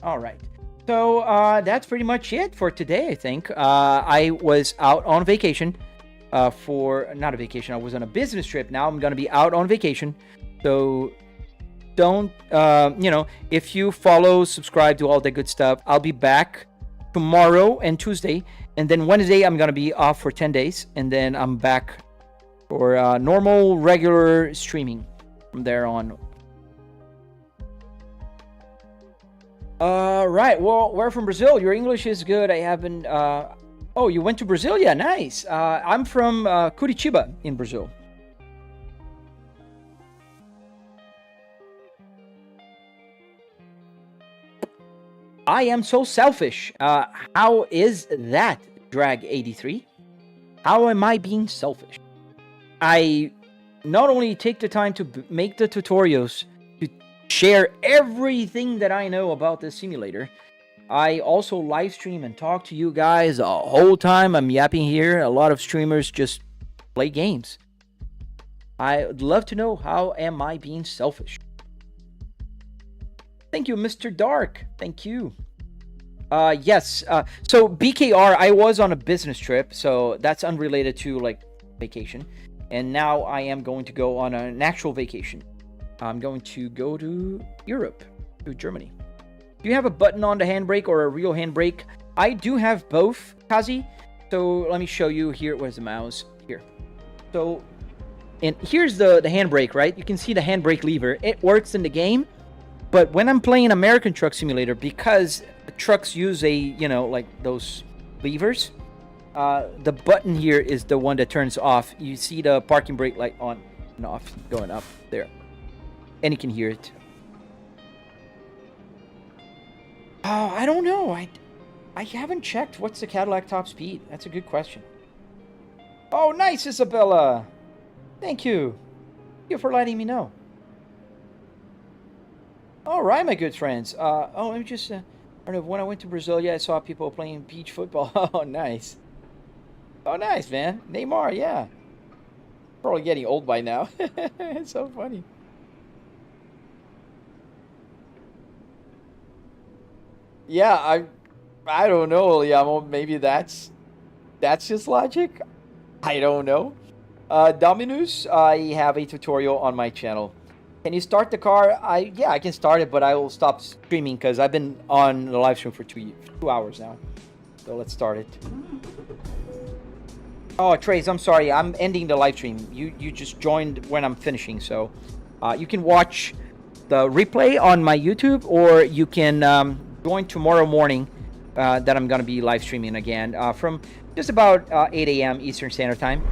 All right. So that's pretty much it for today, I think. I was out on vacation not a vacation. I was on a business trip. Now I'm going to be out on vacation. So don't, if you follow, subscribe, do all that good stuff. I'll be back tomorrow and Tuesday. And then Wednesday, I'm going to be off for 10 days. And then I'm back for normal, regular streaming from there on. Right. Well, we're from Brazil. Your English is good. I haven't... Oh, you went to Brazil? Yeah, nice. I'm from Curitiba in Brazil. I am so selfish. How is that, Drag83? How am I being selfish? I not only take the time to make the tutorials, to share everything that I know about this simulator, I also live stream and talk to you guys the whole time I'm yapping here. A lot of streamers just play games. I would love to know, how am I being selfish? Thank you, Mr. Dark. Thank you. Yes. So BKR, I was on a business trip, so that's unrelated to like vacation. And now I am going to go on an actual vacation. I'm going to go to Europe, to Germany. Do you have a button on the handbrake or a real handbrake? I do have both, Kazi. So let me show you here. Where's the mouse? Here. So, and here's the handbrake, right? You can see the handbrake lever. It works in the game. But when I'm playing American Truck Simulator, because trucks use a, you know, like those levers, the button here is the one that turns off. You see the parking brake light on and off, going up there. And you can hear it. Oh, I don't know. I haven't checked what's the Cadillac top speed. That's a good question. Oh, nice, Isabella. Thank you. Thank you for letting me know. All right, my good friends. Let me just... I don't know, when I went to Brazil, yeah, I saw people playing beach football. Oh, nice. Oh, nice, man. Neymar, yeah. Probably getting old by now. It's so funny. Yeah, I don't know, Liamo. Maybe that's just logic. I don't know. Dominus, I have a tutorial on my channel. Can you start the car? Yeah, I can start it, but I will stop streaming because I've been on the live stream for 2 hours now. So let's start it. Oh, Trace, I'm sorry. I'm ending the live stream. You just joined when I'm finishing, so you can watch the replay on my YouTube, or you can join tomorrow morning that I'm going to be live streaming again from just about 8 a.m. Eastern Standard Time.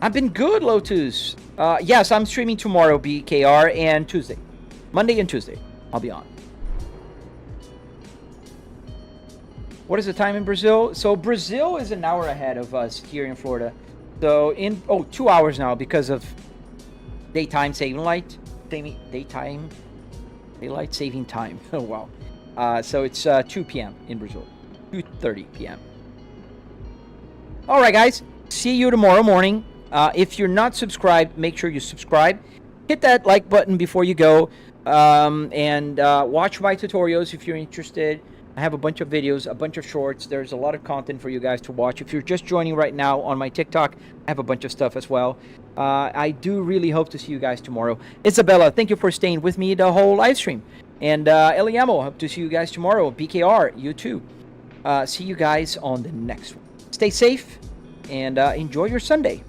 I've been good, Lotus. Yes, I'm streaming tomorrow, BKR, and Tuesday. Monday and Tuesday, I'll be on. What is the time in Brazil? So Brazil is an hour ahead of us here in Florida. So 2 hours now because of daylight saving time. Oh, wow. So it's 2 p.m. in Brazil, 2:30 p.m. All right, guys. See you tomorrow morning. If you're not subscribed, make sure you subscribe. Hit that like button before you go. And watch my tutorials if you're interested. I have a bunch of videos, a bunch of shorts. There's a lot of content for you guys to watch. If you're just joining right now on my TikTok, I have a bunch of stuff as well. I do really hope to see you guys tomorrow. Isabella, thank you for staying with me the whole live stream. And Eliamo, hope to see you guys tomorrow. BKR, you too. See you guys on the next one. Stay safe and enjoy your Sunday.